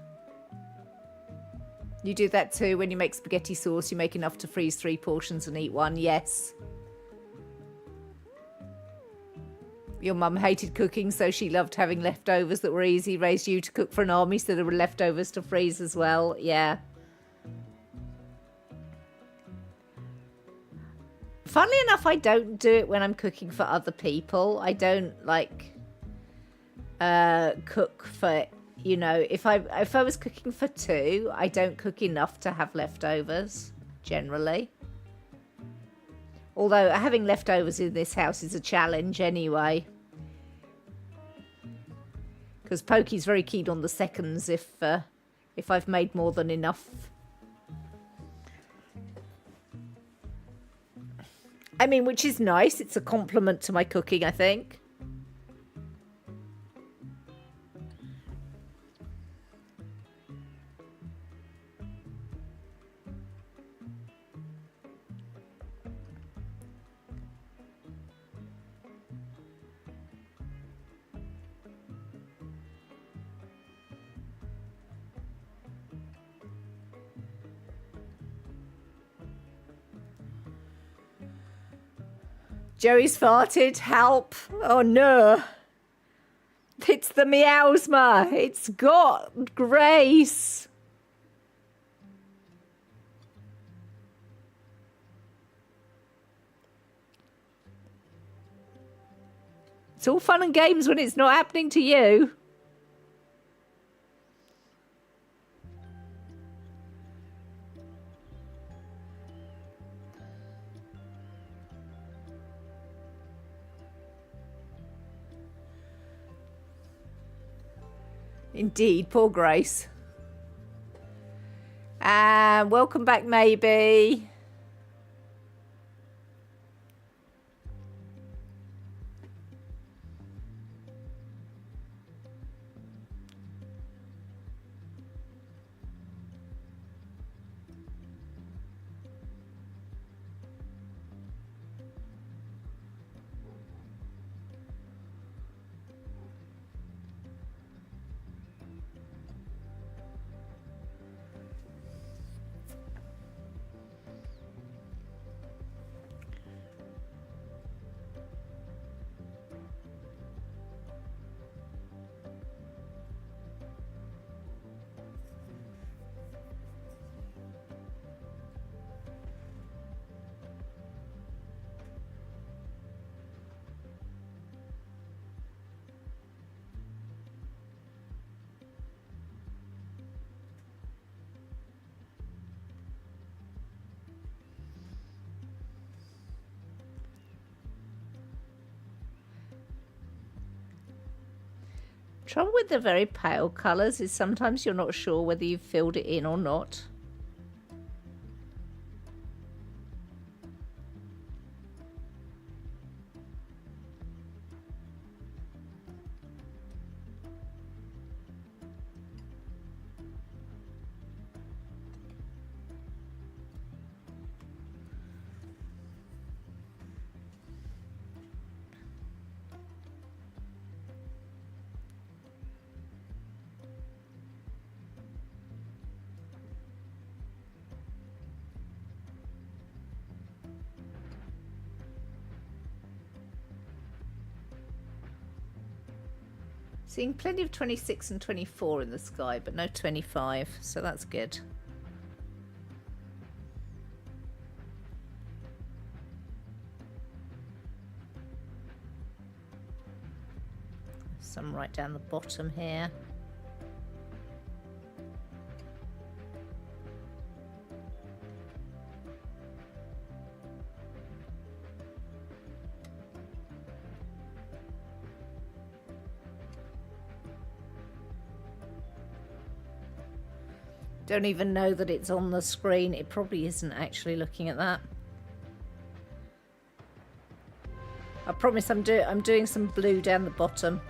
You do that too when you make spaghetti sauce. You make enough to freeze 3 portions and eat one. Yes. Your mum hated cooking, so she loved having leftovers that were easy. Raised you to cook for an army, so there were leftovers to freeze as well. Yeah. Funnily enough, I don't do it when I'm cooking for other people. I don't like cook for, you know, if I was cooking for 2, I don't cook enough to have leftovers generally. Although having leftovers in this house is a challenge anyway. Because Pokey's very keen on the seconds if I've made more than enough. I mean, which is nice. It's a compliment to my cooking, I think. Joey's farted. Help. Oh, no. It's the Meowsma. It's got grace. It's all fun and games when it's not happening to you. Indeed, poor Grace. And welcome back, maybe. Trouble with the very pale colours is sometimes you're not sure whether you've filled it in or not. Seeing plenty of 26 and 24 in the sky, but no 25, so that's good. Some right down the bottom here. Don't even know that it's on the screen. It probably isn't actually looking at that. I promise I'm doing some blue down the bottom.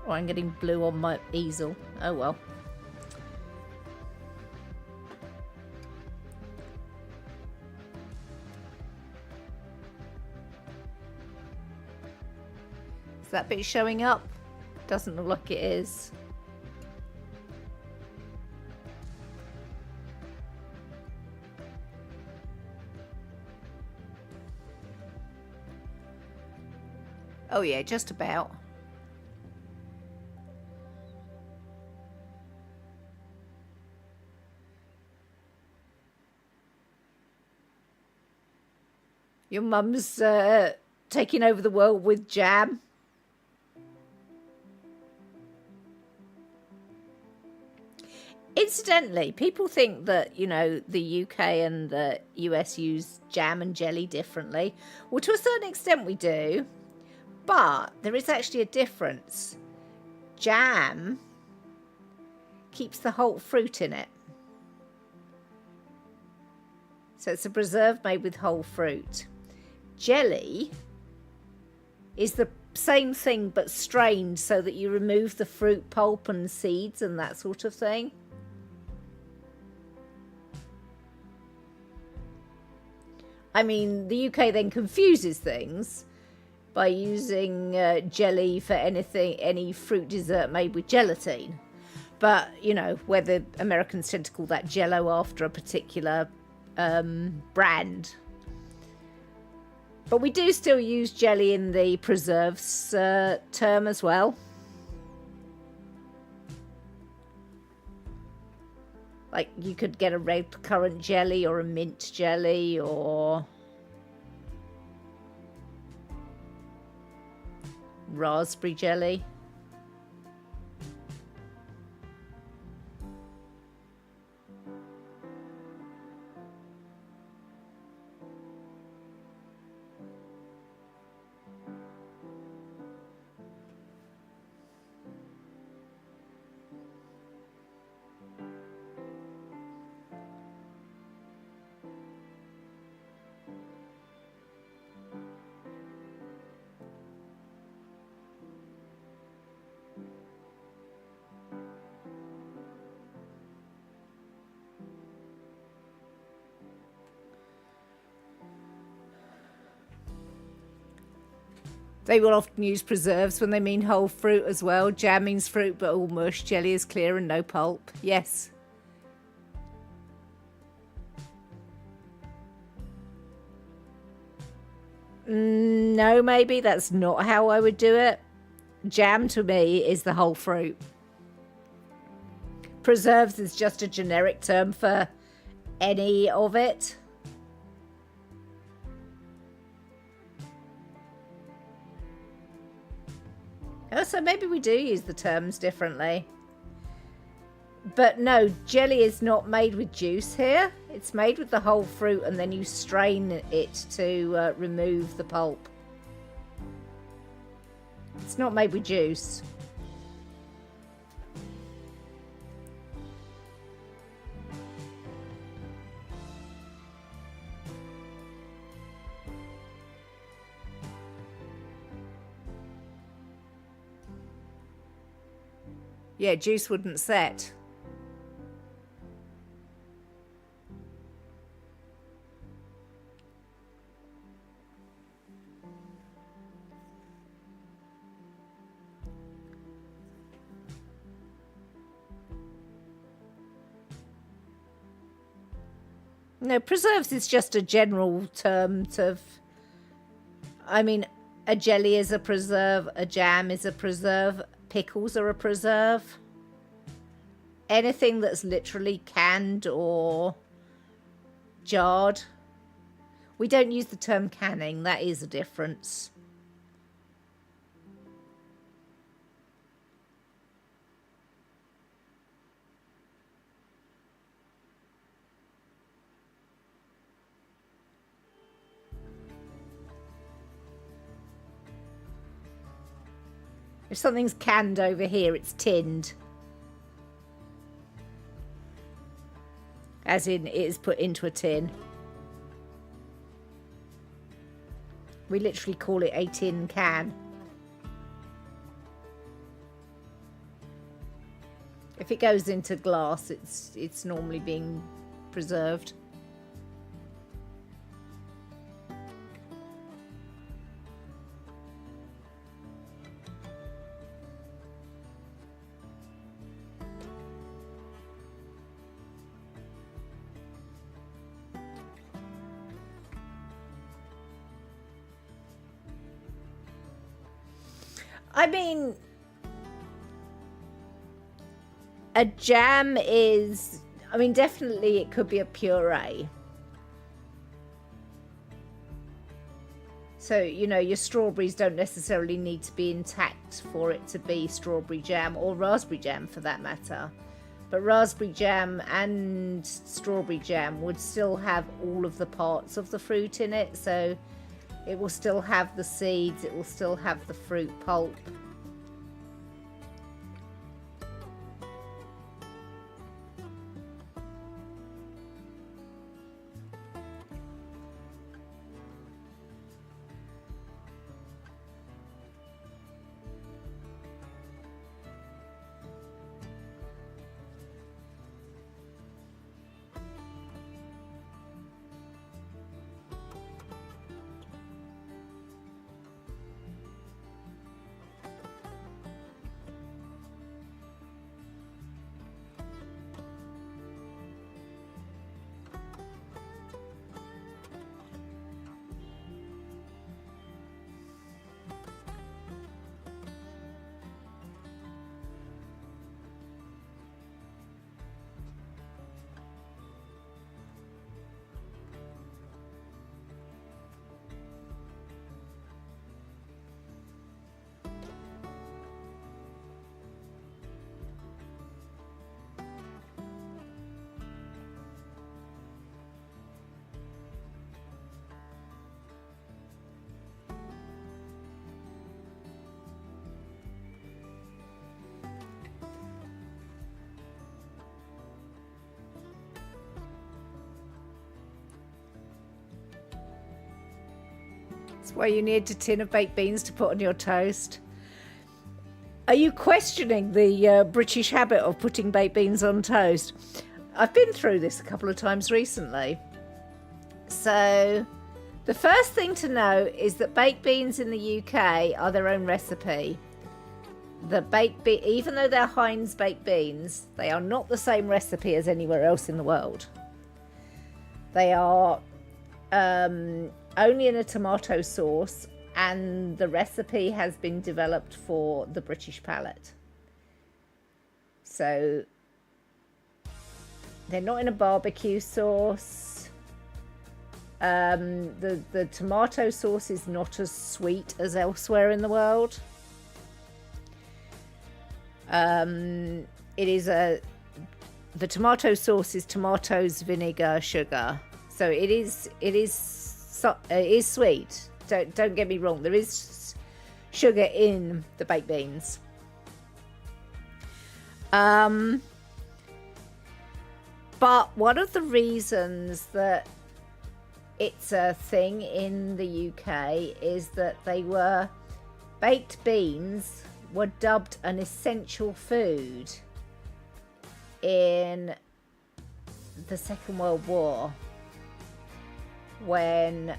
Oh, I'm getting blue on my easel. Oh well. Is that bit showing up? Doesn't look like it is. Oh yeah, just about. Your mum's taking over the world with jam. Incidentally, people think that, you know, the UK and the US use jam and jelly differently. Well, to a certain extent we do, but there is actually a difference. Jam keeps the whole fruit in it. So it's a preserve made with whole fruit. Jelly is the same thing but strained so that you remove the fruit pulp and seeds and that sort of thing. I mean, the UK then confuses things by using jelly for any fruit dessert made with gelatine. But, you know, whether Americans tend to call that Jello after a particular brand. But we do still use jelly in the preserves term as well. Like, you could get a red currant jelly or a mint jelly or raspberry jelly. They will often use preserves when they mean whole fruit as well. Jam means fruit, but all mush. Jelly is clear and no pulp. Yes. No, maybe. That's not how I would do it. Jam, to me, is the whole fruit. Preserves is just a generic term for any of it. Oh, so maybe we do use the terms differently. But no, jelly is not made with juice here. It's made with the whole fruit and then you strain it to remove the pulp. It's not made with juice. Yeah, juice wouldn't set. No, preserves is just a general term of, I mean, a jelly is a preserve, a jam is a preserve, pickles are a preserve. Anything that's literally canned or jarred. We don't use the term canning, that is a difference. If something's canned over here, it's tinned. As in, it is put into a tin. We literally call it a tin can. If it goes into glass, it's normally being preserved. I mean, a jam is, I mean, definitely it could be a puree. So, you know, your strawberries don't necessarily need to be intact for it to be strawberry jam, or raspberry jam for that matter. But raspberry jam and strawberry jam would still have all of the parts of the fruit in it. So it will still have the seeds, it will still have the fruit pulp. That's why you need a tin of baked beans to put on your toast. Are you questioning the British habit of putting baked beans on toast? I've been through this a couple of times recently. So the first thing to know is that baked beans in the UK are their own recipe. Even though they're Heinz baked beans, they are not the same recipe as anywhere else in the world. They are only in a tomato sauce, and the recipe has been developed for the British palate. So they're not in a barbecue sauce. The tomato sauce is not as sweet as elsewhere in the world. The tomato sauce is tomatoes, vinegar, sugar. So it is sweet. Don't get me wrong. There is sugar in the baked beans. But one of the reasons that it's a thing in the UK is that baked beans were dubbed an essential food in the Second World War, when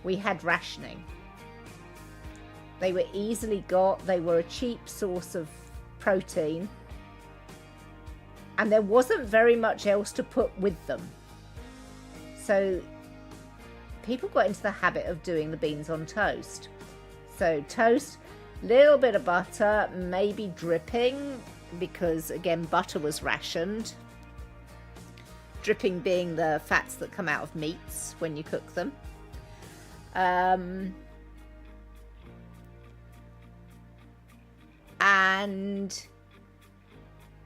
we had rationing. They were easily got, they were a cheap source of protein, and there wasn't very much else to put with them. So people got into the habit of doing the beans on toast. So toast, little bit of butter, maybe dripping, because again butter was rationed. Dripping being the fats that come out of meats when you cook them. And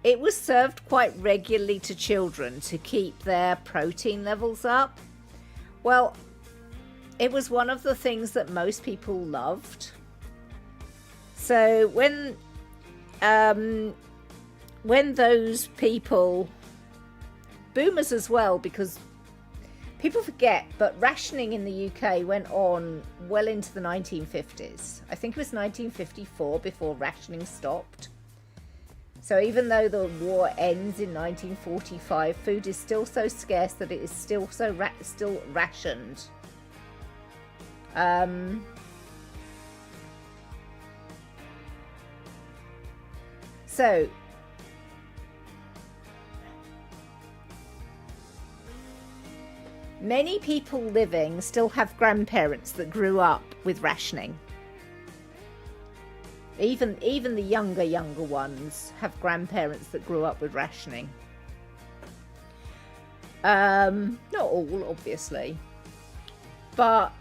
it was served quite regularly to children to keep their protein levels up. Well, it was one of the things that most people loved. So when those people, boomers as well, because people forget, but rationing in the UK went on well into the 1950s. I think it was 1954 before rationing stopped. So even though the war ends in 1945, food is still so scarce that it is still still rationed. So many people living still have grandparents that grew up with rationing. Even the younger ones have grandparents that grew up with rationing. Not all, obviously, but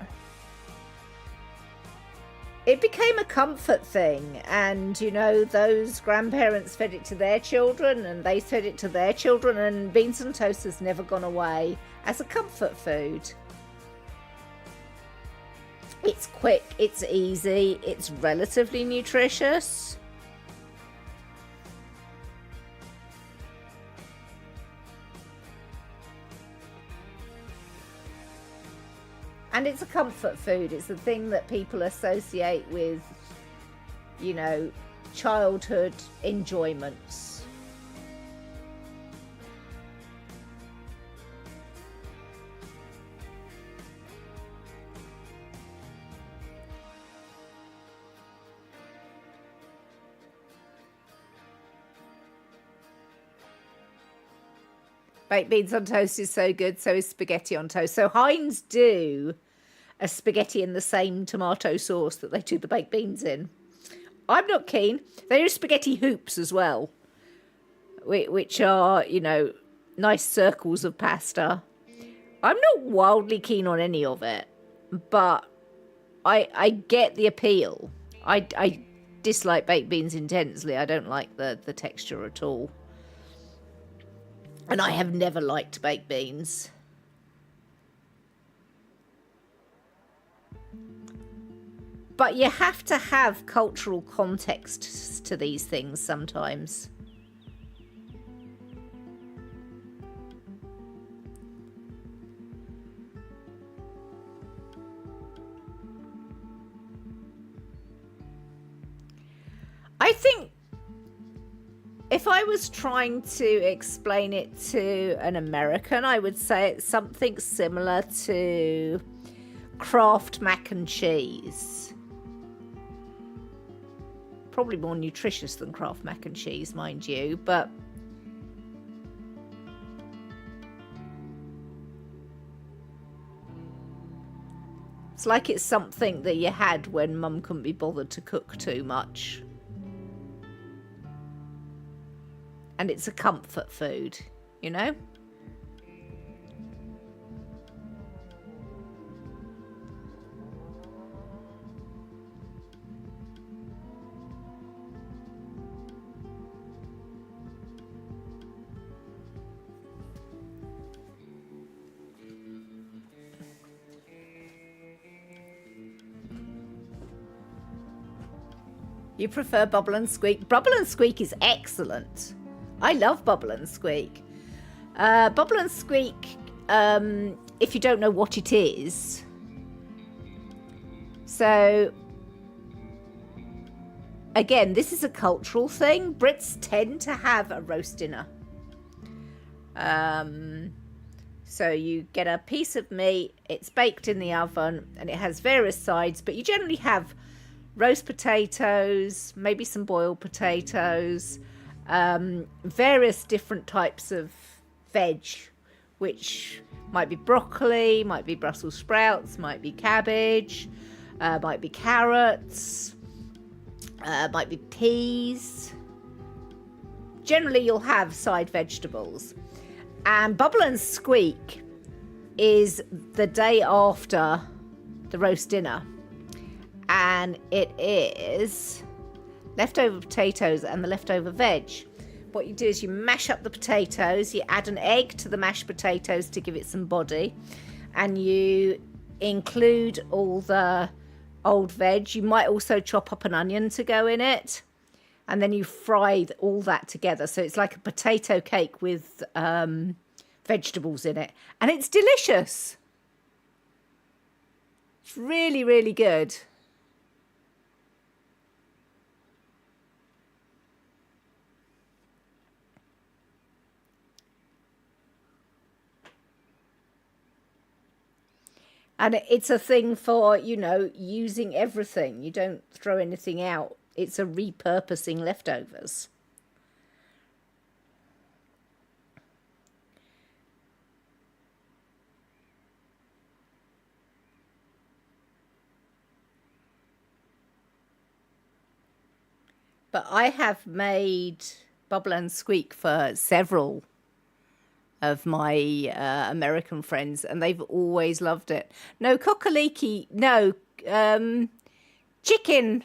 it became a comfort thing, and those grandparents fed it to their children, and they fed it to their children, and beans and toast has never gone away as a comfort food. It's quick, it's easy, it's relatively nutritious. And it's a comfort food. It's the thing that people associate with, childhood enjoyments. Baked beans on toast is so good, so is spaghetti on toast. So Heinz do a spaghetti in the same tomato sauce that they do the baked beans in. I'm not keen. They do spaghetti hoops as well, which are, nice circles of pasta. I'm not wildly keen on any of it, but I get the appeal. I dislike baked beans intensely. I don't like the texture at all. And I have never liked baked beans. But you have to have cultural context to these things sometimes. if I was trying to explain it to an American, I would say it's something similar to Kraft mac and cheese. Probably more nutritious than Kraft mac and cheese, mind you, but it's like it's something that you had when Mum couldn't be bothered to cook too much. And it's a comfort food, you know? You prefer Bubble and Squeak? Bubble and Squeak is excellent. I love Bubble and Squeak. Bubble and Squeak, if you don't know what it is. So, again, this is a cultural thing. Brits tend to have a roast dinner. So you get a piece of meat, it's baked in the oven, and it has various sides, but you generally have roast potatoes, maybe some boiled potatoes, various different types of veg, which might be broccoli, might be Brussels sprouts, might be cabbage, might be carrots, might be peas. Generally you'll have side vegetables. And Bubble and Squeak is the day after the roast dinner, and it is leftover potatoes and the leftover veg. What you do is you mash up the potatoes, you add an egg to the mashed potatoes to give it some body, and you include all the old veg. You might also chop up an onion to go in it, and then you fry all that together. So it's like a potato cake with vegetables in it, and it's delicious. It's really, really good. And it's a thing for, you know, using everything. You don't throw anything out. It's a repurposing leftovers. But I have made Bubble and Squeak for several of my American friends, and they've always loved it. No, cockaliki, no, chicken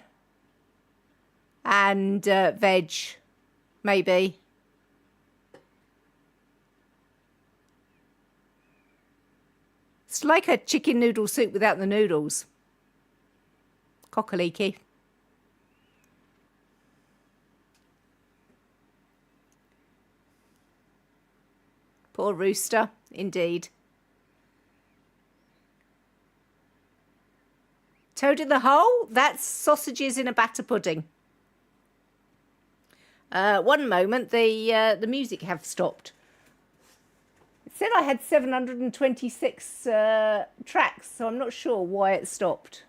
and veg, maybe. It's like a chicken noodle soup without the noodles. Cockaliki. Poor rooster, indeed. Toad in the hole? That's sausages in a batter pudding. One moment, the music have stopped. It said I had 726 tracks, so I'm not sure why it stopped.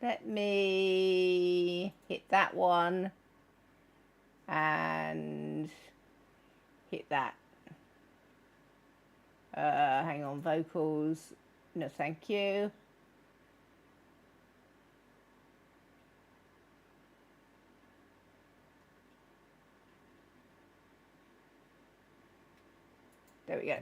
Let me hit that one and hit that. Hang on, vocals. No, thank you. There we go.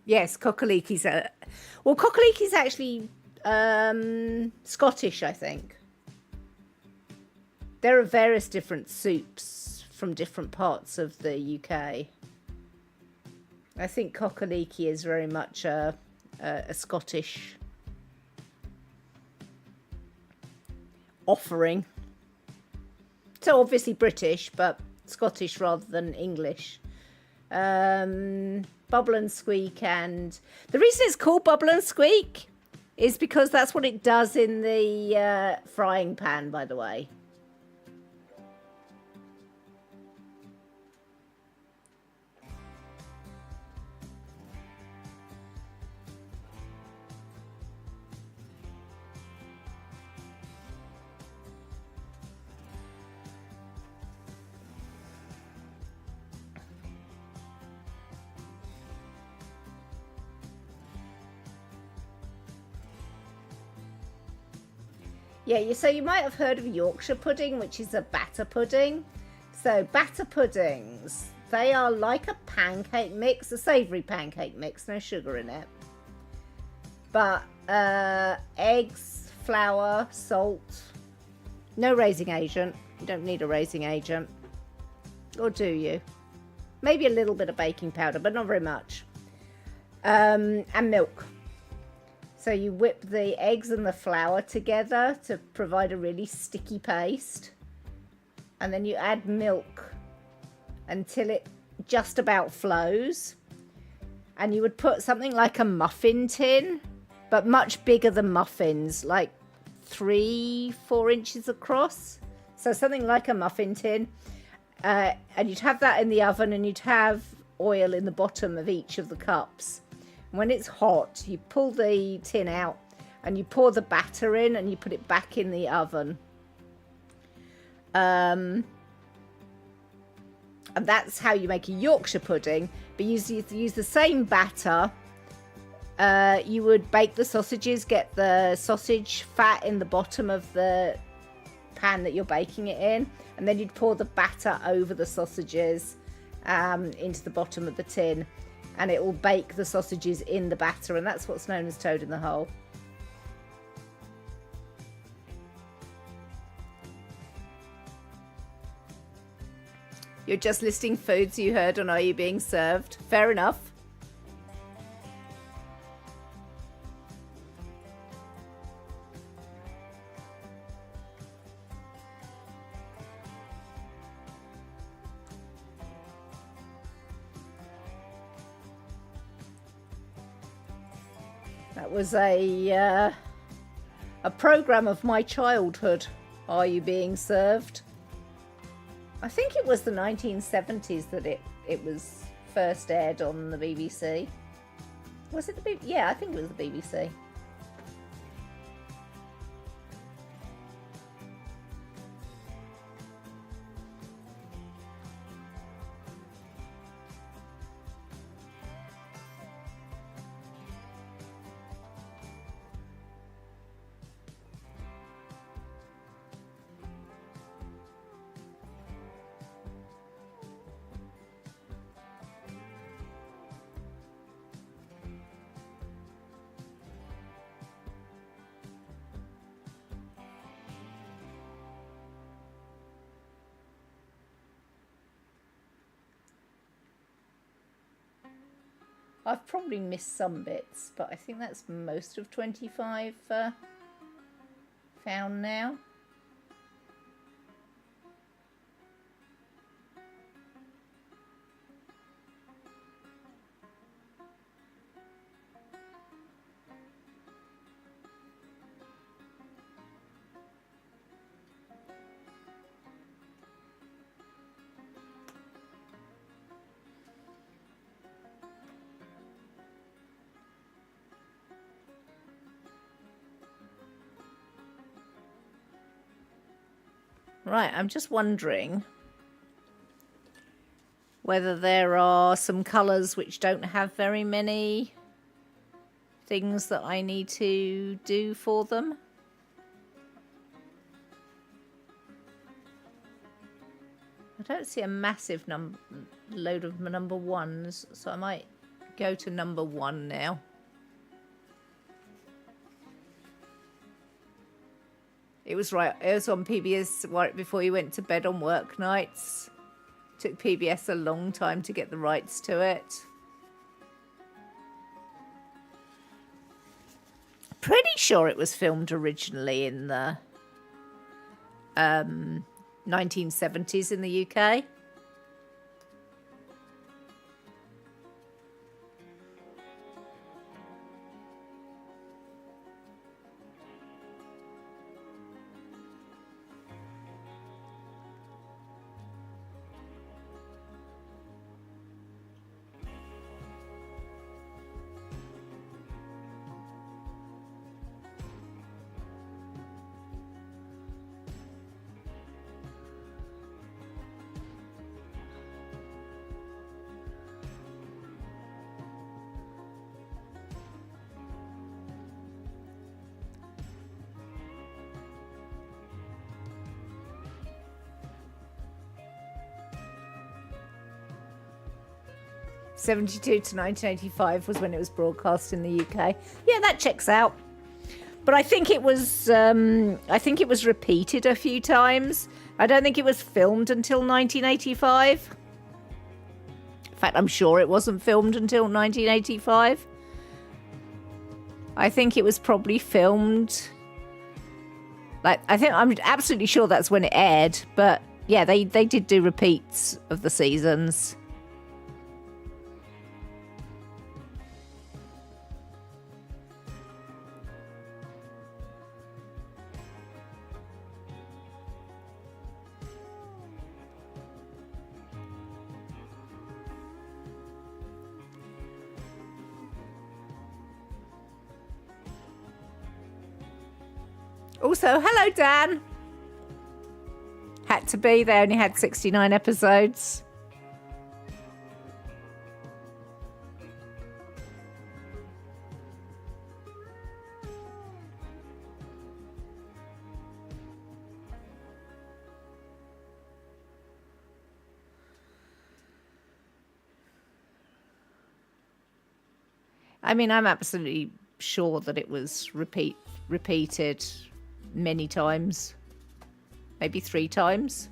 Yes, cockaliki's well, cockaliki's actually Scottish, I think. There are various different soups from different parts of the UK. I think cockaliki is very much a Scottish. offering. So obviously British, but Scottish rather than English. Bubble and Squeak, and the reason it's called Bubble and Squeak is because that's what it does in the frying pan, by the way. Yeah, so you might have heard of Yorkshire pudding, which is a batter pudding. So batter puddings, they are like a pancake mix, a savoury pancake mix, no sugar in it. But eggs, flour, salt, no raising agent. You don't need a raising agent. Or do you? Maybe a little bit of baking powder, but not very much. And milk. So you whip the eggs and the flour together to provide a really sticky paste. And then you add milk until it just about flows. And you would put something like a muffin tin, but much bigger than muffins, like 3-4 inches across. So something like a muffin tin. And you'd have that in the oven, and you'd have oil in the bottom of each of the cups. When it's hot, you pull the tin out and you pour the batter in and you put it back in the oven. And that's how you make a Yorkshire pudding. But you use the same batter. You would bake the sausages, get the sausage fat in the bottom of the pan that you're baking it in. And then you'd pour the batter over the sausages into the bottom of the tin. And it will bake the sausages in the batter, and that's what's known as toad in the hole. You're just listing foods you heard on Are You Being Served? Fair enough. That was a program of my childhood. Are You Being Served? I think it was the 1970s that it was first aired on the BBC. Was it the BBC? Yeah, I think it was the BBC. I've probably missed some bits, but I think that's most of 25 found now. Right, I'm just wondering whether there are some colours which don't have very many things that I need to do for them. I don't see a massive load of number ones, so I might go to number 1 now. It was right. It was on PBS right before you went to bed on work nights. Took PBS a long time to get the rights to it. Pretty sure it was filmed originally in the 1970s in the UK. '72 to 1985 was when it was broadcast in the UK. Yeah, that checks out. But I think it was repeated a few times. I don't think it was filmed until 1985. In fact, I'm sure it wasn't filmed until 1985. I think it was probably filmed. I'm absolutely sure that's when it aired. But yeah, they did do repeats of the seasons. Also, hello, Dan. Had to be. They only had 69 episodes. I mean, I'm absolutely sure that it was repeated many times, maybe 3 times.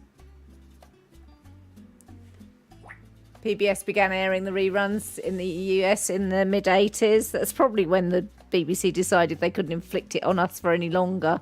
PBS began airing the reruns in the US in the mid-80s. That's probably when the BBC decided they couldn't inflict it on us for any longer.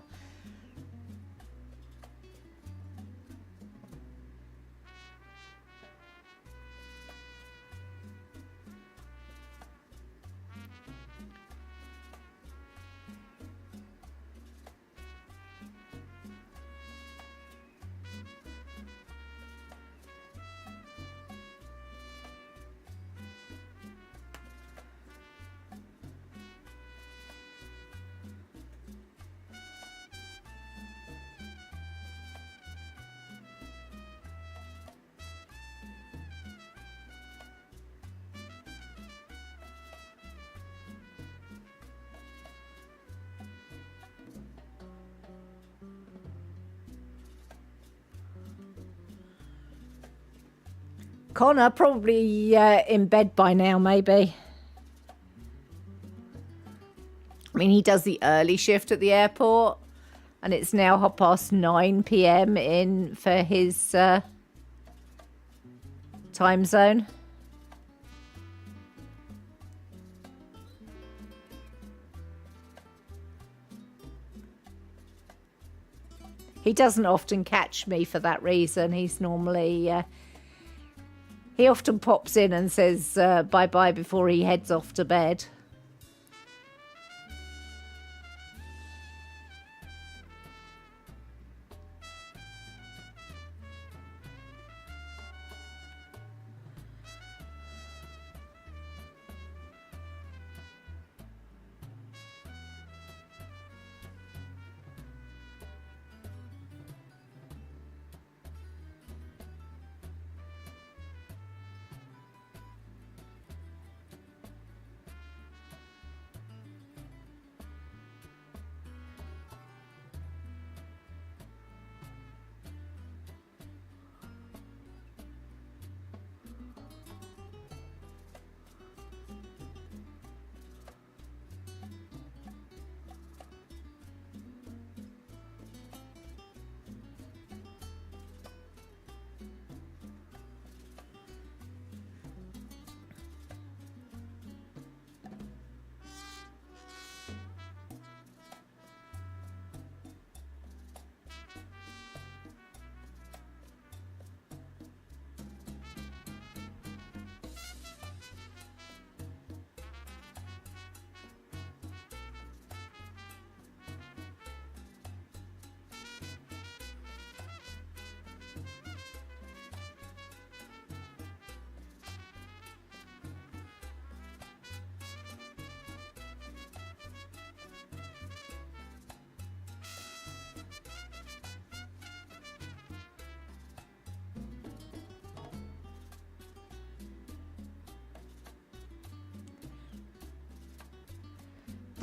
Connor, probably in bed by now, maybe. I mean, he does the early shift at the airport, and it's now 9:30 p.m. in for his time zone. He doesn't often catch me for that reason. He's normally... he often pops in and says bye-bye before he heads off to bed.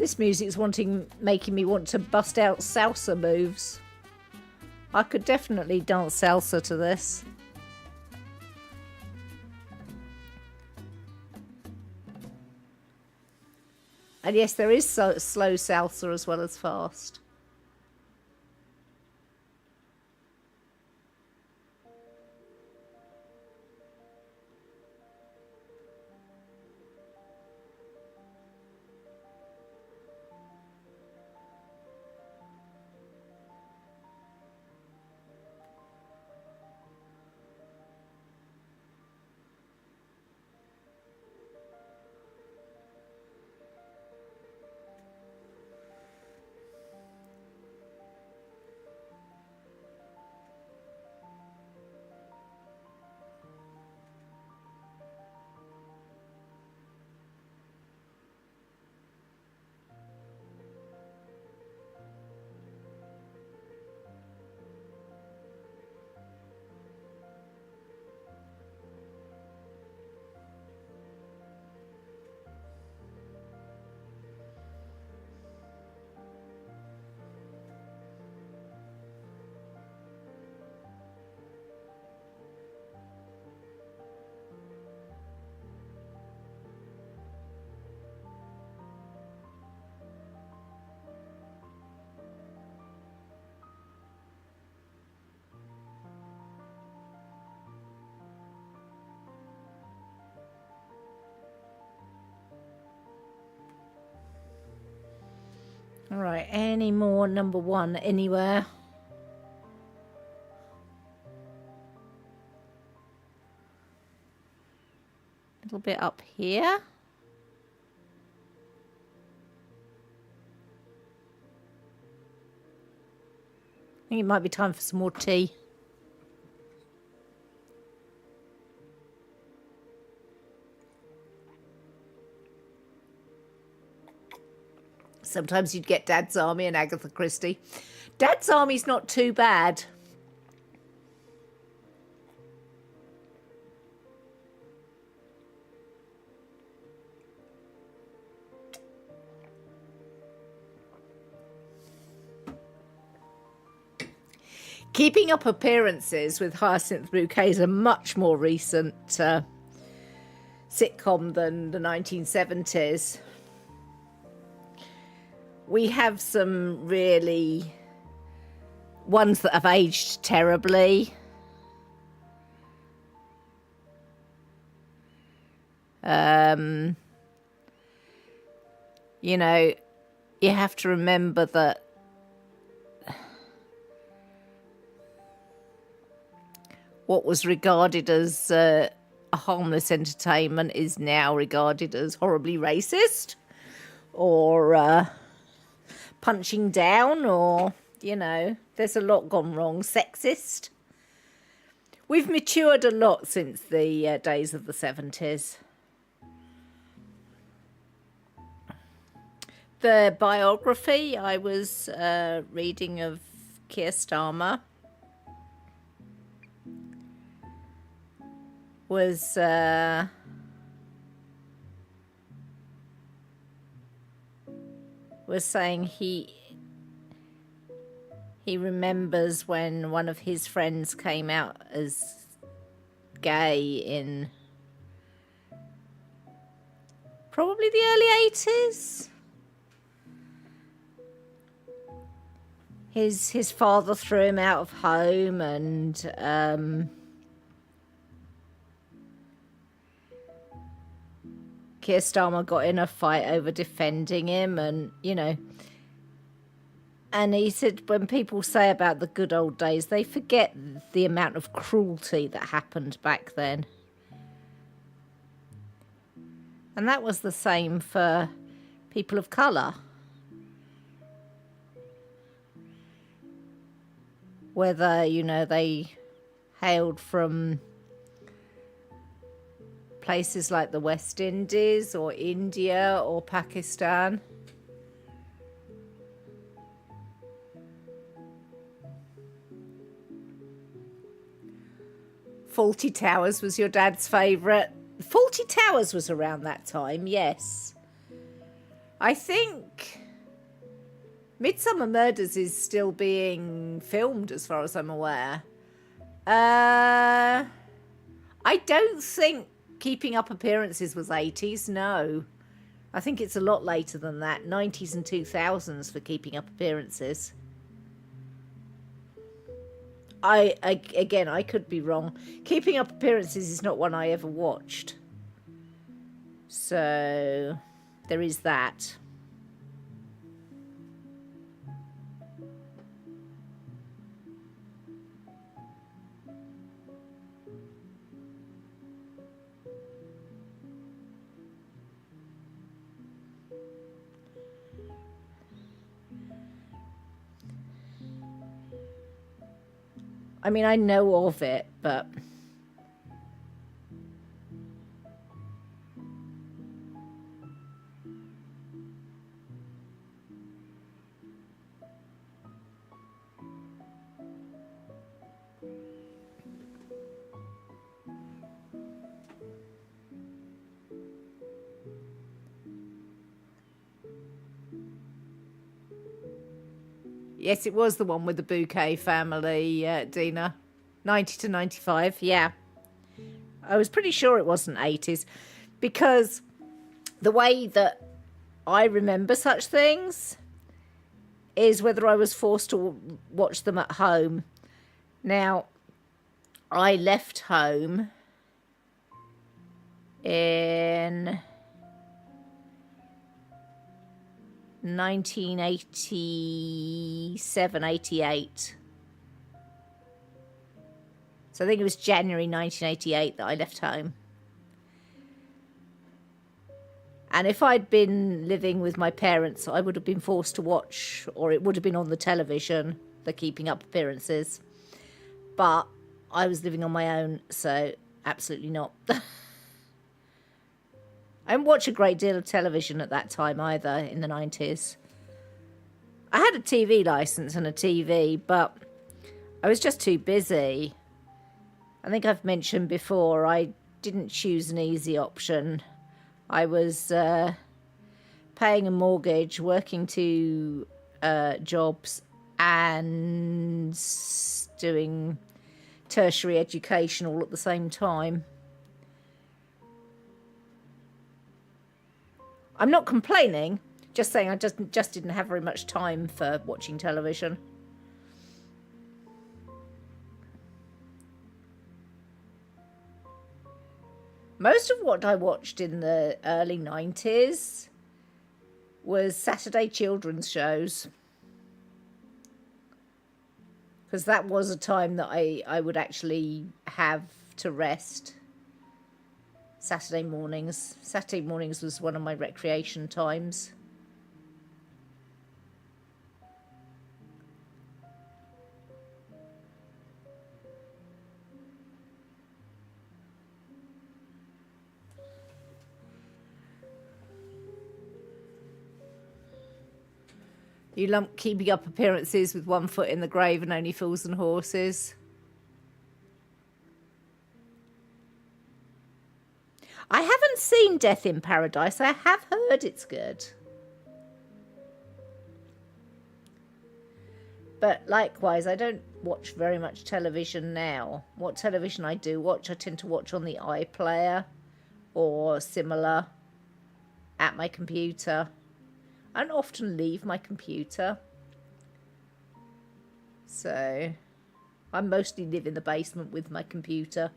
This music's making me want to bust out salsa moves. I could definitely dance salsa to this. And yes, there is slow salsa as well as fast. All right, any more number one anywhere? A little bit up here. I think it might be time for some more tea. Sometimes you'd get Dad's Army and Agatha Christie. Dad's Army's not too bad. Keeping Up Appearances with Hyacinth Bouquet is a much more recent sitcom than the 1970s. We have some really ones that have aged terribly. You know, you have to remember that what was regarded as a harmless entertainment is now regarded as horribly racist or punching down, or, you know, there's a lot gone wrong. Sexist. We've matured a lot since the days of the 70s. The biography I was reading of Keir Starmer was saying he remembers when one of his friends came out as gay in probably the early 80s. His father threw him out of home, and Keir Starmer got in a fight over defending him, and, you know, and he said when people say about the good old days, they forget the amount of cruelty that happened back then. And that was the same for people of colour. Whether, you know, they hailed from places like the West Indies or India or Pakistan. Fawlty Towers was your dad's favourite. Fawlty Towers was around that time, yes. I think Midsummer Murders is still being filmed as far as I'm aware. I don't think Keeping Up Appearances was 80s, no. I think it's a lot later than that, 90s and 2000s for Keeping Up Appearances. Again, I could be wrong. Keeping Up Appearances is not one I ever watched. So, there is that. I mean, I know of it, but... Yes, it was the one with the Bouquet family, Dina. 90 to 95, yeah. I was pretty sure it wasn't 80s. Because the way that I remember such things is whether I was forced to watch them at home. Now, I left home in 1987, 88. So I think it was January 1988 that I left home. And if I'd been living with my parents, I would have been forced to watch, or it would have been on the television, the Keeping Up Appearances. But I was living on my own, so absolutely not. I didn't watch a great deal of television at that time either, in the 90s. I had a TV license and a TV, but I was just too busy. I think I've mentioned before, I didn't choose an easy option. I was paying a mortgage, working two jobs, and doing tertiary education all at the same time. I'm not complaining, just saying I just didn't have very much time for watching television. Most of what I watched in the early 90s was Saturday children's shows. Because that was a time that I would actually have to rest. Saturday mornings. Saturday mornings was one of my recreation times. You lump Keeping Up Appearances with One Foot in the Grave and Only Fools and Horses. I haven't seen Death in Paradise. I have heard it's good. But likewise, I don't watch very much television now. What television I do watch, I tend to watch on the iPlayer or similar at my computer. I don't often leave my computer. So I mostly live in the basement with my computer.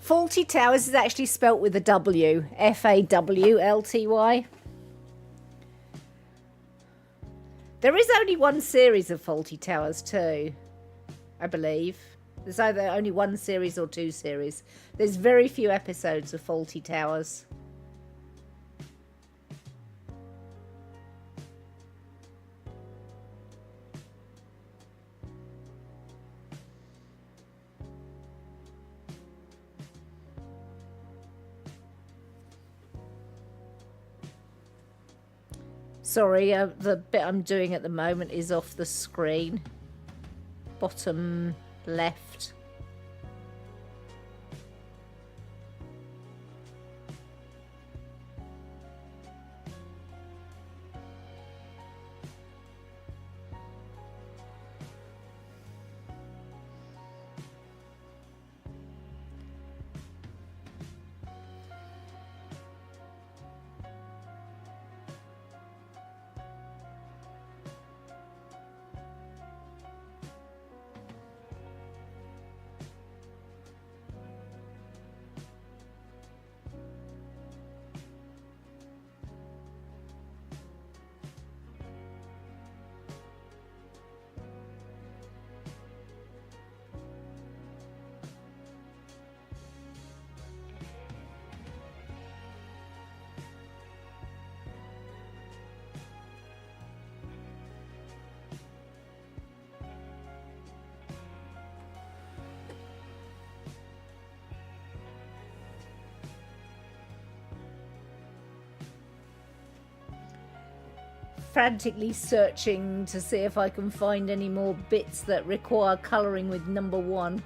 Faulty Towers is actually spelt with a W. Fawlty. There is only one series of Faulty Towers too, I believe. There's either only one series or two series. There's very few episodes of Faulty Towers. Sorry, the bit I'm doing at the moment is off the screen. Bottom left. Frantically searching to see if I can find any more bits that require colouring with number 1.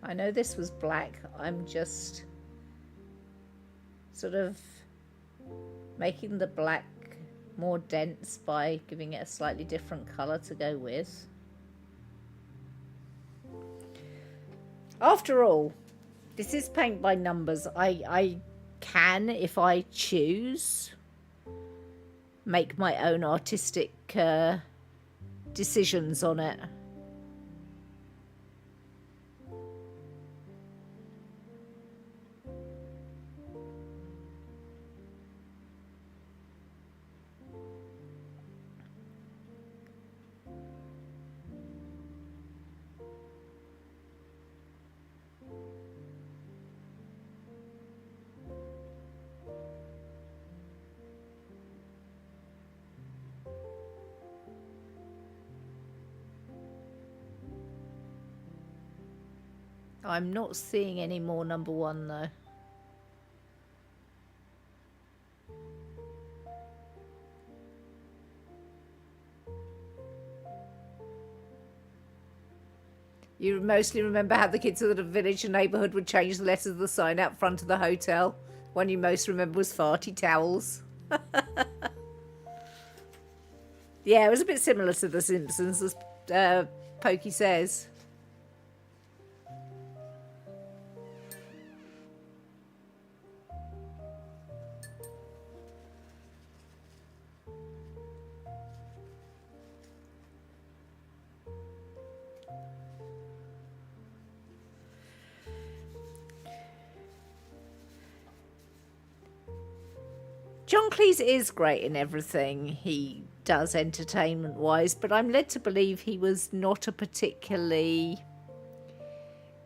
I know this was black. I'm just sort of making the black more dense by giving it a slightly different colour to go with. After all, this is paint by numbers. I can, if I choose, make my own artistic decisions on it. I'm not seeing any more number 1 though. You mostly remember how the kids of the village and neighbourhood would change the letters of the sign out front of the hotel. One you most remember was farty towels. Yeah, it was a bit similar to The Simpsons, as Pokey says. John Cleese is great in everything he does entertainment-wise, but I'm led to believe he was not a particularly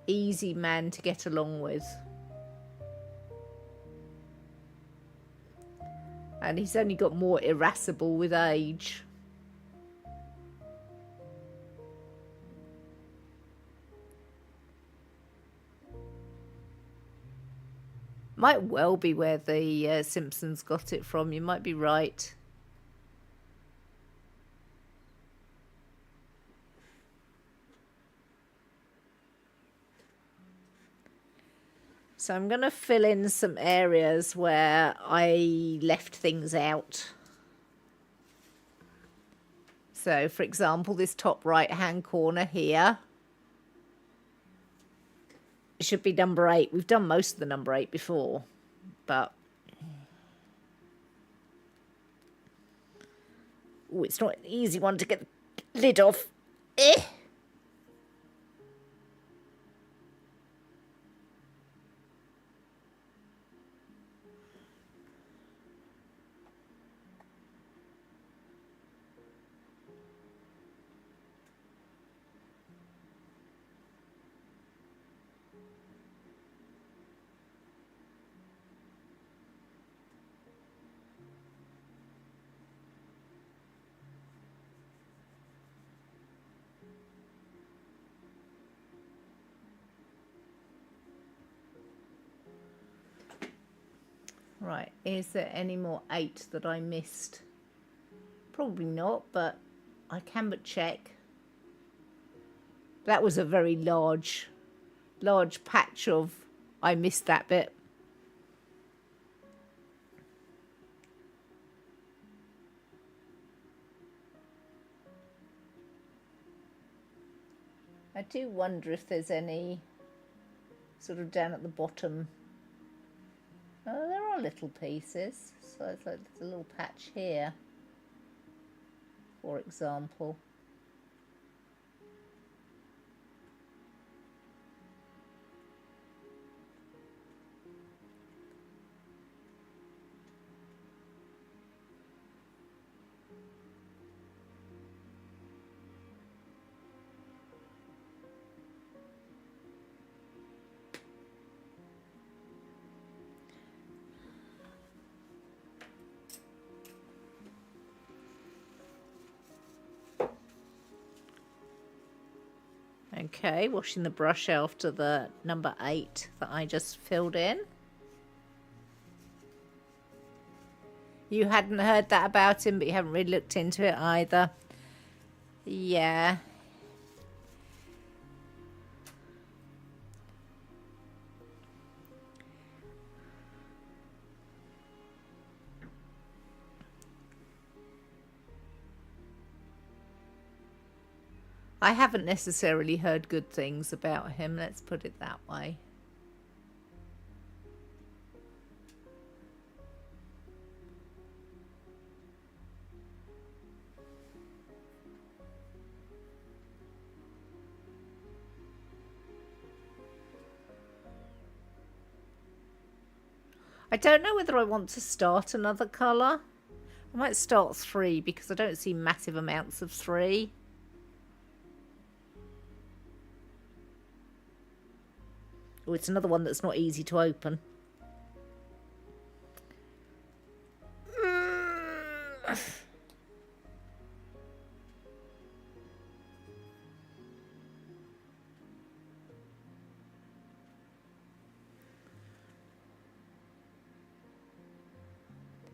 easy man to get along with. And he's only got more irascible with age. Might well be where the Simpsons got it from. You might be right. So I'm going to fill in some areas where I left things out. So, for example, this top right-hand corner here should be number 8. We've done most of the number 8 before, but ooh, it's not an easy one to get the lid off. Eh. Right, is there any more 8 that I missed? Probably not, but I can but check. That was a very large patch of I missed that bit. I do wonder if there's any sort of down at the bottom. Oh, there are little pieces. So it's like there's a little patch here, for example. Okay, washing the brush after the number 8 that I just filled in. You hadn't heard that about him, but you haven't really looked into it either. Yeah. I haven't necessarily heard good things about him, let's put it that way. I don't know whether I want to start another colour. I might start 3 because I don't see massive amounts of 3. Oh, it's another one that's not easy to open.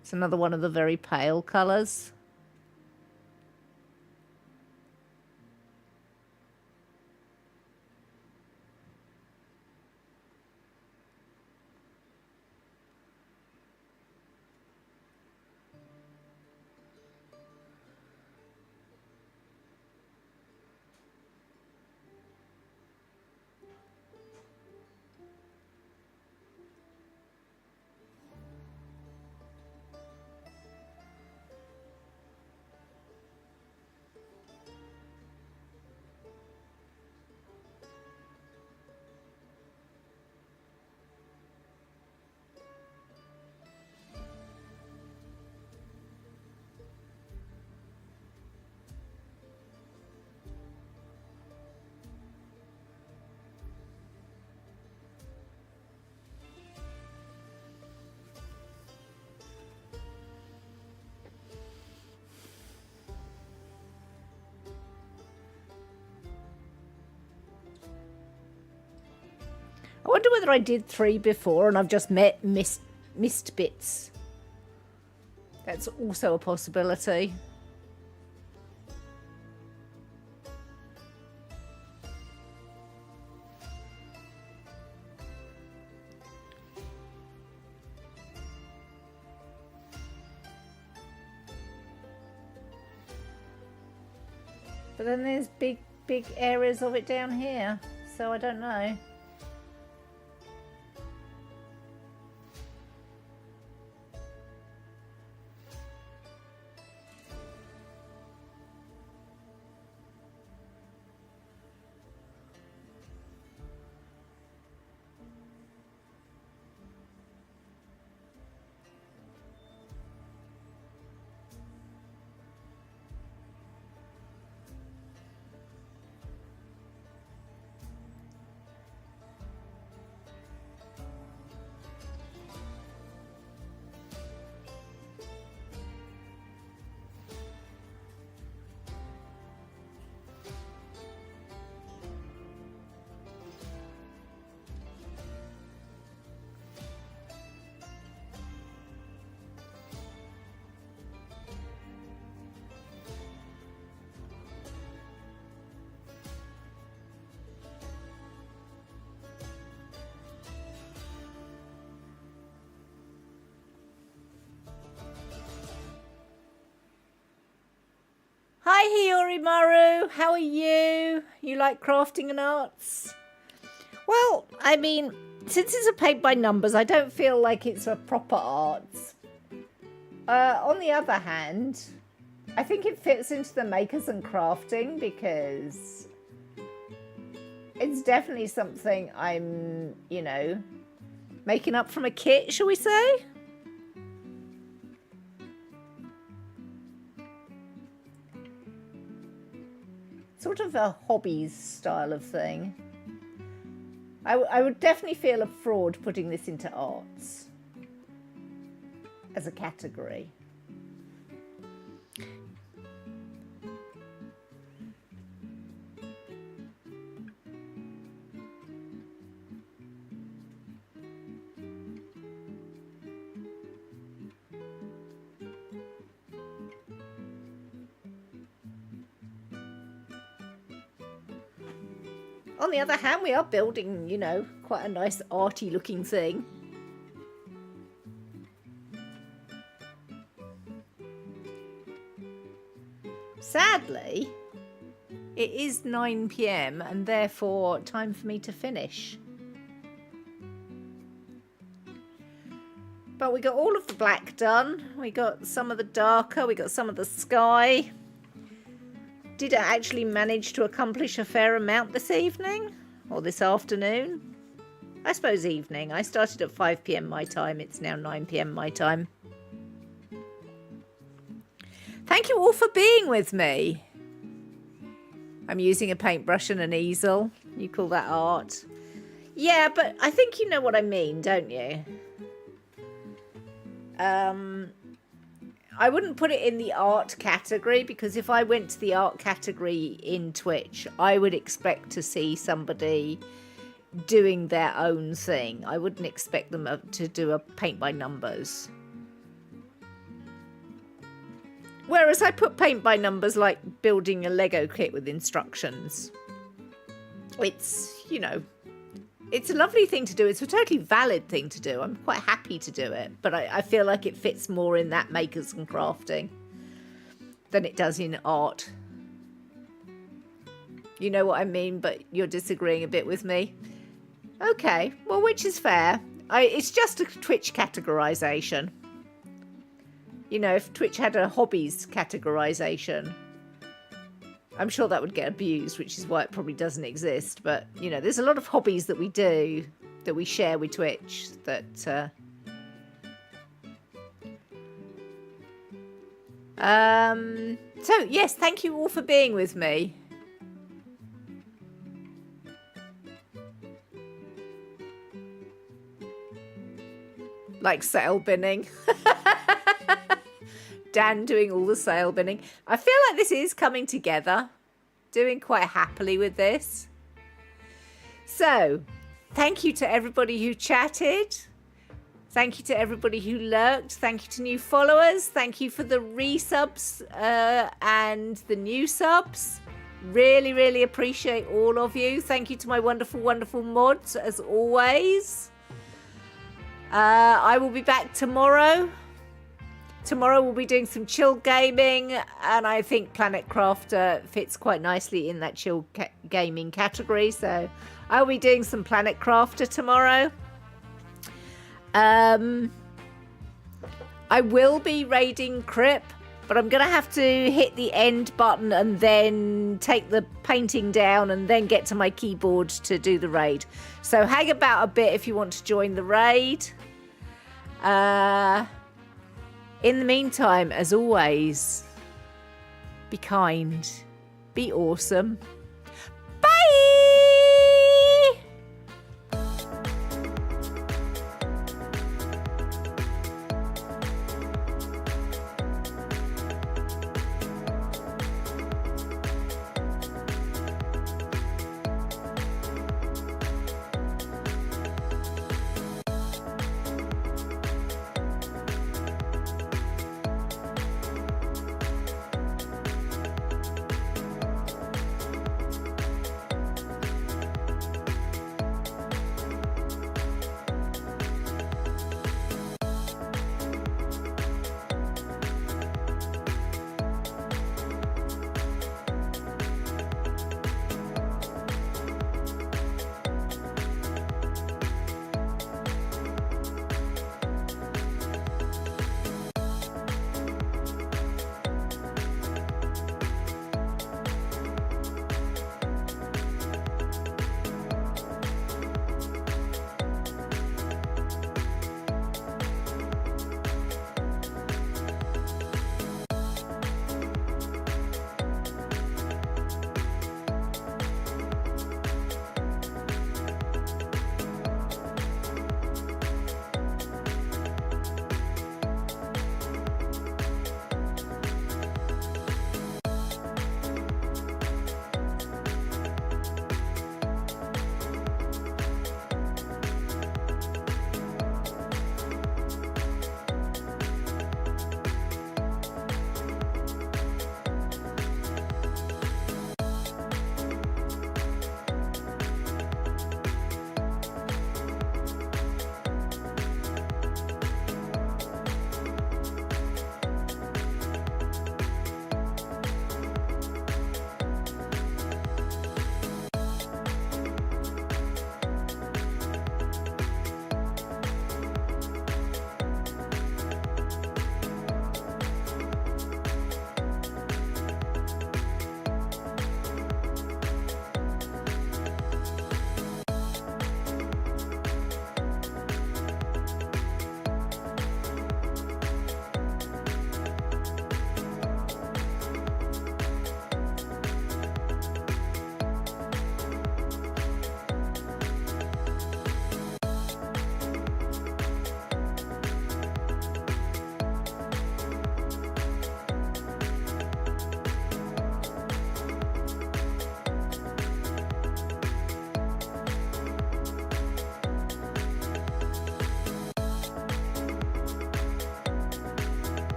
It's another one of the very pale colours. I wonder whether I did 3 before and I've just missed bits. That's also a possibility. But then there's big areas of it down here, so I don't know. Hi Hiyori Maru, how are you? You like crafting and arts? Well, I mean, since it's a paint by numbers, I don't feel like it's a proper arts. On the other hand, I think it fits into the makers and crafting because it's definitely something I'm, you know, making up from a kit, shall we say? Sort of a hobbies style of thing. I would definitely feel a fraud putting this into arts as a category. On the other hand, we are building, you know, quite a nice arty looking thing. Sadly, it is 9 PM and therefore time for me to finish. But we got all of the black done. We got some of the darker, we got some of the sky. Did I actually manage to accomplish a fair amount this evening? Or this afternoon? I suppose evening. I started at 5 PM my time. It's now 9 PM my time. Thank you all for being with me. I'm using a paintbrush and an easel. You call that art? Yeah, but I think you know what I mean, don't you? I wouldn't put it in the art category because if I went to the art category in Twitch, I would expect to see somebody doing their own thing. I wouldn't expect them to do a paint by numbers. Whereas I put paint by numbers like building a Lego kit with instructions. It's, you know, it's a lovely thing to do. It's a totally valid thing to do. I'm quite happy to do it. But I feel like it fits more in that makers and crafting than it does in art. You know what I mean, but you're disagreeing a bit with me. Okay, well, which is fair. It's just a Twitch categorization. You know, if Twitch had a hobbies categorization, I'm sure that would get abused, which is why it probably doesn't exist. But, you know, there's a lot of hobbies that we do, that we share with Twitch, that... So, yes, thank you all for being with me. Like sale binning. Dan doing all the sale binning. I feel like this is coming together. Doing quite happily with this. So, Thank you to everybody who chatted. Thank you to everybody who lurked. Thank you to new followers. Thank you for the resubs and the new subs. Really, really appreciate all of you. Thank you to my wonderful, wonderful mods, as always. I will be back tomorrow. Tomorrow we'll be doing some chill gaming, and I think Planet Crafter fits quite nicely in that chill gaming category. So I'll be doing some Planet Crafter tomorrow. I will be raiding Crip, but I'm going to have to hit the end button and then take the painting down and then get to my keyboard to do the raid. So hang about a bit if you want to join the raid. In the meantime, as always, be kind, be awesome.